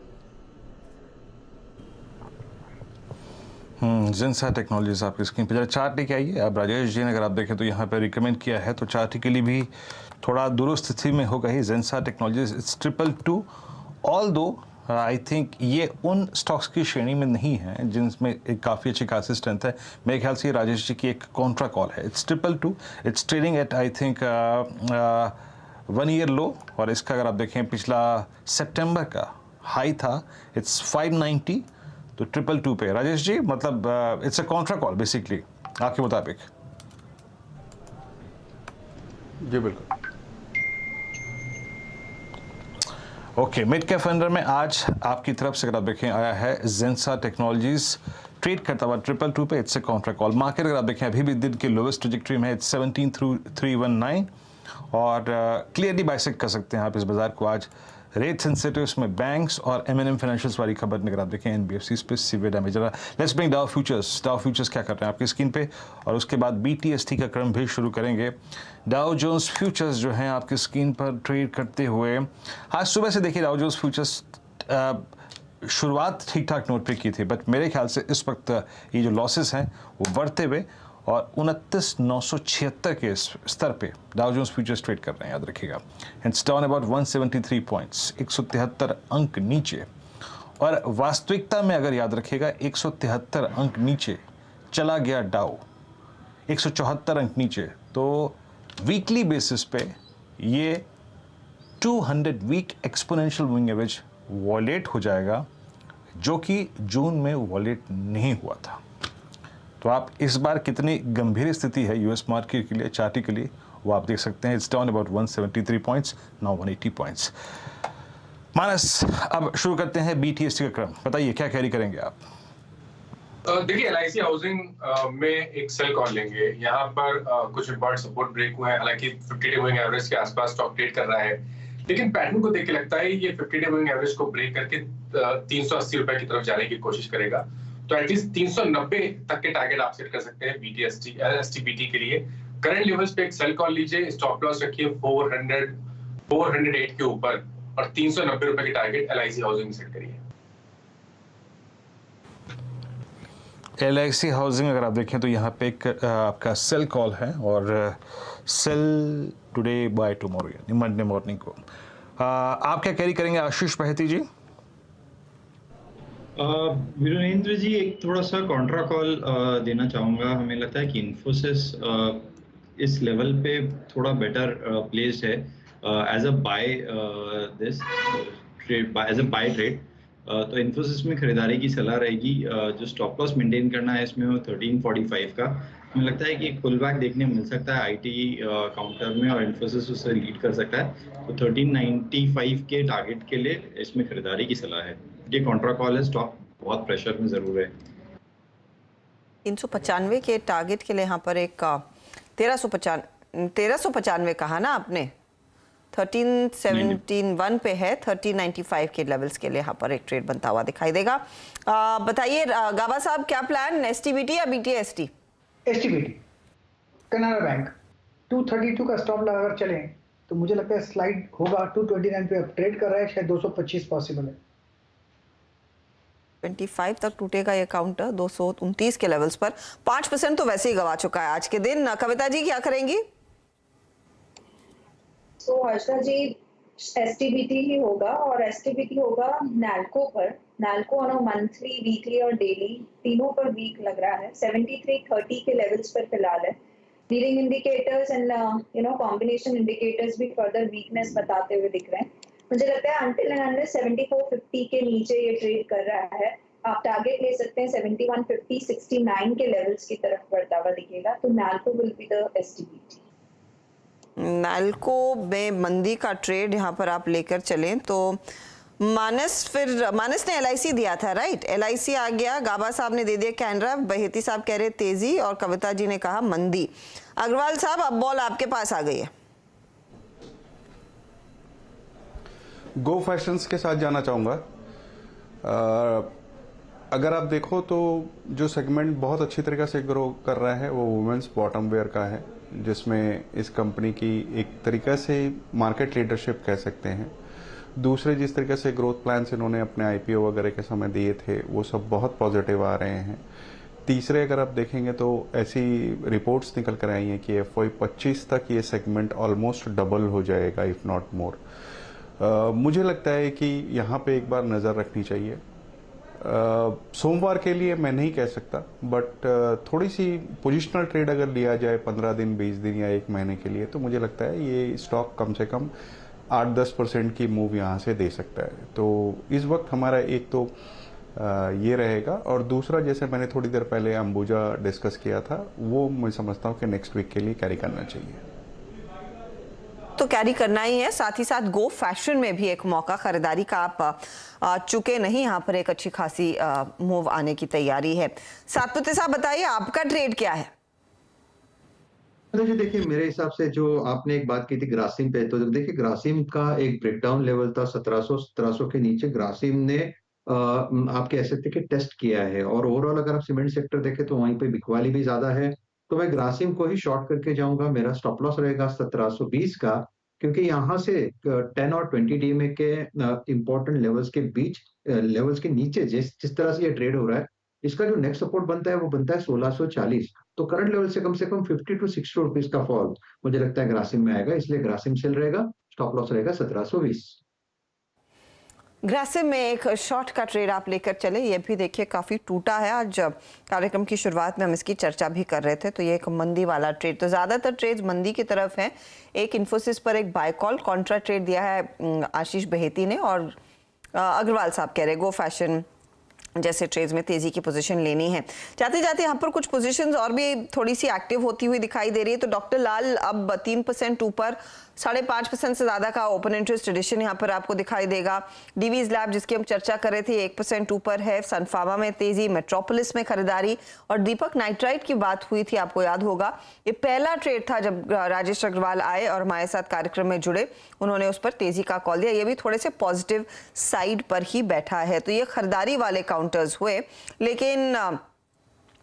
जेंसा टेक्नोलॉजीज आपकी स्क्रीन पर जरा चार्ट लेके आइए। अब राजेश जी ने अगर आप देखें तो यहाँ पे रिकमेंड किया है, तो चार्टिकली भी थोड़ा दुरुस्त स्थिति में होगा ही। जेंसा टेक्नोलॉजीज इट्स 222, ऑल दो आई थिंक ये उन स्टॉक्स की श्रेणी में नहीं है जिनमें एक काफ़ी अच्छी खासी स्ट्रेंथ है। मेरे ख्याल से राजेश जी की एक कॉन्ट्रा कॉल है। It's 222, it's trading at I think 1 year low, और इसका अगर आप देखें पिछला सितंबर का हाई था इट्स 590, तो 222 पे। राजेश जी, मतलब it's a Contra call basically आपके मुताबिक? जी बिल्कुल। ओके, मिड कैप फंडर में आज आपकी तरफ से अगर आप देखें आया है जेंसा टेक्नोलॉजीज, ट्रेड करता हुआ 222 पे, it's a Contra call. Market अगर आप देखें अभी भी दिन के लोवेस्ट ट्रैजेक्टरी में है, इट्स 17,319, और क्लियरली बाइसेक्ट कर सकते हैं आप इस बाजार को। आज रेट सेंसिटिव्स में बैंक्स और M&M फाइनेंशियल्स वाली खबर निकल आप देखें, NBFCs पे severe damage. Let's bring Dow futures. Dow futures क्या कर रहे हैं आपकी स्क्रीन पे, और उसके बाद BTST का क्रम भी शुरू करेंगे। डाउ जोन्स फ्यूचर्स जो हैं आपकी स्क्रीन पर ट्रेड करते हुए आज सुबह से देखिए, डाउ जोन्स फ्यूचर्स शुरुआत ठीक ठाक नोट पे की थी, बट मेरे ख्याल से इस वक्त ये जो लॉसेस हैं वो बढ़ते हुए और 29,976 के स्तर पे डाउ जोन्स फ्यूचर्स ट्रेड कर रहे हैं, याद रखिएगा। इट्स डाउन अबाउट 173 पॉइंट्स, 173 अंक नीचे। और वास्तविकता में अगर याद रखिएगा 173 अंक नीचे चला गया डाउ, 174 अंक नीचे, तो वीकली बेसिस पे ये 200 week exponential moving average violate हो जाएगा, जो कि जून में वॉलेट नहीं हुआ था। तो आप इस बार कितनी गंभीर स्थिति है यूएस मार्केट के लिए चार्टिकली, वो आप देख सकते हैं। It's down about 173 points, now 180 points. Manas, अब शुरू करते हैं BTST का क्रम। बताइए क्या कैरी करेंगे आप? देखिए, LIC हाउसिंग में एक सेल कॉल लेंगे। यहाँ पर कुछ इंपॉर्टेंट सपोर्ट ब्रेक हुए हैं, हालांकि 50 डे मूविंग एवरेज के आसपास स्टॉक ट्रेड कर रहा है, लेकिन पैटर्न को देख के लगता है ये 50 डे मूविंग एवरेज को ब्रेक करके 380 रुपए की तरफ जाने की कोशिश करेगा। तो एटलीस्ट 390 तक के टारगेट आप सेट कर सकते हैं STBT के लिए। करंट लेवल्स पे एक सेल कॉल लीजिए, स्टॉप लॉस रखिए 408 के ऊपर, और 390 रुपए के टारगेट LIC हाउसिंग सेट करिए। LIC हाउसिंग अगर आप देखें तो यहाँ पे एक आपका सेल कॉल है, और सेल टुडे बाय टुमारो, यानी मंडे मॉर्निंग को। आप क्या कैरी करेंगे आशीष बहती जी? वीरेंद्र जी, एक थोड़ा सा कॉन्ट्रा कॉल देना चाहूँगा। हमें लगता है कि इन्फोसिस इस लेवल पे थोड़ा बेटर प्लेस्ड है एज अ बाय ट्रेड। तो इन्फोसिस में खरीदारी की सलाह रहेगी। जो स्टॉप लॉस मेंटेन करना है इसमें वो 1345 का, मुझे लगता है कि एक पुल बैक देखने को मिल सकता है आईटी काउंटर में और इन्फोसिस उससे लीड कर सकता है। तो 1395 के टारगेट के लिए इसमें खरीदारी की सलाह है। ये कॉन्ट्रा कॉल है, स्टॉक बहुत प्रेशर में जरूर है। 395 के टारगेट के लिए यहाँ पर एक 1395 कहा ना आपने, 1371 पे है, 1395 के लेवल्स के लिए यहाँ पर एक ट्रेड बनता हुआ दिखाई देगा। बताइए गाबा साहब, क्या प्लान, एसटीबीटी या बीटीएसटी? एसटीबीटी, कनारा बैंक 232 का स्टॉप लगाकर चलें तो मुझे लगता है स्लाइड होगा 229 पे अब ट्रेड कर रहा है, शायद 225 पॉसिबल है। 25 तक टूटेगा ये काउंटर 229 के लेवल्स पर। 5% तो वैसे ही गवा चुका है आज के दिन। कविता जी क्या करेंगी? तो हर्षा जी एसटीबीटी ही होगा और एसटीबीटी होगा नैल्को पर। नैल्को ऑन मंथली, वीकली और डेली तीनों पर वीक लग रहा है। 7330 के लेवल्स पर फिलहाल है। Leading indicators and combination indicators भी फर्दर वीकनेस बताते हुए दिख रहे हैं। मुझे लगता है अंटिल एंड अनलेस 7450 के नीचे ये ट्रेड कर रहा है, आप टारगेट ले सकते हैं 7150 69 के लेवल्स की तरफ बढ़ता हुआ दिखेगा। तो NALCO will be the STBT. NALCO में मंदी का ट्रेड यहाँ पर आप लेकर चलें तो मानस ने एलआईसी दिया था, राइट? एलआईसी आ गया, गाबा साहब ने दे दिया कैनरा, बहेती साहब कह रहे तेजी और कविता जी ने कहा मंदी। अग्रवाल साहब अब बॉल आपके पास आ गई है। गो फैशंस के साथ जाना चाहूँगा। अगर आप देखो तो जो सेगमेंट बहुत अच्छी तरीके से ग्रो कर रहा है वो वुमेन्स बॉटम वेयर का है, जिसमें इस कंपनी की एक तरीका से मार्केट लीडरशिप कह सकते हैं। दूसरे जिस तरीके से ग्रोथ प्लान्स इन्होंने अपने आईपीओ वगैरह के समय दिए थे वो सब बहुत पॉजिटिव आ रहे हैं। तीसरे अगर आप देखेंगे तो ऐसी रिपोर्ट्स निकल कर आई हैं कि FY25 तक ये सेगमेंट ऑलमोस्ट डबल हो जाएगा इफ़ नॉट मोर। मुझे लगता है कि यहाँ पे एक बार नज़र रखनी चाहिए। सोमवार के लिए मैं नहीं कह सकता, बट थोड़ी सी पोजिशनल ट्रेड अगर लिया जाए 15 दिन 20 दिन या एक महीने के लिए तो मुझे लगता है ये स्टॉक कम से कम 8-10% की मूव यहाँ से दे सकता है। तो इस वक्त हमारा एक तो ये रहेगा, और दूसरा जैसे मैंने थोड़ी देर पहले अंबुजा डिस्कस किया था वो मैं समझता हूँ कि नेक्स्ट वीक के लिए कैरी करना चाहिए। तो कैरी करना ही है। साथ ही साथ गो फैशन में भी एक मौका खरीदारी का आप चुके नहीं, यहाँ पर एक अच्छी खासी मूव आने की तैयारी है। सातपुते साहब बताइए आपका ट्रेड क्या है? देखिए मेरे हिसाब से जो आपने एक बात की थी ग्रासिम पे, तो देखिए ग्रासिम का एक ब्रेकडाउन लेवल था 1700 के नीचे। ग्रासिम ने आपके एसएफटी के टेस्ट किया है, और ओवरऑल अगर आप सीमेंट सेक्टर देखें तो वहीं पे बिकवाली भी ज्यादा है। तो मैं ग्रासिम को ही शॉर्ट करके जाऊंगा। मेरा स्टॉप लॉस रहेगा 1720 का, क्योंकि यहाँ से 10 और 20 डीएमए के इंपॉर्टेंट लेवल्स के बीच, लेवल्स के नीचे जिस तरह से ये ट्रेड हो रहा है, इसका जो नेक्स्ट सपोर्ट बनता है वो बनता है 1640। तो करंट लेवल से कम 50 to 60 रुपीज का फॉल मुझे लगता है ग्रासिम में आएगा, इसलिए ग्रासिम सेल रहेगा। स्टॉप लॉस रहेगा 1720। ग्रासिम में एक शॉर्ट का ट्रेड आप लेकर चले। ये भी देखिए काफ़ी टूटा है। आज कार्यक्रम की शुरुआत में हम इसकी चर्चा भी कर रहे थे, तो ये एक मंदी वाला ट्रेड, तो ज़्यादातर ट्रेड्स मंदी की तरफ हैं। एक इन्फोसिस पर एक बाय कॉल कॉन्ट्रा ट्रेड दिया है आशीष बहेती ने, और अग्रवाल साहब कह रहे गो फैशन जैसे ट्रेड्स में तेजी की पोजीशन लेनी है। जाते जाते यहाँ पर कुछ पोजीशंस और भी थोड़ी सी एक्टिव होती हुई दिखाई दे रही है। तो डॉक्टर लाल अब 3% ऊपर, 5.5% से ज्यादा का ओपन इंटरेस्ट एडिशन यहाँ पर आपको दिखाई देगा। डीवीज लैब जिसकी हम चर्चा कर रहे थे 1% ऊपर है। सनफार्मा में तेजी, मेट्रोपोलिस में खरीदारी, और दीपक नाइट्राइट की बात हुई थी, आपको याद होगा ये पहला ट्रेड था जब राजेश अग्रवाल आए और हमारे साथ कार्यक्रम में जुड़े, उन्होंने उस पर तेजी का कॉल दिया। ये भी थोड़े से पॉजिटिव साइड पर ही बैठा है। तो ये खरीदारी वाले काउंटर्स हुए, लेकिन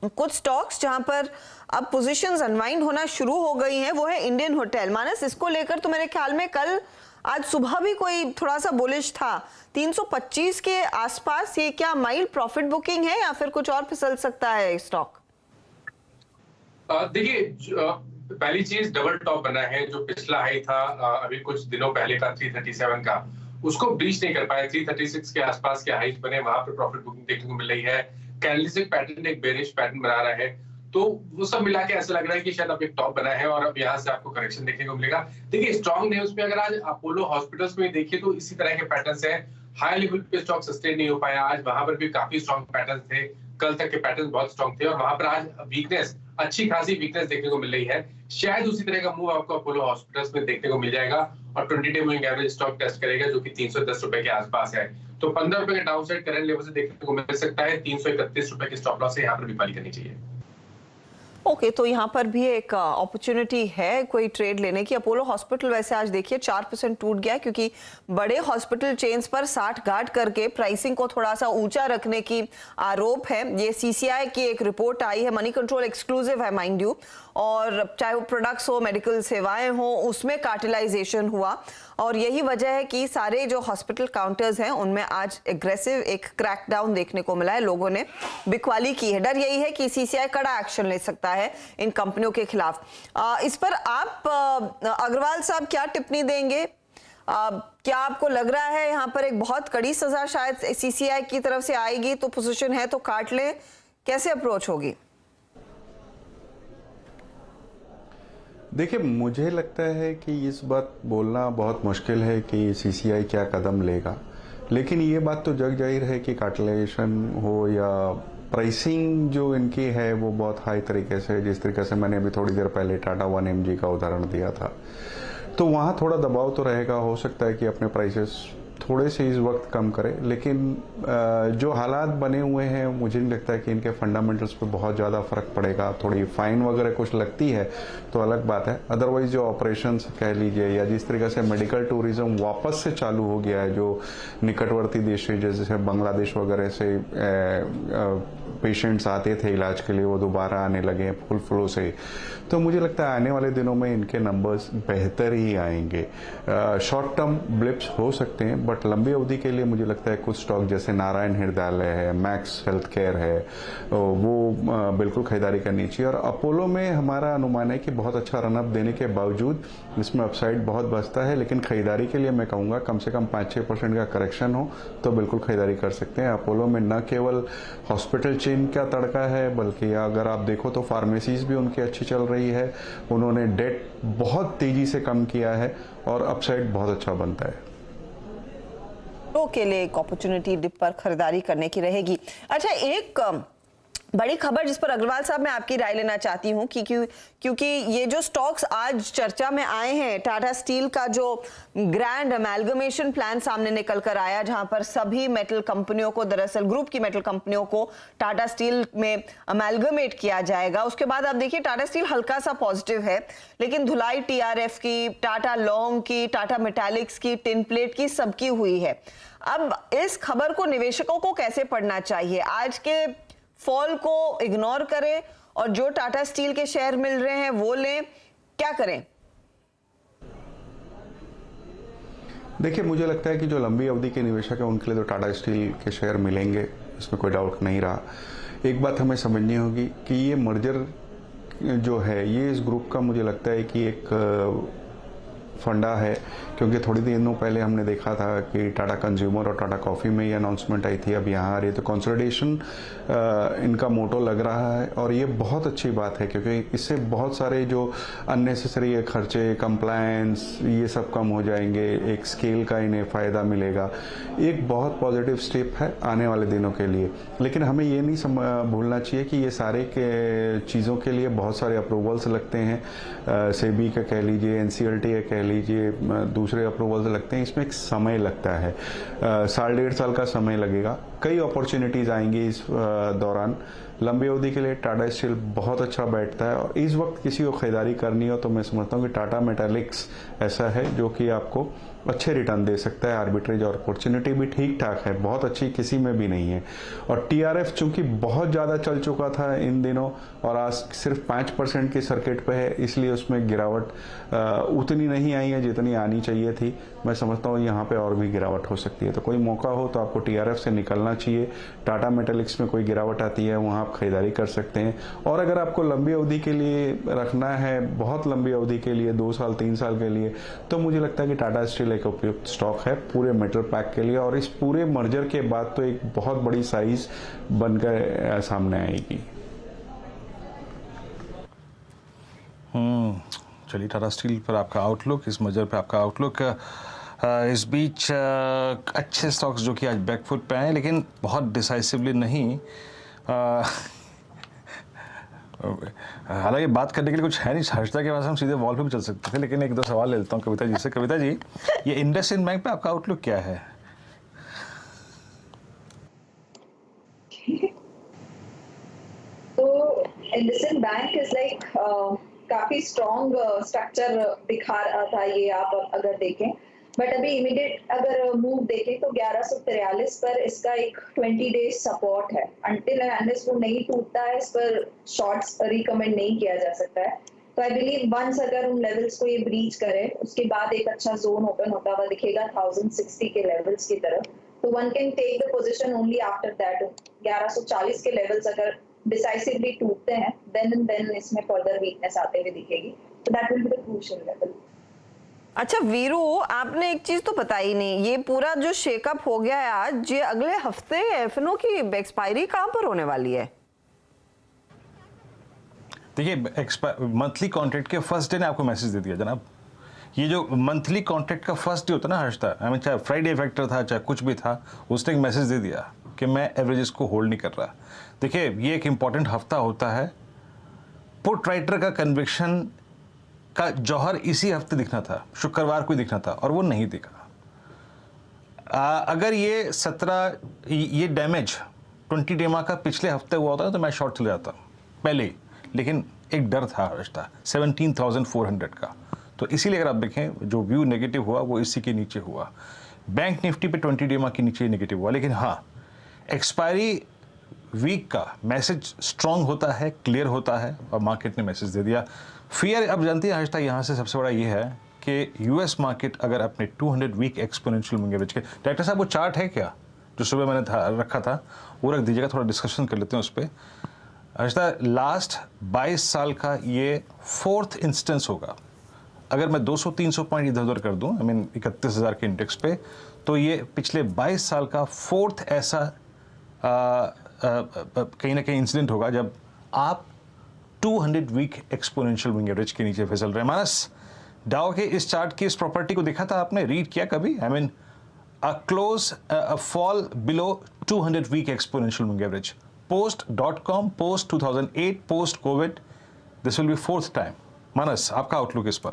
कुछ स्टॉक्स जहां पर अब पोजीशंस अनवाइंड होना शुरू हो गई हैं वो है इंडियन होटल। मानस, इसको लेकर तो मेरे ख्याल में कल आज सुबह भी कोई थोड़ा सा बुलिश था। 325 के आसपास, ये क्या माइल्ड प्रॉफिट बुकिंग है या फिर कुछ और फिसल सकता है स्टॉक? देखिए पहली चीज डबल टॉप बना है। जो पिछला हाई था अभी कुछ दिनों पहले का 337 का, उसको ब्रीच नहीं कर पाया। 336 के आसपास के हाइट बने, वहां पर प्रॉफिट बुकिंग देखने को मिल रही है। कैंडलस्टिक पैटर्न एक बेरिश पैटर्न बना रहा है, तो वो सब मिला के ऐसा लग रहा है कि शायद अब एक टॉप बना है और अब यहाँ से आपको करेक्शन देखने को मिलेगा। देखिए स्ट्रॉन्ग न्यूज में अगर आज अपोलो हॉस्पिटल्स में देखिए तो इसी तरह के पैटर्न्स हैं। हाई लेवल पे स्टॉक सस्टेन नहीं हो पाया। आज वहां पर भी काफी स्ट्रॉन्ग पैटर्न थे, कल तक के पैटर्न बहुत स्ट्रॉन्ग थे और वहां पर आज वीकनेस, अच्छी खासी वीकनेस देखने को मिल रही है। शायद उसी तरह का मूव आपको अपोलो हॉस्पिटल्स में देखने को मिल जाएगा और 20-डे मूविंग एवरेज स्टॉक टेस्ट करेगा जो कि 310 रुपए के आसपास है। तो 15 रुपए का डाउनसाइड करंट लेवल से देखने को मिल सकता है। 331 रुपए की स्टॉप लॉस से यहाँ पर भी पाली करनी चाहिए। ओके, तो यहाँ पर भी एक अपॉर्चुनिटी है कोई ट्रेड लेने की। अपोलो हॉस्पिटल वैसे आज देखिए 4% टूट गया क्योंकि बड़े हॉस्पिटल चेन्स पर 60 गांठ करके प्राइसिंग को थोड़ा सा ऊंचा रखने की आरोप है। ये सीसीआई की एक रिपोर्ट आई है, मनी कंट्रोल एक्सक्लूसिव है माइंड यू, और चाहे वो प्रोडक्ट्स हो, मेडिकल सेवाएं हो, उसमें कार्टेलाइजेशन हुआ और यही वजह है कि सारे जो हॉस्पिटल काउंटर्स हैं उनमें आज एग्रेसिव एक क्रैकडाउन देखने को मिला है। लोगों ने बिकवाली की है। डर यही है कि सीसीआई कड़ा एक्शन ले सकता है इन कंपनियों के खिलाफ। इस पर आप अग्रवाल साहब क्या टिप्पणी देंगे? क्या आपको लग रहा है यहाँ पर एक बहुत कड़ी सजा शायद सीसीआई की तरफ से आएगी, तो पोजीशन है तो काट लें, कैसे अप्रोच होगी? देखिए, मुझे लगता है कि इस बात बोलना बहुत मुश्किल है कि सीसीआई क्या कदम लेगा, लेकिन ये बात तो जग जाहिर है कि कार्टेलाइजेशन हो या प्राइसिंग जो इनकी है वो बहुत हाई तरीके से, जिस तरीके से मैंने अभी थोड़ी देर पहले टाटा 1mg का उदाहरण दिया था, तो वहाँ थोड़ा दबाव तो रहेगा। हो सकता है कि अपने प्राइसेस थोड़े से इस वक्त कम करें, लेकिन जो हालात बने हुए हैं मुझे नहीं लगता है कि इनके फंडामेंटल्स पे बहुत ज़्यादा फर्क पड़ेगा। थोड़ी फाइन वगैरह कुछ लगती है तो अलग बात है, अदरवाइज जो ऑपरेशंस कह लीजिए या जिस तरीके से मेडिकल टूरिज्म वापस से चालू हो गया है, जो निकटवर्ती देश जैसे बांग्लादेश वगैरह से पेशेंट्स आते थे इलाज के लिए, वो दोबारा आने लगे फुल फ्लो से, तो मुझे लगता है आने वाले दिनों में इनके नंबर्स बेहतर ही आएंगे। शॉर्ट टर्म ब्लिप्स हो सकते हैं, बट लंबी अवधि के लिए मुझे लगता है कुछ स्टॉक जैसे नारायण हृदयालय है, मैक्स हेल्थ केयर है, वो बिल्कुल खरीदारी करनी चाहिए। और अपोलो में हमारा अनुमान है कि बहुत अच्छा रनअप देने के बावजूद इसमें अपसाइड बहुत बचता है, लेकिन खरीदारी के लिए मैं कहूँगा कम से कम 5-6% का करेक्शन हो तो बिल्कुल खरीदारी कर सकते हैं। अपोलो में न केवल हॉस्पिटल चेन का तड़का है, बल्कि अगर आप देखो तो फार्मेसीज भी उनकी अच्छी चल रही है। उन्होंने डेट बहुत तेजी से कम किया है और अपसाइड बहुत अच्छा बनता है। तो के लिए एक अपॉर्चुनिटी डिप पर खरीदारी करने की रहेगी। अच्छा, एक बड़ी खबर जिस पर अग्रवाल साहब मैं आपकी राय लेना चाहती हूं कि क्योंकि ये जो स्टॉक्स आज चर्चा में आए हैं, टाटा स्टील का जो ग्रैंड अमेलगमेशन प्लान सामने निकल कर आया, जहां पर सभी मेटल कंपनियों को, दरअसल ग्रुप की मेटल कंपनियों को टाटा स्टील में अमेलगमेट किया जाएगा। उसके बाद आप देखिए टाटा स्टील हल्का सा पॉजिटिव है, लेकिन धुलाई टीआरएफ की, टाटा लॉन्ग की, टाटा मेटालिक्स की, टिन प्लेट की, सबकी हुई है। अब इस खबर को निवेशकों को कैसे पढ़ना चाहिए? आज के फॉल को इग्नोर करें और जो टाटा स्टील के शेयर मिल रहे हैं वो लें, क्या करें? देखिए, मुझे लगता है कि जो लंबी अवधि के निवेशक हैं उनके लिए तो टाटा स्टील के शेयर मिलेंगे, इसमें कोई डाउट नहीं रहा। एक बात हमें समझनी होगी कि ये मर्जर जो है ये इस ग्रुप का मुझे लगता है कि एक फंडा है, क्योंकि थोड़ी दिनों पहले हमने देखा था कि टाटा कंज्यूमर और टाटा कॉफ़ी में ये अनाउंसमेंट आई थी, अब यहाँ आ रही है, तो कंसोलिडेशन इनका मोटो लग रहा है और ये बहुत अच्छी बात है, क्योंकि इससे बहुत सारे जो अननेसेसरी खर्चे, कंप्लायंस, ये सब कम हो जाएंगे, एक स्केल का इन्हें फ़ायदा मिलेगा। एक बहुत पॉजिटिव स्टेप है आने वाले दिनों के लिए, लेकिन हमें ये नहीं भूलना चाहिए कि ये सारे के चीज़ों के लिए बहुत सारे अप्रूवल्स लगते हैं, सेबी का कह लीजिए, एनसीएलटी का कह लीजिए, दूसरे अप्रूवल्स लगते हैं, इसमें एक समय लगता है, 1.5 साल का समय लगेगा। कई अपॉर्चुनिटीज़ आएंगी इस दौरान। लंबी अवधि के लिए टाटा स्टील बहुत अच्छा बैठता है और इस वक्त किसी को खरीदारी करनी हो तो मैं समझता हूँ कि टाटा मेटालिक्स ऐसा है जो कि आपको अच्छे रिटर्न दे सकता है। आर्बिट्रेज और अपॉर्चुनिटी भी ठीक ठाक है, बहुत अच्छी किसी में भी नहीं है। और टीआरएफ चूंकि बहुत ज़्यादा चल चुका था इन दिनों और आज सिर्फ 5% की सर्किट पे है, इसलिए उसमें गिरावट उतनी नहीं आई है जितनी आनी चाहिए थी। मैं समझता हूँ यहाँ पे और भी गिरावट हो सकती है, तो कोई मौका हो तो आपको टीआरएफ से निकलना चाहिए। टाटा मेटालिक्स में कोई गिरावट आती है वहाँ आप खरीदारी कर सकते हैं। और अगर आपको लंबी अवधि के लिए रखना है, बहुत लंबी अवधि के लिए, 2 साल 3 साल के लिए, तो मुझे लगता है कि टाटा स्टील एक उपयुक्त स्टॉक है पूरे मेटल पैक के लिए। और इस पूरे मर्जर के बाद तो एक बहुत बड़ी साइज बनकर सामने आएगी। चलिए, टाटा स्टील पर आपका आउटलुक, इस मर्जर पर आपका आउटलुक। इस बीच अच्छे स्टॉक्स जो कि आज बैकफुट पे आए लेकिन बहुत डिसाइसिवली नहीं। हालांकि बात करने के लिए कुछ है नहीं, हर्षदा के पास हम सीधे वॉल पे भी चल सकते थे, लेकिन एक दो सवाल ले लेता हूँ कविता जी से। कविता जी, ये इंडसइंड बैंक पे आपका आउटलुक क्या है? तो इंडसइंड बैंक इज लाइक काफी स्ट्रॉन्ग स्ट्रक्चर दिखा रहा था ये, आप अगर देखें, बट अभी इमीडिएट अगर मूव देखें तो 1143 पर इसका एक 20 डेज सपोर्ट है। अंटिल एंड अनलेस वो नहीं टूटता है, इस पर शॉर्ट्स रिकमेंड नहीं किया जा सकता है। तो आई बिलीव वंस अगर उन लेवल्स को ये ब्रीच करे, उसके बाद एक अच्छा जोन ओपन होता हुआ दिखेगा 1060 के लेवल्स की तरफ, तो one can take the position only after that. 1140 के लेवल्स अगर डिसाइसिवली टूटते हैं, देन इसमें फर्दर वीकनेस आते हुए दिखेगी। तो that will be the crucial level. अच्छा वीरू, आपने एक चीज तो बताई नहीं, ये पूरा जो शेकअप हो गया है आज, ये अगले हफ्ते एफएनओ की एक्सपायरी कहां पर होने वाली है? देखिए, मंथली कॉन्ट्रैक्ट के फर्स्ट डे ने आपको मैसेज दे दिया जनाब। ये जो मंथली कॉन्ट्रैक्ट का फर्स्ट डे होता है ना हर्षदा, आई मीन चाहे फ्राइडे फैक्टर था चाहे कुछ भी था, उसने एक मैसेज दे दिया कि मैं एवरेजेस को होल्ड नहीं कर रहा। देखिए, ये एक इंपॉर्टेंट हफ्ता होता है। पुट राइटर का कन्विक्शन का जौहर इसी हफ्ते दिखना था, शुक्रवार को ही दिखना था, और वो नहीं दिखा। अगर ये डैमेज 20 डेमा का पिछले हफ्ते हुआ होता तो मैं शॉर्ट चले जाता पहले ही, लेकिन एक डर था हर्षदा 17,400 का। तो इसीलिए अगर आप देखें जो व्यू नेगेटिव हुआ वो इसी के नीचे हुआ। बैंक निफ्टी पे 20 डेमा के नीचे नेगेटिव हुआ, लेकिन हाँ, एक्सपायरी वीक का मैसेज स्ट्रांग होता है, क्लियर होता है, और मार्केट ने मैसेज दे दिया। फियर, अब जानती है हर्षदा, यहाँ से सबसे बड़ा ये है कि यूएस मार्केट अगर अपने 200 वीक एक्सपोनेंशियल मूविंग एवरेज के, डायरेक्टर साहब वो चार्ट है क्या जो सुबह मैंने रखा था, वो रख दीजिएगा, थोड़ा डिस्कशन कर लेते हैं उस पर। हर्षदा, लास्ट 22 साल का ये 4th इंस्टेंस होगा। अगर मैं 200-300 पॉइंट इधर उधर कर दूं, आई मीन 31,000 के इंडेक्स पे, तो ये पिछले 22 साल का 4th ऐसा कहीं ना कहीं इंसिडेंट होगा जब आप 200 वीक एक्सपोनेंशियल मूविंग एवरेज के नीचे फिसल रहे। मानस, डाउ के इस चार्ट की इस प्रॉपर्टी को देखा था आपने, रीड किया कभी? I mean a fall below 200 week exponential moving average, post .com, post 2008, post covid, this will be 4th time. Manas, आपका आउटलुक इस पर?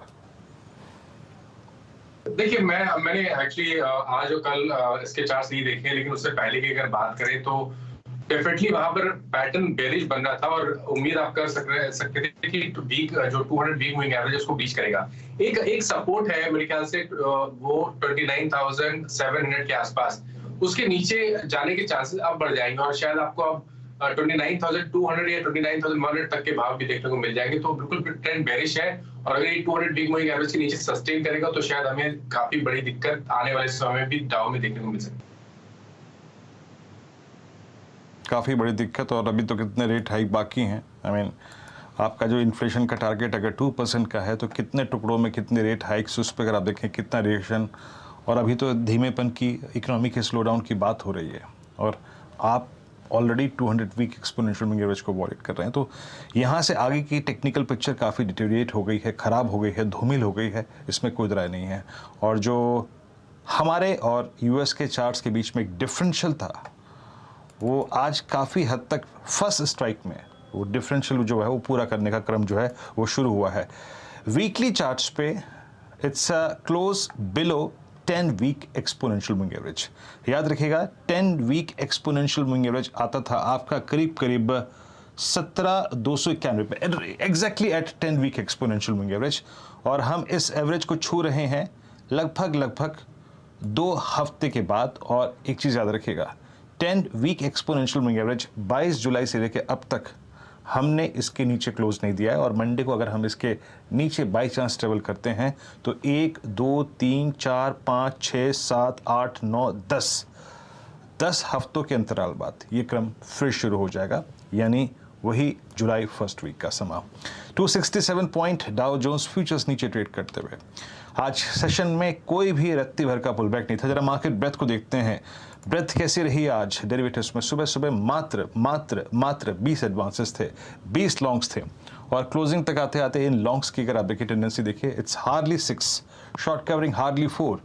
देखिए, मैंने एक्चुअली आज और कल इसके चार्ट्स नहीं देखे हैं, लेकिन उससे पहले की अगर बात करें तो डेफिनेटली वहां पर पैटर्न बेरिश बन रहा था, और उम्मीद आप कर सकते थे कि वीक जो 200 वीक मूविंग एवरेज उसको बीच करेगा। एक सपोर्ट है मेरे ख्याल से वो 29,700 के आसपास, उसके नीचे जाने के चांसेस अब बढ़ जाएंगे, और शायद आपको अब 29,200 या 29,100 तक के भाव भी देखने को मिल जाएंगे। तो बिल्कुल ट्रेंड बेरिश है, और अगर ये 200 वीक मूविंग एवरेज के नीचे सस्टेन करेगा तो शायद हमें काफी बड़ी दिक्कत आने वाले समय में भी डाउ में देखने को मिल सकती है। काफ़ी बड़ी दिक्कत, और अभी तो कितने रेट हाइक बाकी हैं। आई मीन आपका जो इन्फ्लेशन का टारगेट अगर 2% का है तो कितने टुकड़ों में कितने रेट हाइक्स, उस पर अगर आप देखें कितना रिएक्शन, और अभी तो धीमेपन की, इकोनॉमी के स्लो डाउन की बात हो रही है, और आप already 200 week exponential moving average को वॉलेट कर रहे हैं। तो यहाँ से आगे की टेक्निकल पिक्चर काफ़ी डिटेरिएट हो गई है, ख़राब हो गई है, धूमिल हो गई है, इसमें कोई राय नहीं है। और जो हमारे और यूएस के चार्ट्स के बीच में एक डिफरेंशियल था, वो आज काफ़ी हद तक फर्स्ट स्ट्राइक में वो डिफरेंशियल जो है वो पूरा करने का क्रम जो है वो शुरू हुआ है। वीकली चार्ट्स पे it's close below 10 week exponential moving average. याद रखिएगा, 10 वीक एक्सपोनेंशियल मूविंग एवरेज आता था आपका करीब करीब 17,291 पे, exactly at 10 week exponential moving average, और हम इस एवरेज को छू रहे हैं लगभग 2 हफ्ते के बाद। और एक चीज़ याद रखिएगा, 10 वीक एक्सपोनेंशियल मूविंग एवरेज 22 जुलाई से लेकर अब तक हमने इसके नीचे क्लोज नहीं दिया है, और मंडे को अगर हम इसके नीचे बाई चांस ट्रेवल करते हैं तो 1, 2, 3, 4, 5, 6, 7, 8, 9, 10 हफ्तों के अंतराल बाद ये क्रम फिर शुरू हो जाएगा, यानी वही जुलाई फर्स्ट वीक का समा। 267 पॉइंट डाउ जोन्स फ्यूचर्स नीचे ट्रेड करते हुए। आज सेशन में कोई भी रत्ती भर का पुल बैक नहीं था। जरा मार्केट ब्रेथ को देखते हैं, ब्रेथ कैसी रही आज डेरिवेटिव्स में? सुबह मात्र 20 एडवांसेस थे, 20 लॉन्ग्स थे, और क्लोजिंग तक आते आते इन लॉन्ग्स की अगर आप देखिए टेंडेंसी देखिए, it's hardly 6, short covering hardly 4,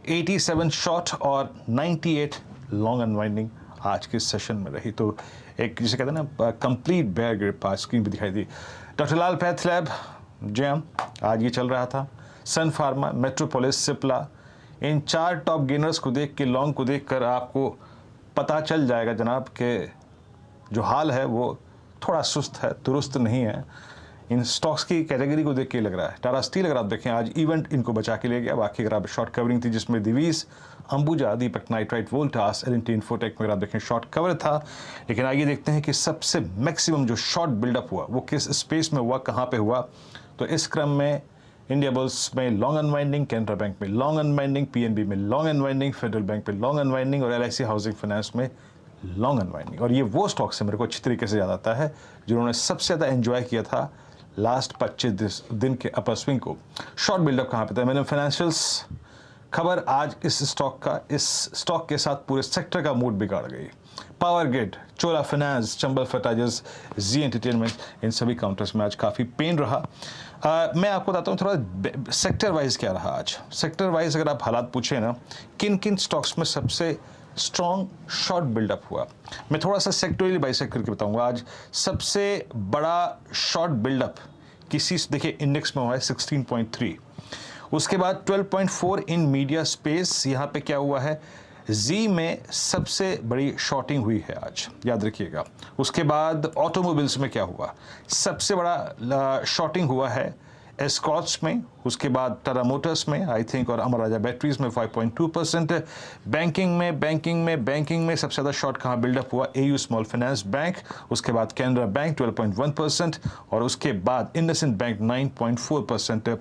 87 short और 98 लॉन्ग अनवाइंडिंग आज के सेशन में रही। तो एक जिसे कहते हैं ना कंप्लीट बेयर ग्रिप आज स्क्रीन पे दिखाई दी। डॉक्टर लाल पैथलैब, जेएम आज ये चल रहा था। सन फार्मा, मेट्रोपोलिस, सिप्ला, इन 4 टॉप गेनर्स को देख के, लॉन्ग को देख कर आपको पता चल जाएगा जनाब कि जो हाल है वो थोड़ा सुस्त है, दुरुस्त नहीं है। इन स्टॉक्स की कैटेगरी को देख के लग रहा है। टाटा स्टील अगर आप देखें आज इवेंट इनको बचा के ले गया। बाकी अगर आप शॉर्ट कवरिंग थी जिसमें दिवीज, अंबुजा, दीपक नाइट्राइट, वोल्टास, एल&टी इन्फोटेक में अगर आप देखें शॉर्ट कवर था। लेकिन आइए देखते हैं कि सबसे मैक्सिमम जो शॉर्ट बिल्डअप हुआ वो किस स्पेस में हुआ, कहाँ पे हुआ। तो इस क्रम में इंडिया बुल्स में लॉन्ग अनवाइंडिंग, कैनरा बैंक में लॉन्ग अनवाइंडिंग, पीएनबी में लॉन्ग अनवाइंडिंग, फेडरल बैंक में लॉन्ग अनवाइंडिंग और एलआईसी हाउसिंग फाइनेंस में लॉन्ग अनवाइंडिंग। और ये वो स्टॉक से मेरे को अच्छी तरीके से याद आता है जिन्होंने सबसे ज़्यादा एंजॉय किया था लास्ट 25 दिन के अपर स्विंग को। शॉर्ट बिल्डअप कहाँ पे था? मैंने फाइनेंशियल्स खबर आज इस स्टॉक के साथ पूरे सेक्टर का मूड बिगाड़ गई। पावर ग्रिड, चोला फाइनेंस, चंबल फर्टाइजर्स, जी एंटरटेनमेंट, इन सभी काउंटर्स में आज काफ़ी पेन रहा। मैं आपको बताता हूँ थोड़ा सेक्टर वाइज क्या रहा आज। सेक्टर वाइज अगर आप हालात पूछे ना, किन किन स्टॉक्स में सबसे स्ट्रॉन्ग शॉर्ट बिल्डअप हुआ, मैं थोड़ा सा सेक्टोरियल बाइसेक्ट करके बताऊंगा। आज सबसे बड़ा शॉर्ट बिल्डअप किसी देखिए इंडेक्स में हुआ है 16.3, उसके बाद 12.4 इन मीडिया स्पेस। यहाँ पे क्या हुआ है, जी में सबसे बड़ी शॉर्टिंग हुई है आज, याद रखिएगा। उसके बाद ऑटोमोबाइल्स में क्या हुआ, सबसे बड़ा शॉर्टिंग हुआ है एस्कॉर्ट्स में। उसके बाद टाटा मोटर्स में आई थिंक और अमर राजा बैटरीज में 5.2%। बैंकिंग में सबसे ज़्यादा शॉर्ट कहाँ बिल्डअप हुआ, एयू स्मॉल फाइनेंस बैंक, उसके बाद कैनरा बैंक 12.1% और उसके बाद इंडसइंड बैंक 9.4%।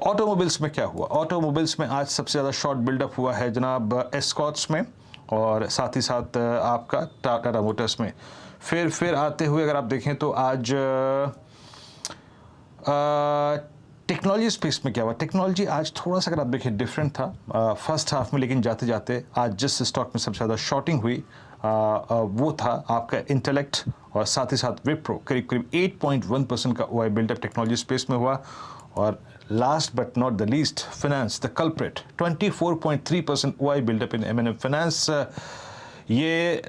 ऑटोमोबाइल्स में क्या हुआ, ऑटोमोबाइल्स में आज सबसे ज़्यादा शॉर्ट बिल्डअप हुआ है जनाब एस्कॉर्ट्स में और साथ ही साथ आपका टाटा मोटर्स में। फिर आते हुए अगर आप देखें तो आज टेक्नोलॉजी स्पेस में क्या हुआ। टेक्नोलॉजी आज थोड़ा सा अगर आप देखें डिफरेंट था फर्स्ट हाफ में, लेकिन जाते जाते आज जिस स्टॉक में सबसे ज़्यादा शॉर्टिंग हुई वो था आपका इंटेलेक्ट और साथ ही साथ विप्रो, करीब 8.1% का ओआई बिल्डअप टेक्नोलॉजी स्पेस में हुआ। और last but not the least finance, the culprit, 24.3% OI buildup in M&M finance. ये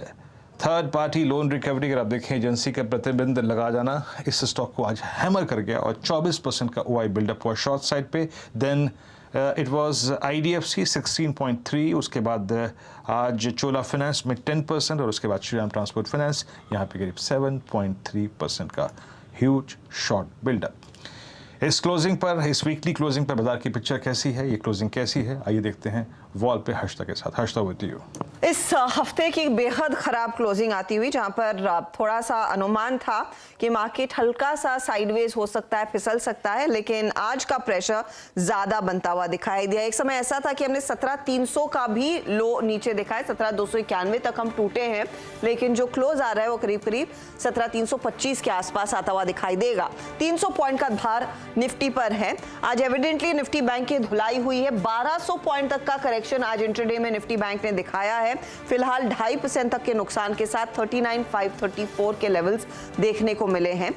थर्ड पार्टी लोन रिकवरी अगर आप देखें एजेंसी का प्रतिबंध लगा जाना इस स्टॉक को आज हैमर कर गया और 24% का ओआई बिल्डअप हुआ शॉर्ट साइड पे। देन इट वाज आईडीएफसी 16.3, उसके बाद आज चोला फाइनेंस में 10% और उसके बाद श्रीराम ट्रांसपोर्ट फाइनेंस यहाँ पे करीब 7.3% का ह्यूज शॉर्ट बिल्डअप। इस क्लोजिंग पर, इस वीकली क्लोजिंग पर बाजार की पिक्चर कैसी है, ये क्लोजिंग कैसी है, आइए देखते हैं वॉल पे हर्षदा के साथ। Harshada with you. इस हफ्ते की बेहद खराब क्लोजिंग आती हुई, जहां पर थोड़ा सा अनुमान था कि मार्केट हल्का सा साइडवेज हो सकता है, फिसल सकता है, लेकिन आज का प्रेशर ज्यादा बनता हुआ दिखाई दिया। एक समय ऐसा था कि हमने 17,300 का भी लो नीचे देखा है, 17,291 तक हम टूटे हैं, लेकिन जो क्लोज आ रहा है वो करीब 17,325 के आसपास आता हुआ दिखाई देगा। 300 पॉइंट का भार निफ्टी पर है। आज एविडेंटली निफ्टी बैंक की धुलाई हुई है। 1200 पॉइंट तक का करेक्शन आज इंट्राडे में निफ्टी बैंक ने दिखाया है। फिलहाल 2.5% तक के नुकसान के साथ 39,534 के लेवल्स देखने को मिले हैं।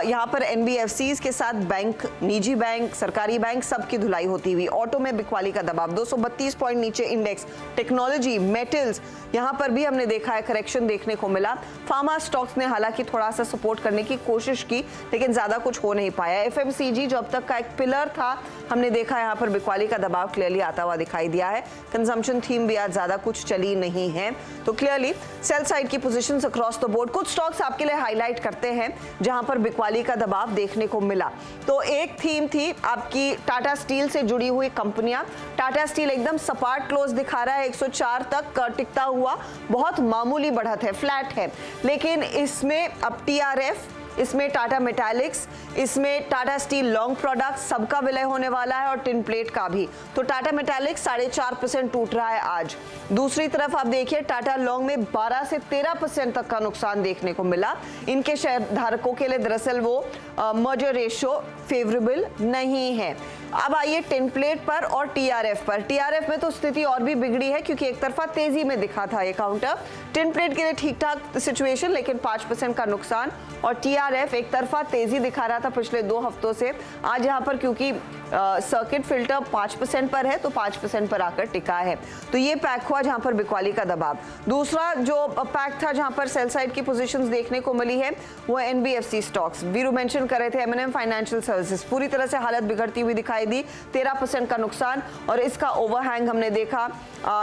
यहां पर एनबीएफसीज के साथ बैंक, निजी बैंक, सरकारी बैंक सबकी धुलाई होती हुई। ऑटो में बिकवाली का दबाव, 232 पॉइंट नीचे इंडेक्स। टेक्नोलॉजी, मेटल्स, यहां पर भी हमने देखा है करेक्शन देखने को मिला। फार्मा स्टॉक्स ने हालांकि थोड़ा सा सपोर्ट करने की कोशिश की, लेकिन ज्यादा कुछ हो नहीं पाया। एफएमसीजी जो अब तक का एक पिलर था, हमने देखा यहां पर बिकवाली का दबाव क्लियरली आता हुआ दिखाई दिया है। कंजम्पशन थीम भी आज ज्यादा कुछ चली नहीं है, तो क्लियरली सेल साइड की पोजीशंस अक्रॉस द बोर्ड। कुछ स्टॉक्स आपके लिए हाईलाइट करते हैं जहां पर बिकवाली का दबाव देखने को मिला। तो एक थीम थी आपकी टाटा स्टील से जुड़ी हुई कंपनियां। टाटा स्टील एकदम सपाट क्लोज दिखा रहा है, 104 तक टिकता हुआ, बहुत मामूली बढ़त है, फ्लैट है। लेकिन इसमें अब टीआरएफ, इसमें टाटा मेटालिक्स, इसमें टाटा स्टील लॉन्ग प्रोडक्ट्स, सबका विलय होने वाला है और टिन प्लेट का भी। तो टाटा मेटालिक्स 4.5% टूट रहा है आज। दूसरी तरफ आप देखिए टाटा लॉन्ग में 12 से 13% तक का नुकसान देखने को मिला। इनके शेयर धारकों के लिए दरअसल वो मर्जर रेशियो फेवरेबल नहीं है। अब आइए टिन प्लेट पर और टीआरएफ पर। टीआरएफ में तो स्थिति और भी बिगड़ी है क्योंकि एक तरफा तेजी में दिखा था ये काउंटर। टिन प्लेट के लिए ठीक ठाक सिचुएशन, लेकिन 5% का नुकसान। और टीआरएफ SPRF एक तरफा तेजी दिखा रहा था पिछले 2 हफ्तों से, आज यहाँ पर क्योंकि सर्किट फिल्टर 5% पर है तो 5% पर आकर टिका है, तो ये पैक हुआ जहां पर बिकवाली का दबाव। दूसरा जो पैक था जहां पर सेल साइड की पोजीशंस देखने को मिली है वो NBFC स्टॉक्स। वीरू मेंशन कर रहे थे M&M फाइनेंशियल सर्विसेज पूरी तरह से हालत बिगड़ती हुई दिखाई दी, 13% का नुकसान, और इसका ओवरहैंग हमने देखा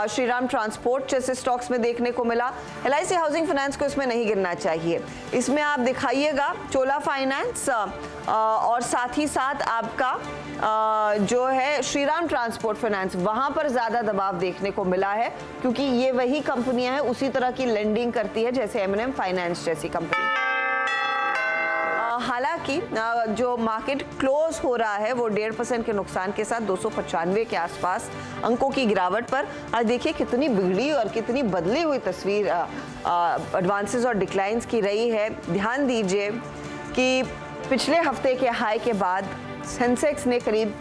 श्रीराम ट्रांसपोर्ट जैसे स्टॉक्स में देखने को मिला। LIC हाउसिंग फाइनेंस को इसमें नहीं गिरना चाहिए, इसमें आप दिखाइएगा चोला फाइनेंस और साथ ही साथ आपका जो है श्रीराम ट्रांसपोर्ट फाइनेंस, वहां पर ज्यादा दबाव देखने को मिला है क्योंकि ये वही कंपनियां हैं, उसी तरह की लेंडिंग करती है जैसे M&M फाइनेंस जैसी कंपनी। हालांकि जो मार्केट क्लोज हो रहा है वो 1.5% के नुकसान के साथ 295 के आसपास अंकों की गिरावट पर। आज देखिए कितनी बिगड़ी और कितनी बदली हुई तस्वीर एडवांसेस और डिक्लाइंस की रही है। ध्यान दीजिए कि पिछले हफ्ते के हाई के बाद सेंसेक्स ने करीब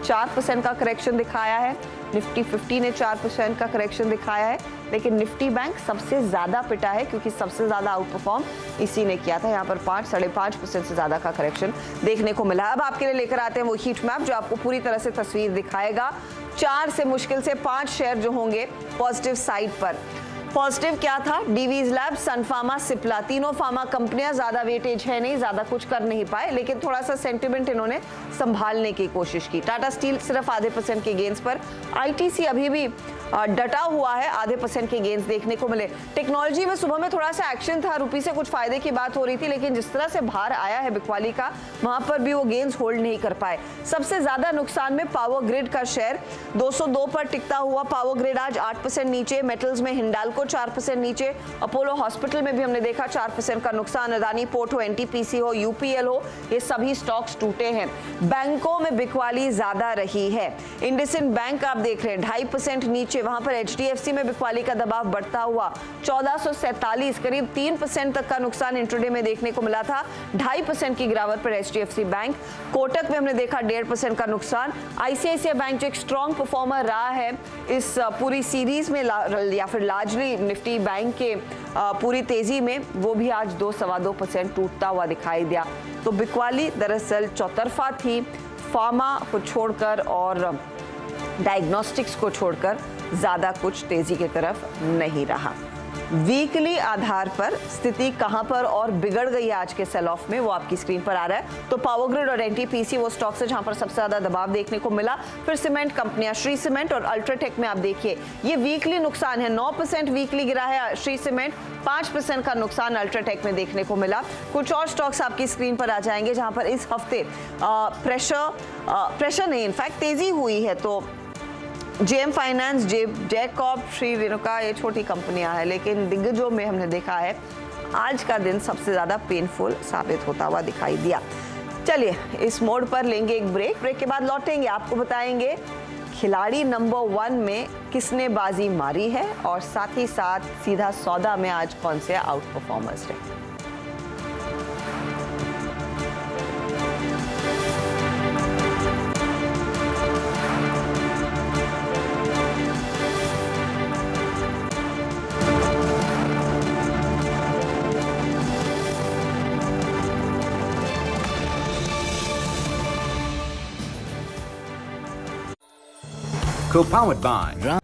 4% का करेक्शन दिखाया है, निफ्टी 50 ने 4% का करेक्शन दिखाया है, लेकिन निफ्टी बैंक सबसे ज्यादा पिटा है क्योंकि सबसे ज्यादा आउट परफॉर्म इसी ने किया था। यहाँ पर 5-5.5% से ज्यादा का करेक्शन देखने को मिला। अब आपके लिए लेकर आते हैं वो हीट मैप जो आपको पूरी तरह से तस्वीर दिखाएगा। 4 से मुश्किल से 5 शेयर जो होंगे पॉजिटिव साइड पर। पॉजिटिव क्या था? डीवीज लैब, सन फार्मा, सिप्ला, तीनों फार्मा कंपनियां ज्यादा वेटेज है नहीं, ज्यादा कुछ कर नहीं पाए, लेकिन थोड़ा सा सेंटिमेंट इन्होंने संभालने की कोशिश की। टाटा स्टील सिर्फ 0.5% के गेंस पर, आईटीसी अभी भी डटा हुआ है, 0.5% के गेंस देखने को मिले। टेक्नोलॉजी में सुबह में थोड़ा सा एक्शन था, रुपये से कुछ फायदे की बात हो रही थी, लेकिन जिस तरह से बाहर आया है बिकवाली का, वहां पर भी वो गेंस होल्ड नहीं कर पाए। सबसे ज्यादा नुकसान में पावर ग्रिड का शेयर 202 पर टिकता हुआ। पावर ग्रिड आज 8% नीचे। मेटल्स में हिंडाल्को 4% नीचे। अपोलो हॉस्पिटल में भी हमने देखा 4% का नुकसान। अदानी पोर्ट हो, एनटीपीसी हो, यूपीएल हो, ये सभी स्टॉक्स टूटे हैं। बैंकों में बिकवाली ज्यादा रही है। इंडसइंड बैंक आप देख रहे हैं 2.5% नीचे, वहां पर एचडीएफसी में बिकवाली का दबाव बढ़ता हुआ 1447, करीब 3% तक का नुकसान इंट्राडे में देखने को मिला था। 2.5% की गिरावट पर एचडीएफसी बैंक। कोटक में हमने देखा 1.5% का नुकसान। आईसीआईसीआई बैंक जो एक स्ट्रॉन्ग परफॉर्मर रहा है इस पूरी सीरीज में या फिर लार्जली निफ्टी बैंक के पूरी तेजी में, वो भी आज 2-2.25% टूटता हुआ दिखाई दिया। तो बिकवाली दरअसल चौतरफा थी, फार्मा को छोड़कर और डायग्नोस्टिक्स को छोड़कर ज्यादा कुछ तेजी की तरफ नहीं रहा। वीकली आधार पर स्थिति कहां पर और बिगड़ गई आज के सेल ऑफ में, वो आपकी स्क्रीन पर आ रहा है। तो पावर ग्रिड और एनटीपीसी वो स्टॉक्स है जहां पर सबसे ज्यादा दबाव देखने को मिला। फिर सीमेंट कंपनियां, श्री सीमेंट और अल्ट्राटेक में आप देखिए ये वीकली नुकसान है। 9% वीकली गिरा है श्री सीमेंट, 5% का नुकसान अल्ट्राटेक में देखने को मिला। कुछ और स्टॉक्स आपकी स्क्रीन पर आ जाएंगे जहां पर इस हफ्ते प्रेशर नहीं, इनफैक्ट तेजी हुई है। तो JM finance, Jakob, Shri Renuka, ये छोटी कंपनियां हैं, लेकिन दिग्गजों में हमने देखा है आज का दिन सबसे ज्यादा पेनफुल साबित होता हुआ दिखाई दिया। चलिए इस मोड पर लेंगे एक ब्रेक के बाद लौटेंगे, आपको बताएंगे खिलाड़ी नंबर 1 में किसने बाजी मारी है और साथ ही साथ सीधा सौदा में आज कौन से आउट परफॉर्मर्स रहे। Co-powered by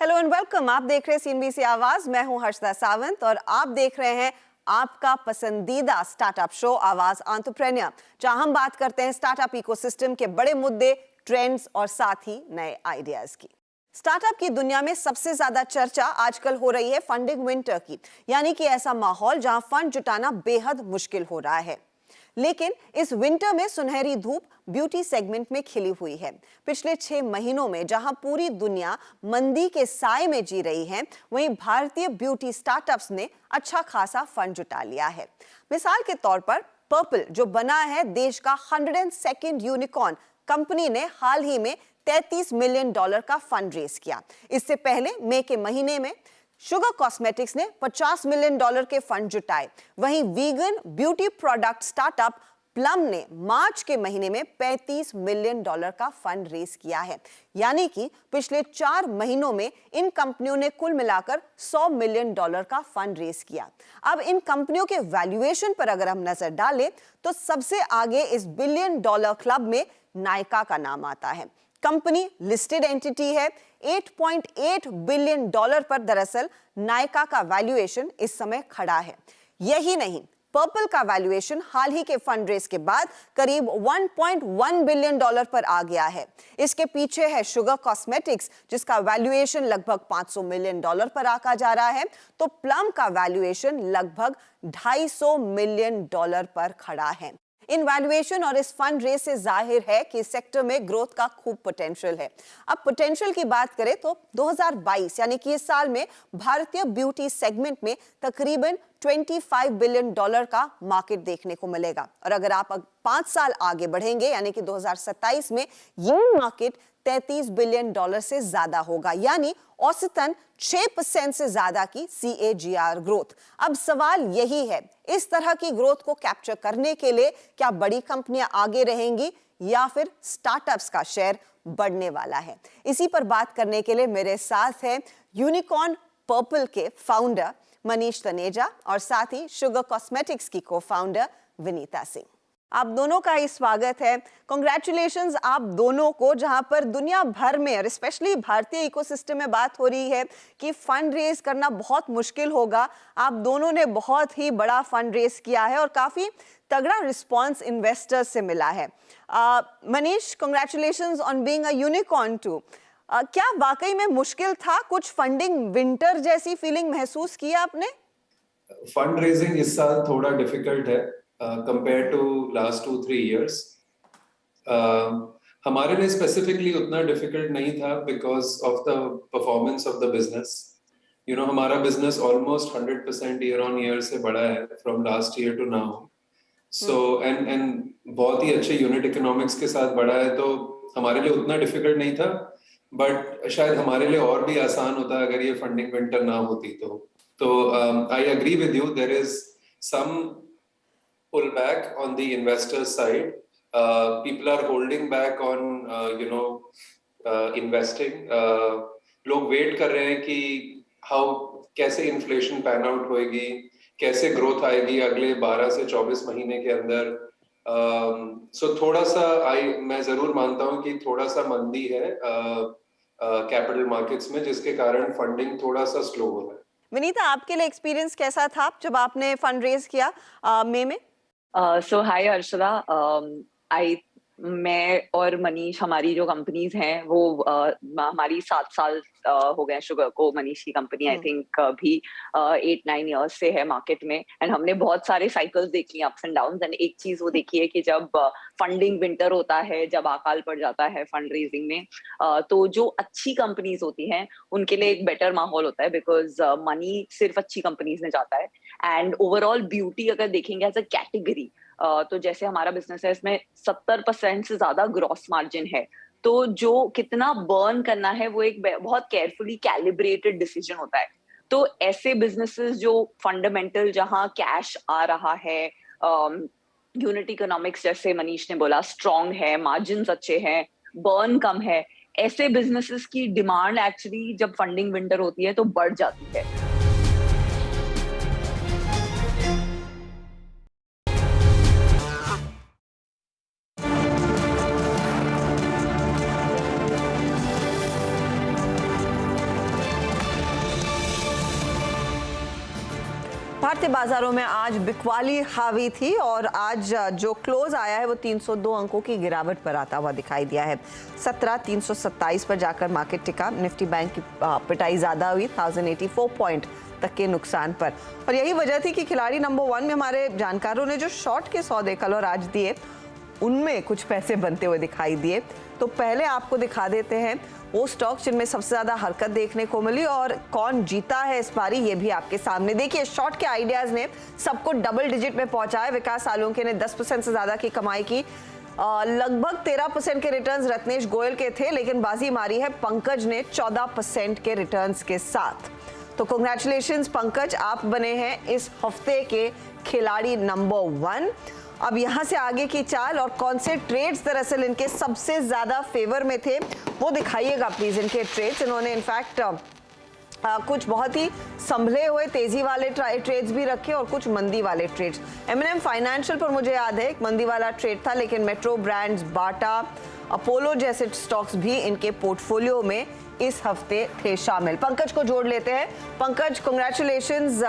hello and welcome. आप देख रहे हैं सीएनबीसी आवाज, मैं हूं हर्षदा सावंत और आप देख रहे हैं आपका पसंदीदा स्टार्टअप शो आवाज एंटरप्रेन्योर, जहां हम बात करते हैं स्टार्टअप इकोसिस्टम के बड़े मुद्दे, ट्रेंड्स और साथ ही नए आइडियाज की। स्टार्टअप की दुनिया में सबसे ज्यादा चर्चा आजकल हो रही है फंडिंग विंटर की, यानी कि ऐसा माहौल जहां फंड जुटाना बेहद मुश्किल हो रहा है। लेकिन इस विंटर में सुनहरी धूप ब्यूटी सेगमेंट में खिली हुई है। पिछले 6 महीनों में जहां पूरी दुनिया मंदी के साए में जी रही है, वहीं भारतीय ब्यूटी स्टार्टअप्स ने अच्छा खासा फंड जुटा लिया है। मिसाल के तौर पर पर्पल जो बना है देश का 102nd यूनिकॉर्न, कंपनी ने हाल ही में $33 मिलियन का फंड रेज किया। इससे पहले मई के महीने में शुगर कॉस्मेटिक्स ने $50 मिलियन के फंड जुटाए। वहीं vegan beauty product startup plum ने मार्च के महीने में $35 मिलियन का फंड रेज किया है, यानी कि पिछले 4 महीनों में इन कंपनियों ने कुल मिलाकर $100 मिलियन का फंड रेज किया। अब इन कंपनियों के वैल्यूएशन पर अगर हम नजर डालें तो सबसे आगे इस $बिलियन क्लब में नायका का नाम आता है। कंपनी लिस्टेड एंटिटी है। $8.8 बिलियन पर दरअसल नायका का वैल्यूएशन इस समय खड़ा है। यही नहीं, पर्पल का वैल्यूएशन हाल ही के फंड रेस के बाद करीब $1.1 बिलियन पर आ गया है। इसके पीछे है शुगर कॉस्मेटिक्स, जिसका वैल्यूएशन लगभग $500 मिलियन पर आका जा रहा है, तो प्लम का वैल्यूएशन लगभग $250 मिलियन पर खड़ा है। इन वैल्यूएशन और इस फंड रेस से जाहिर है कि इस सेक्टर में ग्रोथ का खूब पोटेंशियल है। अब पोटेंशियल की बात करें तो 2022 यानी कि इस साल में भारतीय ब्यूटी सेगमेंट में तकरीबन $25 बिलियन का मार्केट देखने को मिलेगा, और अगर आप 5 साल आगे बढ़ेंगे यानी कि 2027 में यह मार्केट $33 बिलियन से ज्यादा होगा, यानी औसतन 6% से ज्यादा की CAGR ग्रोथ। अब सवाल यही है, इस तरह की ग्रोथ को कैप्चर करने के लिए क्या बड़ी कंपनियां आगे रहेंगी या फिर स्टार्टअप्स का शेयर बढ़ने वाला है? इसी पर बात करने के लिए मेरे साथ है यूनिकॉर्न पर्पल के फाउंडर मनीष तनेजा और साथ ही शुगर कॉस्मेटिक्स की को-फाउंडर विनीता सिंह। आप दोनों का ही स्वागत है। कांग्रेचुलेशंस आप दोनों को, जहां पर दुनिया भर में और स्पेशली भारतीय इकोसिस्टम में बात हो रही है कि फंड रेज करना बहुत मुश्किल होगा। आप दोनों ने बहुत ही बड़ा फंड रेज किया है और काफी तगड़ा रिस्पांस इन्वेस्टर्स से मिला है। Manish, congratulations on being a unicorn too. क्या वाकई में मुश्किल था? कुछ फंडिंग विंटर जैसी फीलिंग महसूस किया आपने? फंड रेजिंग इस साल थोड़ा डिफिकल्ट है compared to last 2-3 years. हमारे लिए स्पेसिफिकली उतना डिफिकल्ट नहीं था because of the performance of the business. You know, हमारा business almost 100% year on year से बढ़ा है from last year to now. So and बहुत ही अच्छे यूनिट इकोनॉमिक्स के साथ बढ़ा है, तो हमारे लिए उतना डिफिकल्ट नहीं था, बट शायद हमारे लिए और भी आसान होता अगर ये फंडिंग विंटर ना होती तो I agree with you, there is some pull back on the investor side. People are holding back on investing. लोग वेट कर रहे हैं कि कैसे इन्फ्लेशन पैन आउट होएगी, कैसे ग्रोथ आएगी अगले 12 से 24 महीने के अंदर। सो थोड़ा सा मैं जरूर मानता हूं कि थोड़ा सा मंदी है कैपिटल मार्केट्स में, जिसके कारण फंडिंग थोड़ा सा स्लो हो रहा है। विनीता, आपके लिए एक्सपीरियंस कैसा था जब आपने फंड रेज किया मई में? सो हाय हर्षदा, मैं और मनीष, हमारी जो कंपनीज हैं वो हमारी 7 साल हो गए शुगर को। मनीष की कंपनी आई थिंक भी 8-9 इयर्स से है मार्केट में, एंड हमने बहुत सारे साइकिल्स देखी, अप्स एंड डाउन्स। एंड एक चीज वो देखी है कि जब फंडिंग विंटर होता है, जब अकाल पड़ जाता है फंड रेजिंग में, तो जो अच्छी कंपनीज होती हैं उनके लिए एक बेटर माहौल होता है, बिकॉज मनी सिर्फ अच्छी कंपनीज में जाता है। एंड ओवरऑल ब्यूटी अगर देखेंगे एज अ कैटेगरी, तो जैसे हमारा बिजनेस है, इसमें 70% से ज्यादा ग्रॉस मार्जिन है, तो जो कितना बर्न करना है वो एक बहुत केयरफुली कैलिब्रेटेड डिसीजन होता है। तो ऐसे बिजनेसेस जो फंडामेंटल, जहां कैश आ रहा है, यूनिट इकोनॉमिक्स जैसे मनीष ने बोला स्ट्रॉन्ग है, मार्जिन्स अच्छे हैं, बर्न कम है, ऐसे बिजनेसेस की डिमांड एक्चुअली जब फंडिंग विंटर होती है तो बढ़ जाती है। भारतीय बाजारों में आज बिकवाली हावी थी और आज जो क्लोज आया है वो 302 अंकों की गिरावट पर आता हुआ दिखाई दिया है। 17,327 पर जाकर मार्केट टिका। निफ्टी बैंक की पिटाई ज्यादा हुई, 1084 पॉइंट तक के नुकसान पर, और यही वजह थी कि खिलाड़ी नंबर 1 में हमारे जानकारों ने जो शॉर्ट के सौदे कल और आज दिए उनमें कुछ पैसे बनते हुए दिखाई दिए। तो पहले आपको दिखा देते हैं वो स्टॉक जिनमें सबसे ज्यादा हरकत देखने को मिली और कौन जीता है इस बारी, ये भी आपके सामने। देखिए, शॉर्ट के आइडियाज ने सबको डबल डिजिट में पहुंचाया। विकास सालुंके ने 10% से ज्यादा की कमाई की। लगभग 13% के रिटर्न्स रत्नेश गोयल के थे, लेकिन बाजी मारी है पंकज ने 14% के रिटर्न्स के साथ। तो कांग्रेचुलेशंस पंकज, आप बने हैं इस हफ्ते के खिलाड़ी नंबर 1। अब यहाँ से आगे की चाल और कौन से ट्रेड्स दरअसल इनके सबसे ज्यादा फेवर में थे वो दिखाइएगा प्लीज। इनके ट्रेड्स इन्होंने इनफैक्ट कुछ बहुत ही संभले हुए तेजी वाले ट्रेड्स भी रखे और कुछ मंदी वाले ट्रेड्स। M&M फाइनेंशियल पर मुझे याद है एक मंदी वाला ट्रेड था, लेकिन मेट्रो ब्रांड्स, बाटा, अपोलो जैसे स्टॉक्स भी इनके पोर्टफोलियो में इस हफ्ते थे शामिल। पंकज को जोड़ लेते हैं। पंकज, कांग्रेचुलेशंस।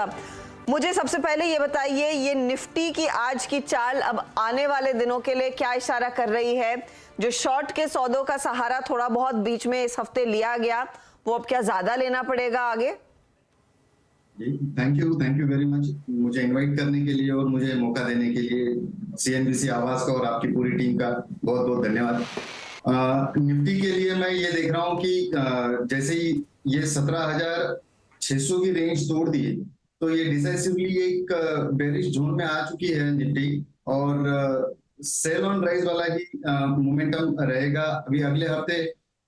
मुझे सबसे पहले ये बताइए, ये निफ्टी की आज की चाल अब आने वाले दिनों के लिए क्या इशारा कर रही है? जो शॉर्ट के सौदों का सहारा थोड़ा बहुत बीच में इस हफ्ते लिया गया, वो अब क्या ज्यादा लेना पड़ेगा आगे? थैंक यू वेरी मच मुझे इनवाइट करने के लिए और मुझे मौका देने के लिए CNBC आवाज का और आपकी पूरी टीम का बहुत बहुत धन्यवाद। निफ्टी के लिए मैं ये देख रहा हूँ कि जैसे ही ये 17,600 की रेंज तोड़ दी तो ये डिसाइसिवली एक बेरिश जोन में आ चुकी है निफ्टी, और सेल ऑन राइज वाला ही मोमेंटम रहेगा। अभी अगले हफ्ते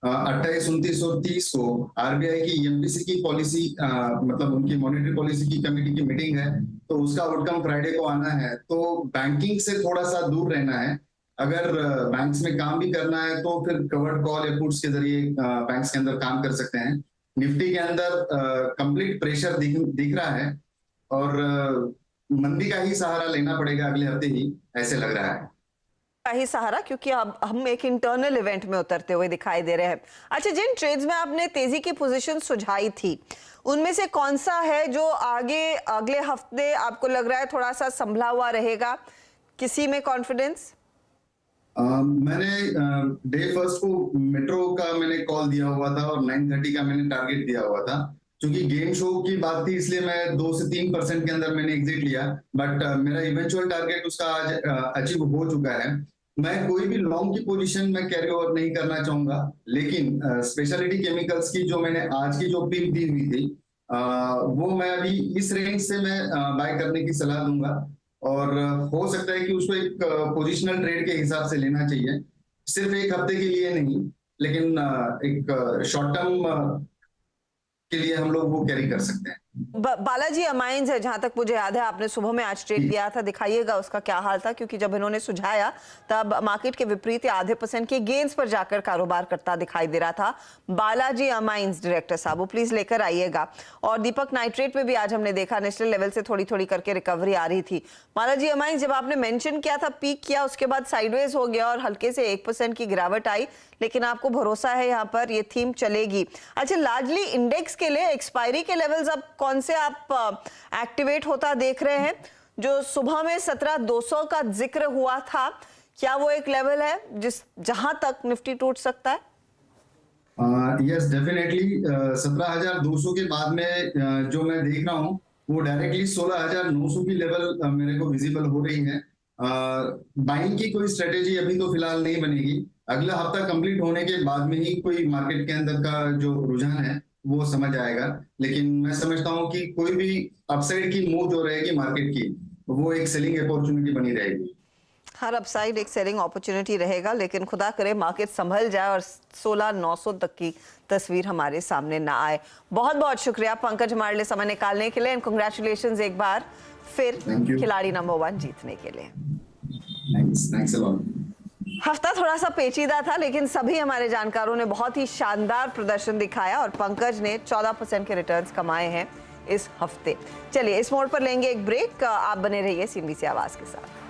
28, 29 और 30 को RBI की MPC की पॉलिसी मतलब उनकी मॉनेटरी पॉलिसी की कमेटी की मीटिंग है, तो उसका आउटकम फ्राइडे को आना है। तो बैंकिंग से थोड़ा सा दूर रहना है। अगर बैंक्स में काम भी करना है तो फिर कवर्ड कॉल या पुट्स के जरिए बैंक्स के अंदर काम कर सकते हैं। निफ्टी के अंदर कंप्लीट प्रेशर दिख रहा है और मंदी का ही सहारा लेना पड़ेगा अगले हफ्ते ही, ऐसे लग रहा है ही सहारा, क्योंकि अब हम एक इंटरनल इवेंट में उतरते हुए दिखाई दे रहे हैं। अच्छा, जिन ट्रेड्स में आपने तेजी की पोजीशन सुझाई थी उनमें से कौन सा है जो आगे अगले हफ्ते आपको लग रहा है थोड़ा सा संभला हुआ रहेगा? किसी में कॉन्फिडेंस? मैंने डे फर्स्ट को मेट्रो का मैंने कॉल दिया हुआ था और 9:30 का मैंने टारगेट दिया हुआ था। क्योंकि गेम शो की बात थी इसलिए मैं 2 से 3% के अंदर मैंने एग्जिट लिया, बट मेरा इवेंचुअल टारगेट उसका आज अचीव हो चुका है। मैं कोई भी लॉन्ग की पोजीशन में कैरी ओवर नहीं करना चाहूंगा, लेकिन स्पेशलिटी केमिकल्स की जो मैंने आज की जो पिक दी हुई थी वो मैं अभी इस रेंज से मैं बाय करने की सलाह दूंगा, और हो सकता है कि उसको एक पोजिशनल ट्रेड के हिसाब से लेना चाहिए, सिर्फ एक हफ्ते के लिए नहीं, लेकिन एक शॉर्ट टर्म के लिए हम लोग वो कैरी कर सकते हैं। बालाजी अमाइंस है, जहां तक मुझे याद है आपने सुबह में आज ट्रेड किया था, दिखाइएगा उसका क्या हाल था, क्योंकि जब इन्होंने सुझाया तब मार्केट के विपरीत आधे % के गेन्स पर जाकर कारोबार करता दिखाई दे रहा था। बालाजी अमाइंस डायरेक्टर साहब, वो प्लीज लेकर आइएगा। और दीपक, नाइट्रेट में भी आज हमने देखा नेशनल लेवल से थोड़ी थोड़ी करके रिकवरी आ रही थी। बालाजी अमाइंस, जब आपने मेंशन किया था, पीक किया, उसके बाद साइडवेज हो गया और हल्के से 1% की गिरावट आई, लेकिन आपको भरोसा है यहाँ पर ये थीम चलेगी। अच्छा, लार्जली इंडेक्स के लिए एक्सपायरी के लेवल्स अब कौन से आप एक्टिवेट होता देख रहे हैं? जो सुबह में 17,200 का जिक्र हुआ था, क्या वो एक लेवल है जहां तक निफ्टी टूट सकता है? यस, डेफिनेटली 17,200 के बाद में जो मैं देख रहा हूँ वो डायरेक्टली 16,900 की लेवल मेरे को विजिबल हो रही है। बाइंग की कोई स्ट्रेटेजी अभी तो फिलहाल नहीं बनेगी, अगला हफ्ता कंप्लीट होने के बाद में ही कोई मार्केट के अंदर का जो रुझान है वो समझ आएगा। लेकिन मैं समझता हूँ कि कोई भी अपसाइड की मूव जो रहेगी मार्केट की, वो एक सेलिंग अपॉर्चुनिटी बनी रहेगी। हर अपसाइड एक सेलिंग अपॉर्चुनिटी रहेगा, लेकिन खुदा करे मार्केट संभल जाए और 16,900 तक की तस्वीर हमारे सामने ना आए। बहुत बहुत शुक्रिया पंकज हमारे लिए समय निकालने के लिए, एंड कांग्रेचुलेशंस एक बार फिर खिलाड़ी नंबर 1 जीतने के लिए। Thanks a lot. हफ्ता थोड़ा सा पेचीदा था, लेकिन सभी हमारे जानकारों ने बहुत ही शानदार प्रदर्शन दिखाया और पंकज ने 14% के रिटर्न्स कमाए हैं इस हफ्ते। चलिए इस मोड़ पर लेंगे एक ब्रेक, आप बने रहिए CNBC आवाज के साथ।